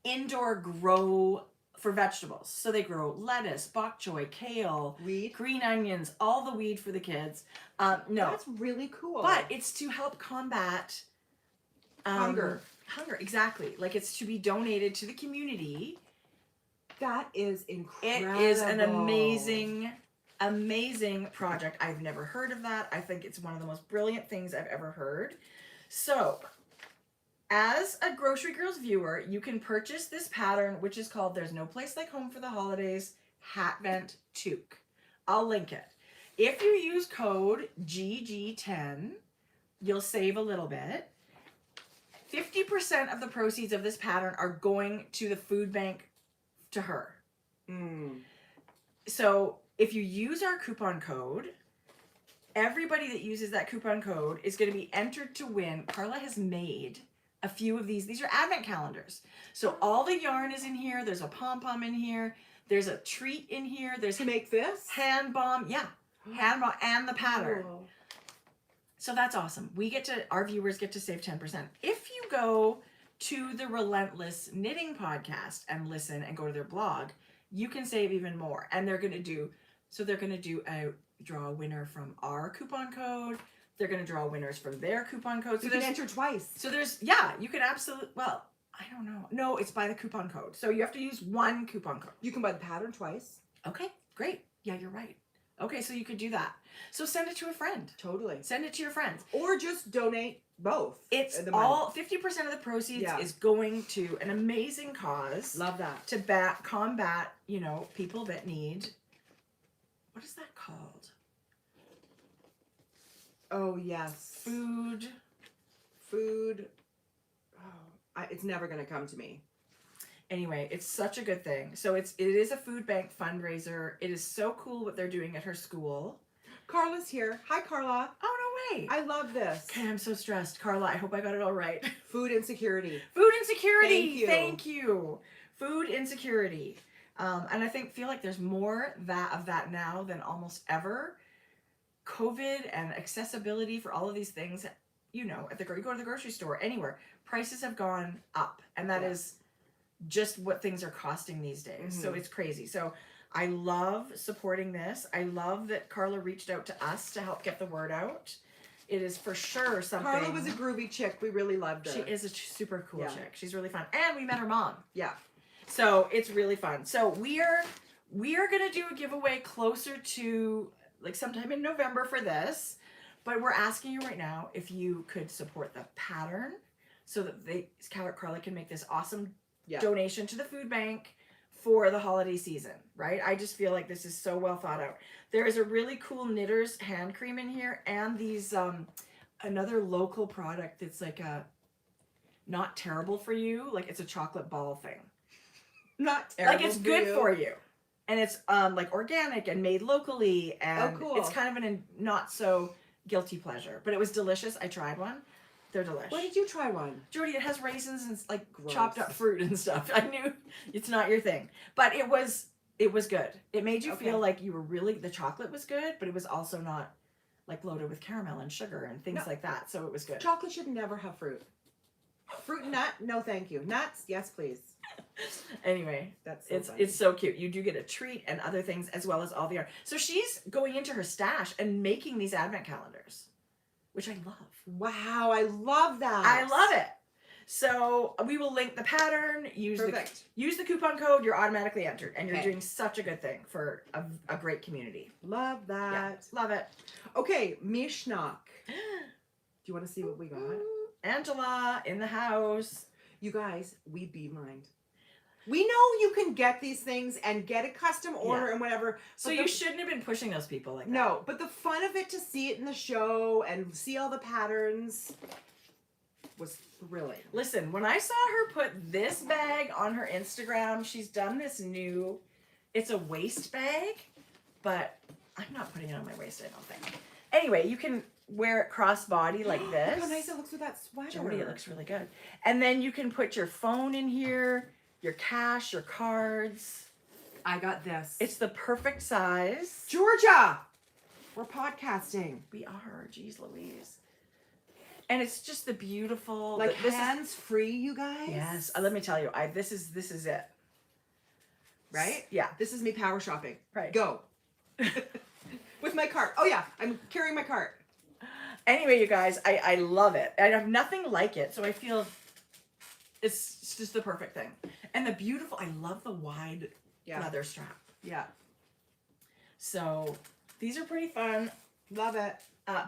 indoor grow for vegetables. So they grow lettuce, bok choy, kale, weed, green onions, all the weed for the kids. No, that's really cool. but it's to help combat hunger. Hunger, exactly. Like, it's to be donated to the community. That is incredible. It is an amazing project. I've never heard of that. I think it's one of the most brilliant things I've ever heard. So, as a Grocery Girls viewer, you can purchase this pattern, which is called There's No Place Like Home for the Holidays Hat Vent Toque. I'll link it. If you use code GG10, you'll save a little bit. 50% of the proceeds of this pattern are going to the food bank to her. So if you use our coupon code, everybody that uses that coupon code is going to be entered to win. Carla has made a few of these. These are Advent calendars. So all the yarn is in here. There's a pom-pom in here. There's a treat in here. There's to make this? hand bomb. Yeah. Hand bomb and the pattern. Cool. So that's awesome. Our viewers get to save 10%. If you go to the Relentless Knitting Podcast and listen and go to their blog, you can save even more. And they're going to do draw a winner from our coupon code. They're going to draw winners from their coupon code. So you can enter twice. So you can absolutely, well, I don't know. No, it's by the coupon code. So you have to use one coupon code. You can buy the pattern twice. Okay, great. Yeah, you're right. Okay, so you could do that. So send it to a friend. Totally. Send it to your friends. Or just donate both. It's the money. all 50% of the proceeds is going to an amazing cause. Love that. To combat, you know, people that need, what is that called? Oh, yes. Food. Oh, it's never going to come to me. Anyway, it's such a good thing. So it is a food bank fundraiser. It is so cool what they're doing at her school. Carla's here. Hi, Carla. Oh, no way. I love this. Okay, I'm so stressed. Carla, I hope I got it all right. Food insecurity. Food insecurity. Thank you. Thank you. Food insecurity. And I feel like there's more of that now than almost ever. COVID and accessibility for all of these things, you know, you go to the grocery store, anywhere, prices have gone up. And that is just what things are costing these days. So it's crazy. So I love supporting this. I love that Carla reached out to us to help get the word out. It is for sure something. Carla was a groovy chick. We really loved her. She is a super cool chick. She's really fun. And we met her mom. Yeah. So it's really fun. So we are going to do a giveaway closer to like sometime in November for this. But we're asking you right now if you could support the pattern so that Carla can make this awesome donation to the food bank for the holiday season, right? I just feel like this is so well thought out. There is a really cool Knitter's hand cream in here and these another local product that's like a not terrible for you, like it's a chocolate ball thing. Not terrible. Like it's good for you. And it's like organic and made locally and cool. It's kind of a not so guilty pleasure, but it was delicious. I tried one. They're delicious. Why did you try one? Jodi, it has raisins and like Gross. chopped up fruit and stuff. I knew it's not your thing, but it was good. It made you feel like you were the chocolate was good, but it was also not like loaded with caramel and sugar and things like that. So it was good. Chocolate should never have fruit. Fruit and nut? No, thank you. Nuts? Yes, please. Anyway, that's so funny. It's so cute. You do get a treat and other things as well as all the art. So she's going into her stash and making these advent calendars, which I love. Wow, I love that. I love it. So we will link the pattern. Use the coupon code. You're automatically entered, and you're doing such a good thing for a great community. Love that. Yeah, love it. Okay, Mishnak. Do you want to see what we got? Angela in the house. You guys, we beelined. We know you can get these things and get a custom order and whatever. So you shouldn't have been pushing those people like that. No, but the fun of it to see it in the show and see all the patterns was thrilling. Listen, when I saw her put this bag on her Instagram, she's done this new, it's a waist bag, but I'm not putting it on my waist, I don't think. Anyway, you can wear it crossbody like this. Look how nice it looks with that sweater. Jodi, it looks really good. And then you can put your phone in here, your cash, your cards. I got this. It's the perfect size. Georgia! We're podcasting. We are. Jeez Louise. And it's just the beautiful... Like hands-free, you guys? Yes. Let me tell you, this is it. Right? Yeah. This is me power shopping. Right. Go. With my cart. Oh, yeah. I'm carrying my cart. Anyway, you guys, I love it. I have nothing like it, so I feel it's just the perfect thing. And I love the wide leather strap. Yeah. So these are pretty fun. Love it.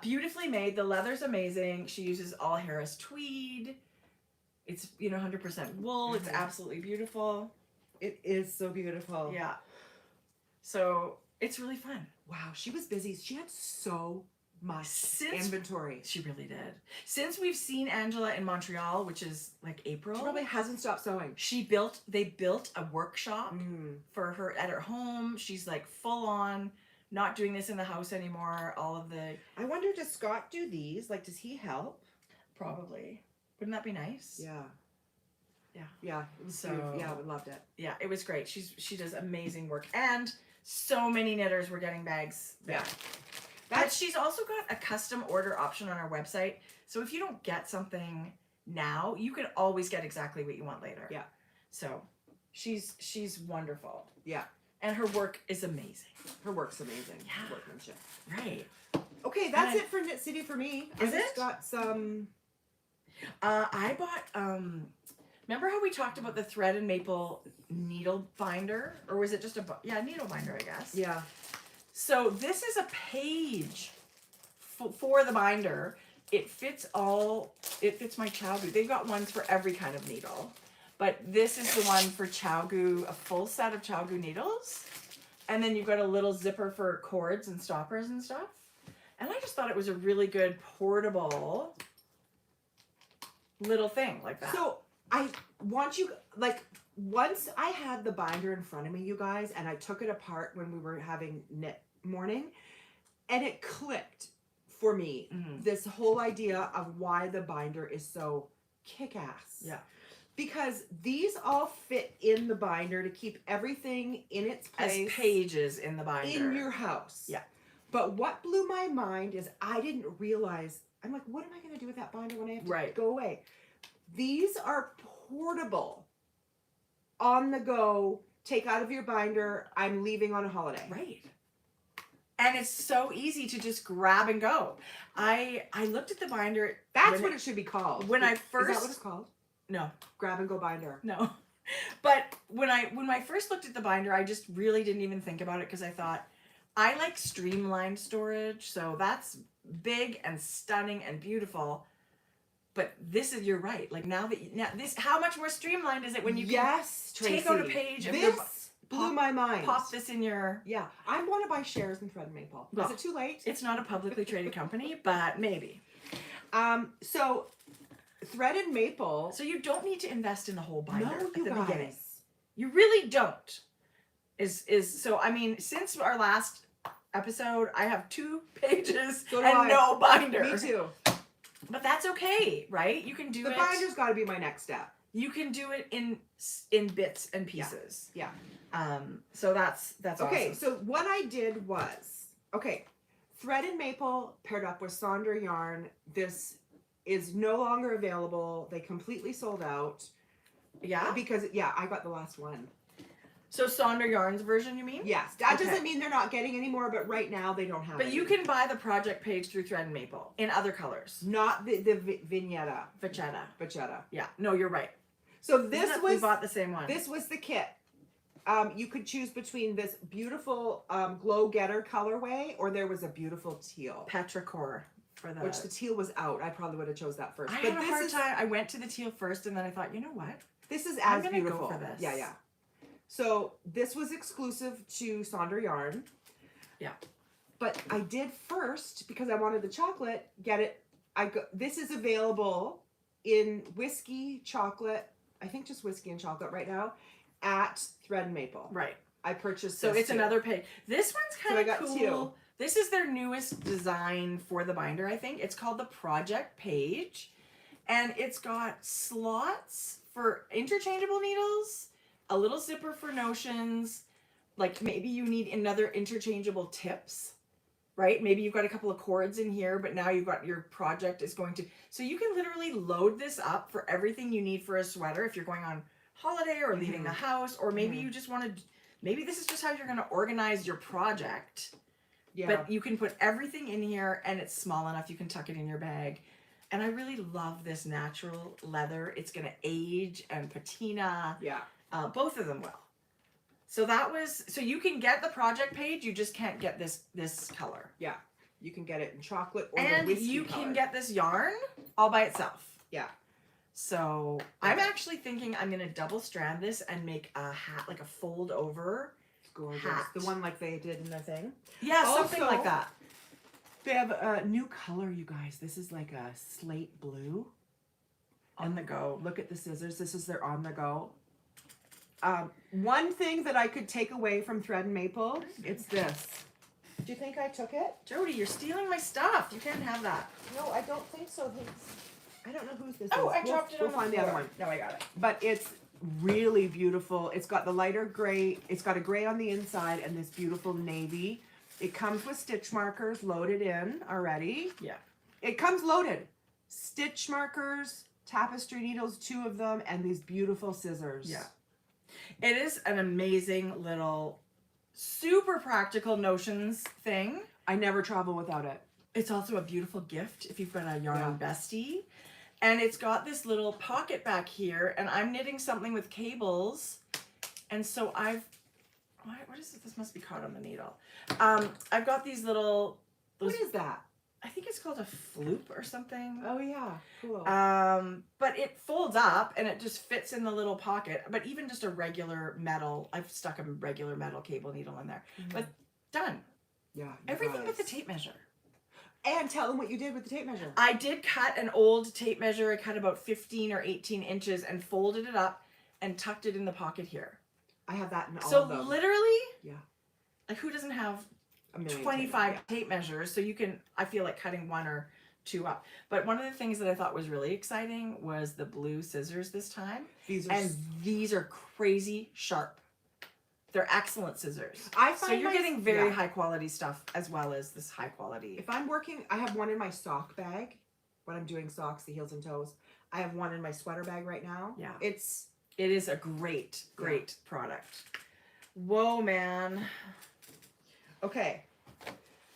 Beautifully made. The leather's amazing. She uses all Harris tweed. It's 100% wool. It's absolutely beautiful. It is so beautiful. Yeah. So it's really fun. Wow, she was busy. She had so much inventory. She really did. Since we've seen Angela in Montreal, which is like April, she probably hasn't stopped sewing. They built a workshop for her at her home. She's like full on, not doing this in the house anymore. I wonder, does Scott do these? Like, does he help? Probably. Wouldn't that be nice? Yeah. Yeah. Yeah. It was beautiful. Yeah, we loved it. Yeah, it was great. She does amazing work. And so many knitters were getting bags there. Yeah. But she's also got a custom order option on our website. So if you don't get something now, you can always get exactly what you want later. Yeah. So she's wonderful. Yeah. And her work is amazing. Her work's amazing. Yeah. Workmanship. Right. Okay, that's it for Knit City for me. Is I just got some... I bought... Remember how we talked about the thread and maple needle binder? Or was it just needle binder, I guess. Yeah. So this is a page for the binder. It fits my ChiaoGoo. They've got ones for every kind of needle. But this is the one for ChiaoGoo, a full set of ChiaoGoo needles. And then you've got a little zipper for cords and stoppers and stuff. And I just thought it was a really good portable little thing like that. So I want you, like, once I had the binder in front of me, you guys, and I took it apart when we were having knit morning, and it clicked for me, this whole idea of why the binder is so kick-ass. Yeah. Because these all fit in the binder to keep everything in its place. As pages in the binder. In your house. Yeah. But what blew my mind is I didn't realize, I'm like, what am I going to do with that binder when I have to go away? These are portable, on the go, take out of your binder, I'm leaving on a holiday. Right. And it's so easy to just grab and go. I looked at the binder. That's what it should be called. When I first... Is that what it's called? No. Grab and go binder. No. But when I first looked at the binder, I just really didn't even think about it because I thought, I like streamlined storage. So that's big and stunning and beautiful. But this is, you're right. Like now this, how much more streamlined is it when you can take out a page of your... Blew my mind. Pop this in your... Yeah. I want to buy shares in Thread and Maple. Well, is it too late? It's not a publicly traded company, but maybe. So Thread and Maple... So you don't need to invest in the whole binder at the guys. beginning. You really don't. So, I mean, since our last episode, I have 2 pages and no binder. Me too. But that's okay, right? You can do it... The binder's got to be my next step. You can do it in bits and pieces. Yeah. So that's okay. awesome. So what I did was, Thread and Maple paired up with Sonder yarn. This is no longer available. They completely sold out. Yeah. Because I got the last one. So Sonder yarn's version, you mean? Yes. That doesn't mean they're not getting any more, but right now they don't have. But you can buy the project page through Thread and Maple in other colors. Not the vignetta. Vachetta. Yeah. No, you're right. So this was... We bought the same one. This was the kit. You could choose between this beautiful glow getter colorway, or there was a beautiful teal. Petrichor. Which the teal was out. I probably would have chose that first. I had a hard time. I went to the teal first, and then I thought, you know what? This is as beautiful. Go for this. Yeah. So this was exclusive to Sonder yarn. Yeah. But I did first, because I wanted the chocolate, get it. This is available in whiskey, chocolate, I think just whiskey and chocolate right now, at Thread and Maple. Right. I purchased this. So it's too. another page. This one's kind of cool. 2. This is their newest design for the binder, I think. It's called the Project Page. And it's got slots for interchangeable needles, a little zipper for notions, like maybe you need another interchangeable tips, right? Maybe you've got a couple of cords in here, but now you've got your project is going to... So you can literally load this up for everything you need for a sweater if you're going on holiday or leaving the house, or maybe you just want to... Maybe this is just how you're going to organize your project. Yeah. But you can put everything in here, and it's small enough you can tuck it in your bag. And I really love this natural leather. It's going to age and patina. Yeah. Both of them will. So that was... So you can get the project page, you just can't get this color. Yeah. You can get it in chocolate or and the whiskey you color. Can get this yarn all by itself. Yeah. So I'm actually thinking I'm going to double strand this and make a hat, like a fold over hat. The one like they did in the thing. Yeah, something like that. They have a new color, you guys. This is like a slate blue. On the go. Look at the scissors. This is their on the go. One thing that I could take away from Thread and Maple, it's this. Do you think I took it? Jodi, you're stealing my stuff. You can't have that. No, I don't think so. I don't know whose this is. Oh, I dropped it on the We'll find the other one. No, I got it. But it's really beautiful. It's got the lighter gray. It's got a gray on the inside and this beautiful navy. It comes with stitch markers loaded in already. Yeah. It comes loaded. Stitch markers, tapestry needles, 2 of them, and these beautiful scissors. Yeah. It is an amazing little, super practical notions thing. I never travel without it. It's also a beautiful gift if you've got a yarn bestie. And it's got this little pocket back here, and I'm knitting something with cables. And so I've what is it? This must be caught on the needle. I've got these little. What is that? I think it's called a floop or something. Oh yeah, cool. But it folds up and it just fits in the little pocket. But even just a regular metal, I've stuck a regular metal cable needle in there. But done. Yeah. Everything but the tape measure. And tell them what you did with the tape measure. I did cut an old tape measure. I cut about 15 or 18 inches and folded it up and tucked it in the pocket here. I have that in all So of them. literally, Yeah. like who doesn't have A million 25 tape measures? So you can, I feel like cutting one or two up. But one of the things that I thought was really exciting was the blue scissors this time. These are And these are crazy sharp. They're excellent scissors. I So find you're getting very high quality stuff as well as this high quality. If I'm working, I have one in my sock bag when I'm doing socks, the heels and toes. I have one in my sweater bag right now. Yeah. It is a great product. Whoa, man. Okay.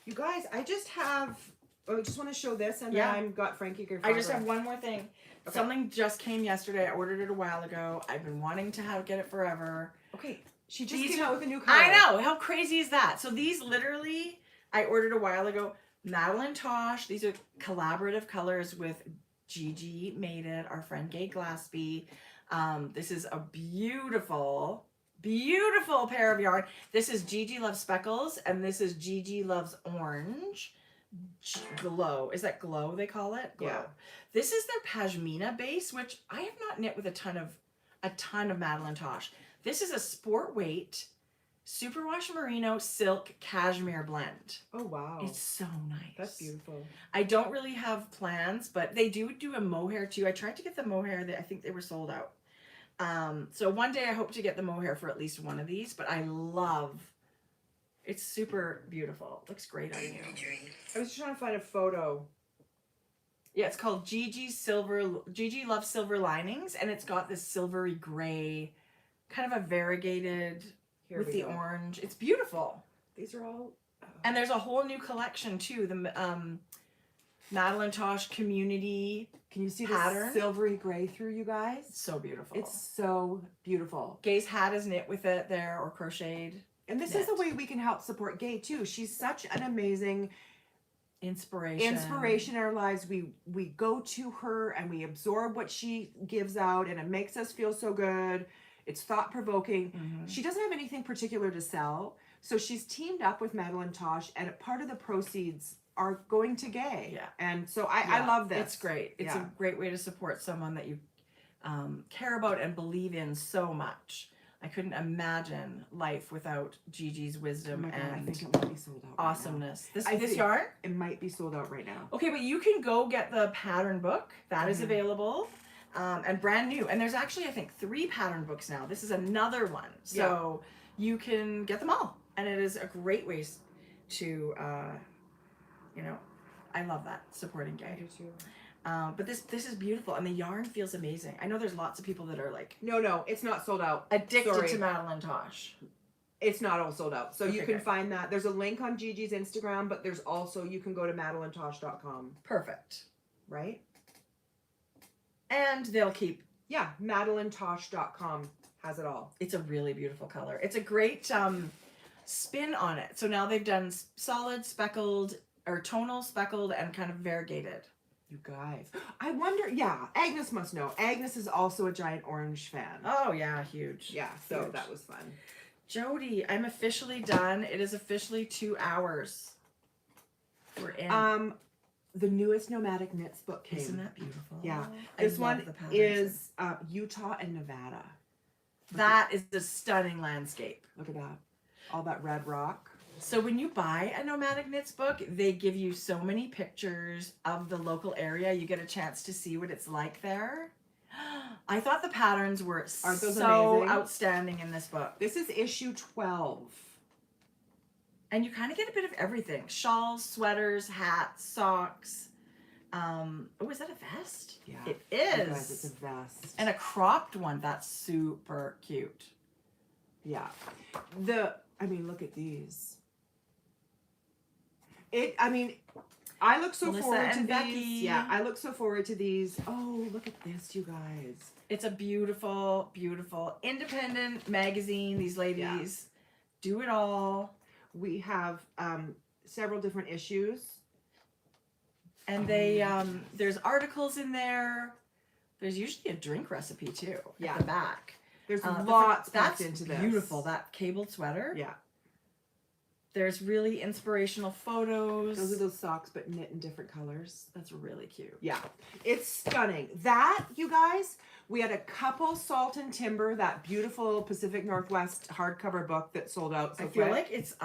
You guys, I just want to show this and Yeah. then I've got Frankie. I just have one more thing. Okay. Something just came yesterday. I ordered it a while ago. I've been wanting to get it forever. Okay. She just These came out with a new color. I know. How crazy is that? So these literally, I ordered a while ago. Madeline Tosh. These are collaborative colors with Gigi made it. Our friend Gay Glaspie. This is a beautiful, beautiful pair of yarn. This is Gigi Loves Speckles, and this is Gigi Loves Orange. Glow. Is that glow they call it? Glow. Yeah. This is their pashmina base, which I have not knit with a ton of Madeline Tosh. This is a sport weight superwash merino silk cashmere blend. Oh wow. It's so nice. That's beautiful. I don't really have plans, but they do a mohair too. I tried to get the mohair. I think they were sold out. So one day I hope to get the mohair for at least one of these, but I love, it's super beautiful. Looks great on you. I was just trying to find a photo. Yeah, it's called Gigi Loves Silver Linings, and it's got this silvery gray, kind of a variegated with the orange. It's beautiful. These are all... And there's a whole new collection too. The Madeline Tosh community Can you see pattern. the silvery gray through, you guys? It's so beautiful. It's so beautiful. Gay's hat is knit with it there, or crocheted. And this is the way we can help support Gay too. She's such an amazing inspiration in our lives. We go to her and we absorb what she gives out, and it makes us feel so good. It's thought-provoking. She doesn't have anything particular to sell, so she's teamed up with Madeline Tosh, and a part of the proceeds are going to Gay. Yeah. And so I love this. It's great. It's a great way to support someone that you care about and believe in so much. I couldn't imagine life without Gigi's wisdom and I think it might be sold out awesomeness. Right now. This yarn? It might be sold out right now. Okay, but you can go get the pattern book. That is available. And brand new. And there's actually, I think, 3 pattern books now. This is another one. So you can get them all. And it is a great way to, I love that, supporting Gay. I do too. But this is beautiful, and the yarn feels amazing. I know there's lots of people that are like No, it's not sold out. addicted to Madeline Tosh. It's not all sold out. So you Okay, can find that. There's a link on Gigi's Instagram, but there's also, you can go to madelinetosh.com. Perfect. Right? And they'll keep. Yeah, madelinetosh.com has it all. It's a really beautiful color. It's a great spin on it. So now they've done solid, speckled, or tonal, speckled, and kind of variegated. You guys. I wonder, Agnes must know. Agnes is also a giant orange fan. Oh, yeah, huge. Yeah, so Huge. that was fun. Jodi, I'm officially done. It is officially 2 hours. We're in. The newest Nomadic Knits book came. Isn't that beautiful? Yeah. I This love one the patterns. is Utah and Nevada. That is a stunning landscape. Look at that. All that red rock. So when you buy a Nomadic Knits book, they give you so many pictures of the local area. You get a chance to see what it's like there. I thought the patterns were Aren't those so amazing? outstanding in this book. This is issue 12. And you kind of get a bit of everything. Shawls, sweaters, hats, socks. Oh, is that a vest? Yeah. It You is. guys, it's a vest. And a cropped one. That's super cute. Yeah. Look at these. I look so Melissa forward to and these. Becky. Yeah, I look so forward to these. Oh, look at this, you guys. It's a beautiful, beautiful independent magazine. These ladies Do it all. We have several different issues. And they there's articles in there. There's usually a drink recipe too at the back. There's lots packed that's into this. Beautiful. That cabled sweater. Yeah. There's really inspirational photos. Those are those socks, but knit in different colors. That's really cute. Yeah. It's stunning. That, you guys, we had a couple Salt and Timber, that beautiful Pacific Northwest hardcover book that sold out so I feel quick. like it's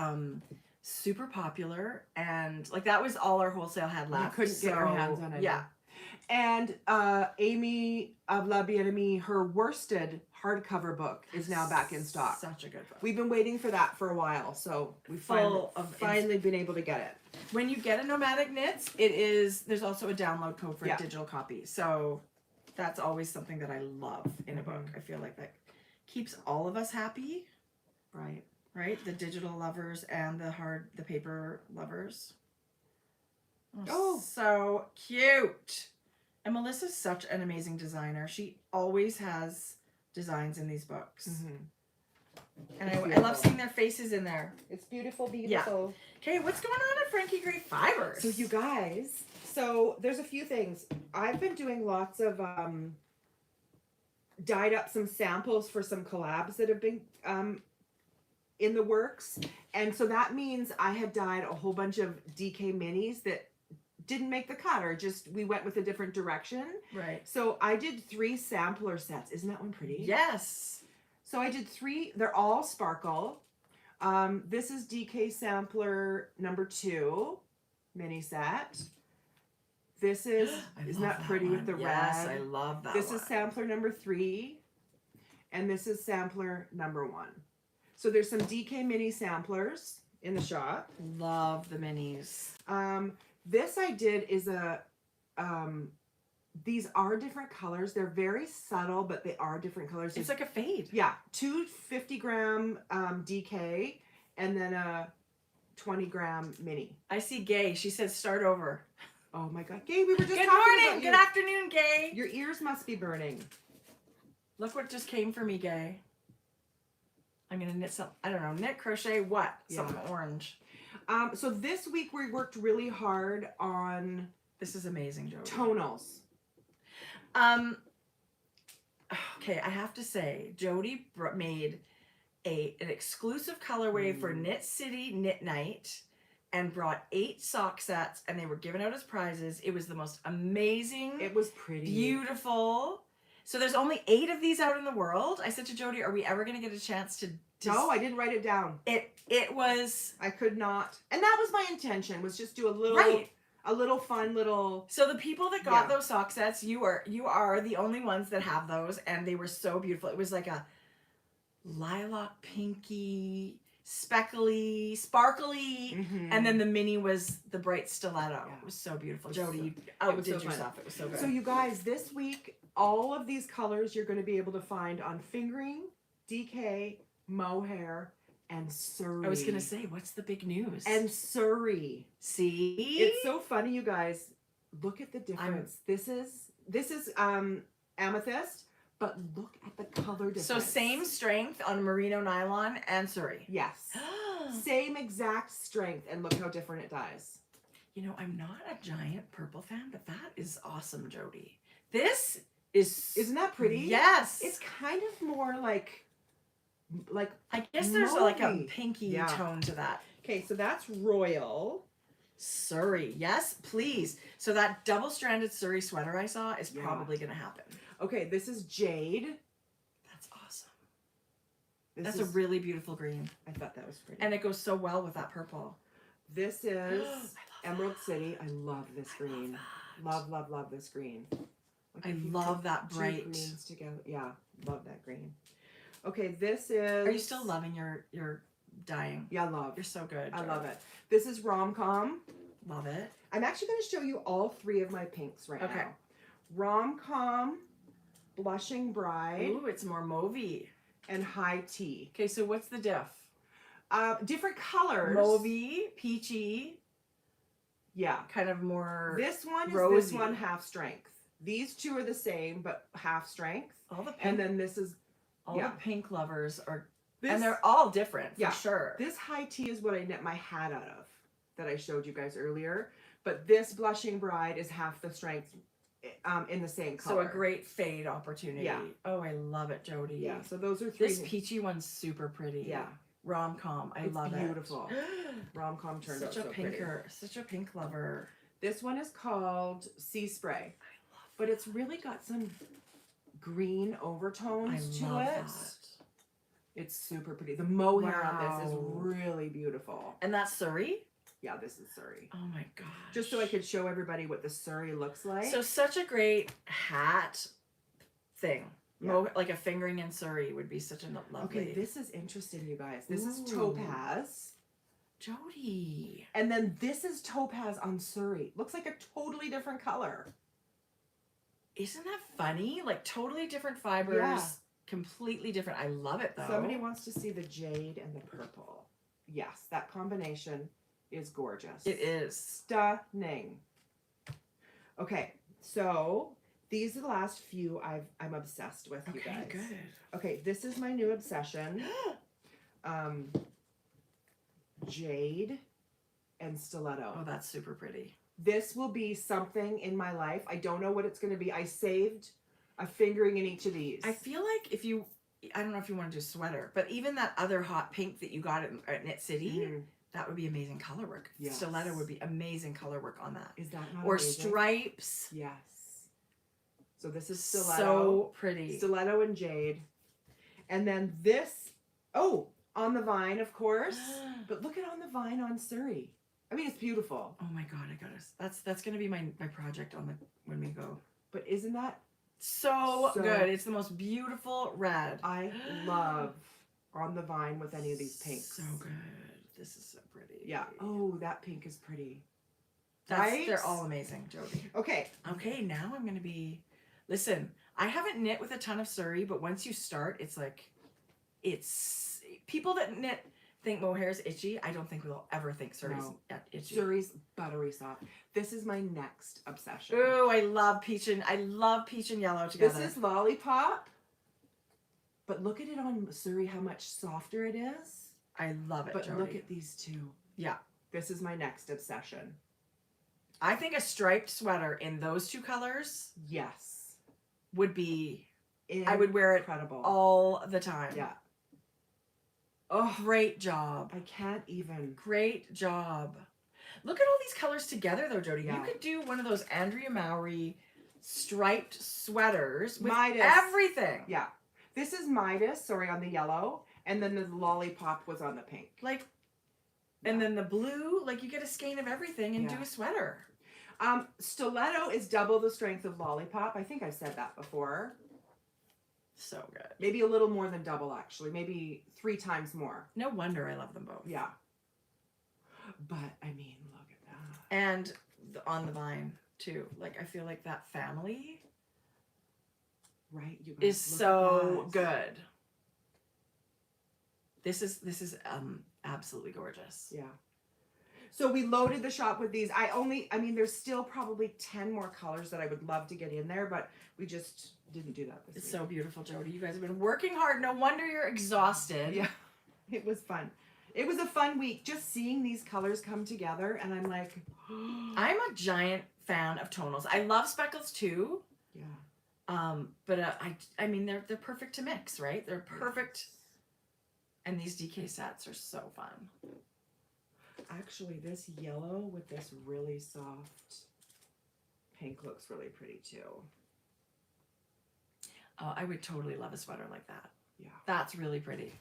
super popular, and like that was all our wholesale had left. We couldn't get our hands on it. Yeah. And Amy of La Bien-Aimée, her worsted hardcover book is now back in stock. Such a good book. We've been waiting for that for a while, so we've finally been able to get it. When you get a Nomadic Knits, there's also a download code for a digital copy. So that's always something that I love in a book. I feel like that keeps all of us happy. Right. Right? The digital lovers and the paper lovers. Oh. So cute. And Melissa's such an amazing designer. She always has designs in these books. Mm-hmm. And I love seeing their faces in there. It's beautiful, beautiful. Yeah. Okay, what's going on at Frankie Gray Fibres? So you guys, there's a few things. I've been doing lots of dyed up some samples for some collabs that have been in the works. And so that means I had dyed a whole bunch of DK minis that didn't make the cut, or just we went with a different direction. Right. So I did 3 sampler sets. Isn't that one pretty? Yes. So I did 3. They're all sparkle. This is DK sampler number 2 mini set. This is isn't that pretty one. with the yes, red? I love that. This is sampler number 3, and this is sampler number 1. So there's some DK mini samplers in the shop. Love the minis. This I did is these are different colors. They're very subtle, but they are different colors. It's like a fade. Yeah, 2 50-gram DK and then a 20-gram mini. I see Gay. She says start over. Oh my God, Gay, we were just Good talking morning. about Good afternoon, Gay. Your ears must be burning. Look what just came for me, Gay. I'm gonna knit some. I don't know, knit, crochet, what? Something orange. So this week we worked really hard on This is amazing, Jodi. tonals. Okay, I have to say, Jodi made an exclusive colorway for Knit City Knit Night and brought 8 sock sets, and they were given out as prizes. It was the most amazing. It was pretty. Beautiful. So there's only 8 of these out in the world. I said to Jodi, are we ever going to get a chance to No, I didn't write it down. It was... I could not. And that was my intention, was just do a little... Right. A little fun little... So the people that got those sock sets, you are the only ones that have those, and they were so beautiful. It was like a lilac, pinky, speckly, sparkly, and then the mini was the bright stiletto. Yeah. It was so beautiful. Was Jodi, so- you it was outdid so yourself. fun. It was so good. So you guys, this week, all of these colors you're going to be able to find on Fingering, DK, Mohair, and Surrey. I was going to say, what's the big news? And Surrey. See? It's so funny, you guys. Look at the difference. This is amethyst, but look at the color difference. So same strength on merino nylon and Surrey. Yes. Same exact strength, and look how different it dyes. You know, I'm not a giant purple fan, but that is awesome, Jodi. This is... Isn't that pretty? Yes. It's kind of more like I guess there's like a mauvey. pinky Yeah. tone to that. Okay, so that's royal. Surrey. Yes, please. So that double-stranded Surrey sweater I saw is probably going to happen. Okay, this is jade. That's awesome. This That's is, a really beautiful green. I thought that was pretty. And it goes so well with that purple. This is I love Emerald City. I love this green. Love, love, love this green. Look, I if you love put that 2 bright. greens together. Yeah, love that green. Okay, this is... Are you still loving your dyeing? Yeah, love. You're so good. I Jodi. love it. This is Rom-Com. Love it. I'm actually going to show you all 3 of my pinks right now. Rom-Com, Blushing Bride, Ooh, it's more mauvey. and High Tea. Okay, so what's the diff? Different colors. Mauvey, peachy, Yeah. kind of more This one is rosy. this one half strength. These 2 are the same, but half strength. all the pink, And then this is all the pink lovers are And they're all different, for Yeah. sure. This high tea is what I knit my hat out of that I showed you guys earlier. But this Blushing Bride is half the strength in the same color. So a great fade opportunity. Yeah. Oh, I love it, Jodi. Yeah, so those are 3. This peachy one's super pretty. Yeah. Rom-com. I love it. Beautiful. Rom-com turned out so pretty. Such a pink lover. This one is called Sea Spray. I love But it's really got some green overtones to love it. that. It's super pretty. The mohair on this is Wow. really beautiful. And that's Surrey? Yeah, this is Surrey. Oh my gosh. Just so I could show everybody what the Surrey looks like. So such a great hat thing. Yeah. Like a fingering in Surrey would be such a lovely. Okay, this is interesting, you guys. This is Ooh. topaz. Jodi. And then this is topaz on Surrey. Looks like a totally different color. Isn't that funny? Like totally different fibers. Yeah. Completely different. I love it though. Somebody wants to see the jade and the purple. Yes, that combination is gorgeous. It is. Stunning. Okay, so these are the last few I'm obsessed with, you Okay, guys. good. Okay, this is my new obsession. Jade and stiletto. Oh, that's super pretty. This will be something in my life. I don't know what it's going to be. I saved a fingering in each of these. I feel like if you, I don't know if you want to do sweater, but even that other hot pink that you got at Knit City, Mhm. that would be amazing color work. Yes. Stiletto would be amazing color work on that. Is that not Or amazing? stripes. Yes. So this is stiletto. So pretty. Stiletto and jade. And then this, oh, on the vine, of course. But look at on the vine on Surrey. I mean, it's beautiful. Oh my God, I got us. That's gonna be my project on the when we go. But isn't that, So So- good. It's the most beautiful red. I love on the vine with any of these pinks. So good. This is so pretty. Yeah. Oh, that pink is pretty. That's, Right? They're all amazing, Jodi. Okay. Okay, now I'm gonna be. Listen, I haven't knit with a ton of Surrey, but once you start, it's like, it's people that knit think mohair's itchy. I don't think we'll ever think Surrey's No. itchy. Surrey's buttery soft. This is my next obsession. Ooh, I love peach and yellow together. This is Lollipop. But look at it on Surrey, how much softer it is. I love it, But Jodi. look at these two. Yeah. This is my next obsession. I think a striped sweater in those two colors Yes. would be. I would wear it Incredible. all the time. Yeah. Oh, Great job. I can't even. Great job. Look at all these colors together, though, Jodi. Yeah. You could do one of those Andrea Mowry striped sweaters with Midas. everything. Yeah. This is Midas, sorry, on the yellow. And then the Lollipop was on the pink. Like, and then the blue, like you get a skein of everything and Yeah. do a sweater. Stiletto is double the strength of Lollipop. I think I've said that before. So good. Maybe a little more than double, actually. Maybe 3 times more. No wonder I love them both. Yeah. But, I mean, look at that. And on the vine, too. Like, I feel like that family Right? You is guys, look so at that. good. This is absolutely gorgeous. Yeah. So we loaded the shop with these. I mean, there's still probably 10 more colors that I would love to get in there, but we just didn't do that this It's week. so beautiful, Jodi. You guys have been working hard. No wonder you're exhausted. Yeah, it was fun. It was a fun week just seeing these colors come together, and I'm like, I'm a giant fan of tonals. I love speckles too. yeah. But I mean they're perfect to mix, right? They're perfect. And these DK sets are so fun. Actually, this yellow with this really soft pink looks really pretty too. I would totally love a sweater like that. Yeah. That's really pretty.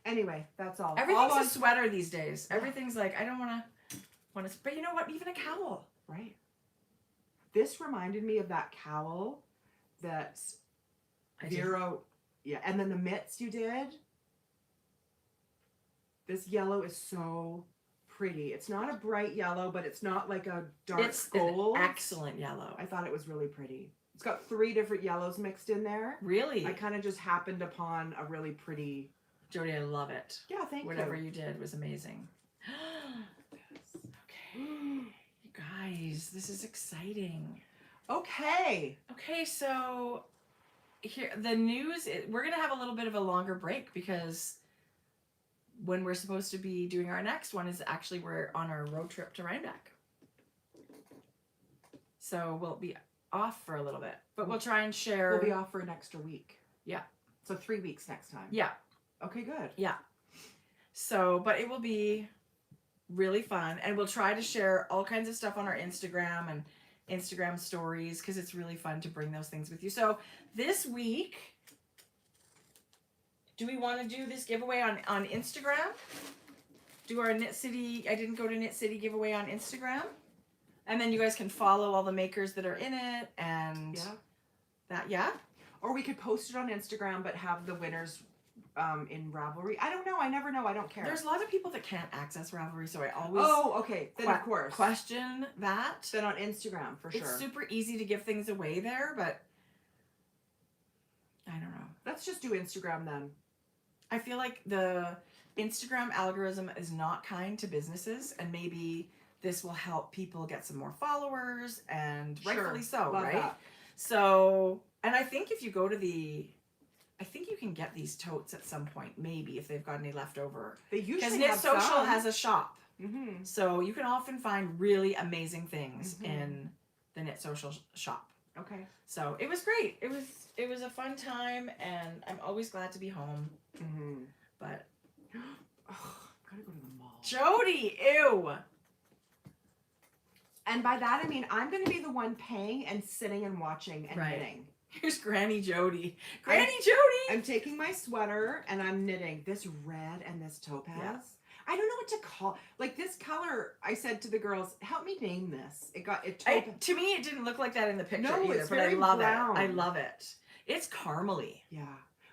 Anyway, that's all. Everything's all a on, sweater these days. Yeah. Everything's like I don't want to, but you know what? Even a cowl. right. This reminded me of that cowl that I do. Vero, yeah, and then the mitts you did. This yellow is so pretty. It's not a bright yellow, but it's not like a dark It's gold. an excellent yellow. I thought it was really pretty. It's got 3 different yellows mixed in there. Really, I kind of just happened upon a really pretty. Jodi, I love it. Yeah, thank Whatever you. you did was amazing. Okay, you guys, this is exciting. Okay. Okay, so here the news. We're gonna have a little bit of a longer break because when we're supposed to be doing our next one is actually we're on our road trip to Rhinebeck. So we'll be off for a little bit, but we'll try and share. We'll be off for an extra week. Yeah. So 3 weeks next time. Yeah. Okay, good. Yeah. So, but it will be really fun, and we'll try to share all kinds of stuff on our Instagram and Instagram stories because it's really fun to bring those things with you. So this week, do we want to do this giveaway on Instagram? Do our Knit City, I didn't go to Knit City giveaway on Instagram. And then you guys can follow all the makers that are in it and that, yeah? Or we could post it on Instagram, but have the winners in Ravelry. I don't know. I never know. I don't care. There's a lot of people that can't access Ravelry, so I always okay. Then of course. question that. Then on Instagram, for sure. It's super easy to give things away there, but I don't know. Let's just do Instagram then. I feel like the Instagram algorithm is not kind to businesses, and maybe this will help people get some more followers, and rightfully so, Love right? that. So, and I think if you go to I think you can get these totes at some point, maybe if they've got any left over. They usually because Knit have Social some. has a shop, Mm-hmm. so you can often find really amazing things Mm-hmm. in the Knit Social shop. Okay. So it was great. It was a fun time, and I'm always glad to be home. Mm-hmm. But Gotta go to the mall. Jodi, ew. And by that I mean I'm gonna be the one paying and sitting and watching and knitting. Here's Granny Jodi. Granny Jodi. I'm taking my sweater and I'm knitting this red and this topaz. Yeah. I don't know what to call like this color. I said to the girls, "Help me name this." To me, it didn't look like that in the picture No, either, it's but I very love brown. it. I love it. It's caramely. Yeah,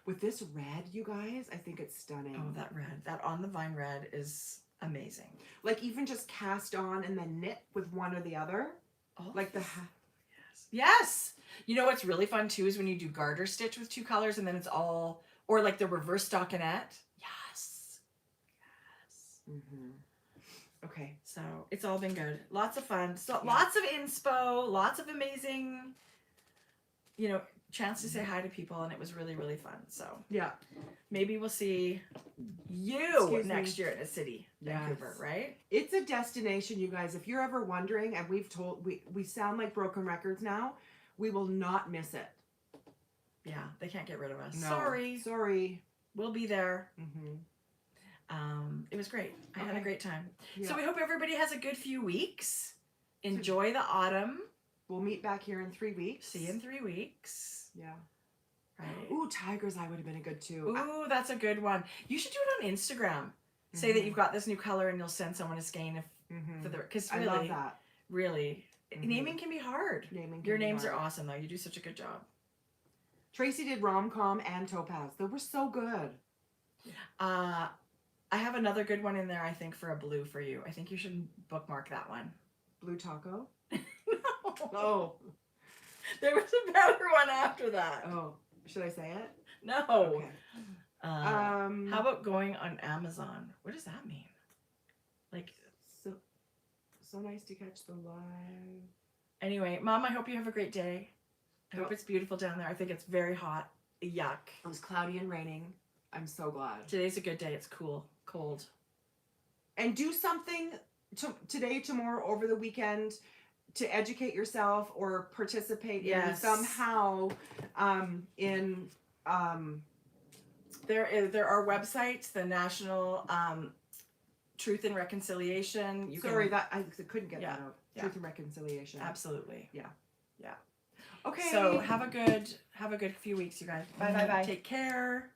with this red, you guys, I think it's stunning. Oh, that red, that on the vine red is amazing. Like even just cast on and then knit with one or the other. Oh, Like the yes. You know what's really fun too is when you do garter stitch with two colors and then it's all, or like the reverse stockinette. Yes. Mm-hmm. Okay. So it's all been good. Lots of fun. So lots of inspo, lots of amazing, chance to say hi to people, and it was really, really fun. So yeah, maybe we'll see you next year at a city, Vancouver, right? It's a destination, you guys. If you're ever wondering, and we sound like broken records now, we will not miss it. Yeah, they can't get rid of us. No. Sorry. We'll be there. Mm-hmm. It was great. I had a great time. Yeah. So we hope everybody has a good few weeks. Enjoy the autumn. We'll meet back here in 3 weeks. See you in 3 weeks. Yeah. Right. Ooh, tigers eye would have been a good too. Ooh, that's a good one. You should do it on Instagram. Say that you've got this new color and you'll send someone a skein because really, I love that. Really, naming can be hard. Your names are awesome though. You do such a good job. Tracie did rom-com and topaz. They were so good. I have another good one in there, I think, for a blue for you. I think you should bookmark that one. Blue taco? No. Oh. There was a better one after that. Oh. Should I say it? No. Okay. How about going on Amazon? What does that mean? Like, so nice to catch the live. Anyway, Mom, I hope you have a great day. I hope it's beautiful down there. I think it's very hot. Yuck. It was cloudy and raining. I'm so glad. Today's a good day. It's cool. Cold. And do something today, tomorrow, over the weekend to educate yourself or participate in somehow There are websites, the National Truth and Reconciliation. I couldn't get that out. Yeah. Truth and Reconciliation. Absolutely. Yeah. Yeah. Okay. So have a good few weeks, you guys. Bye. Take care.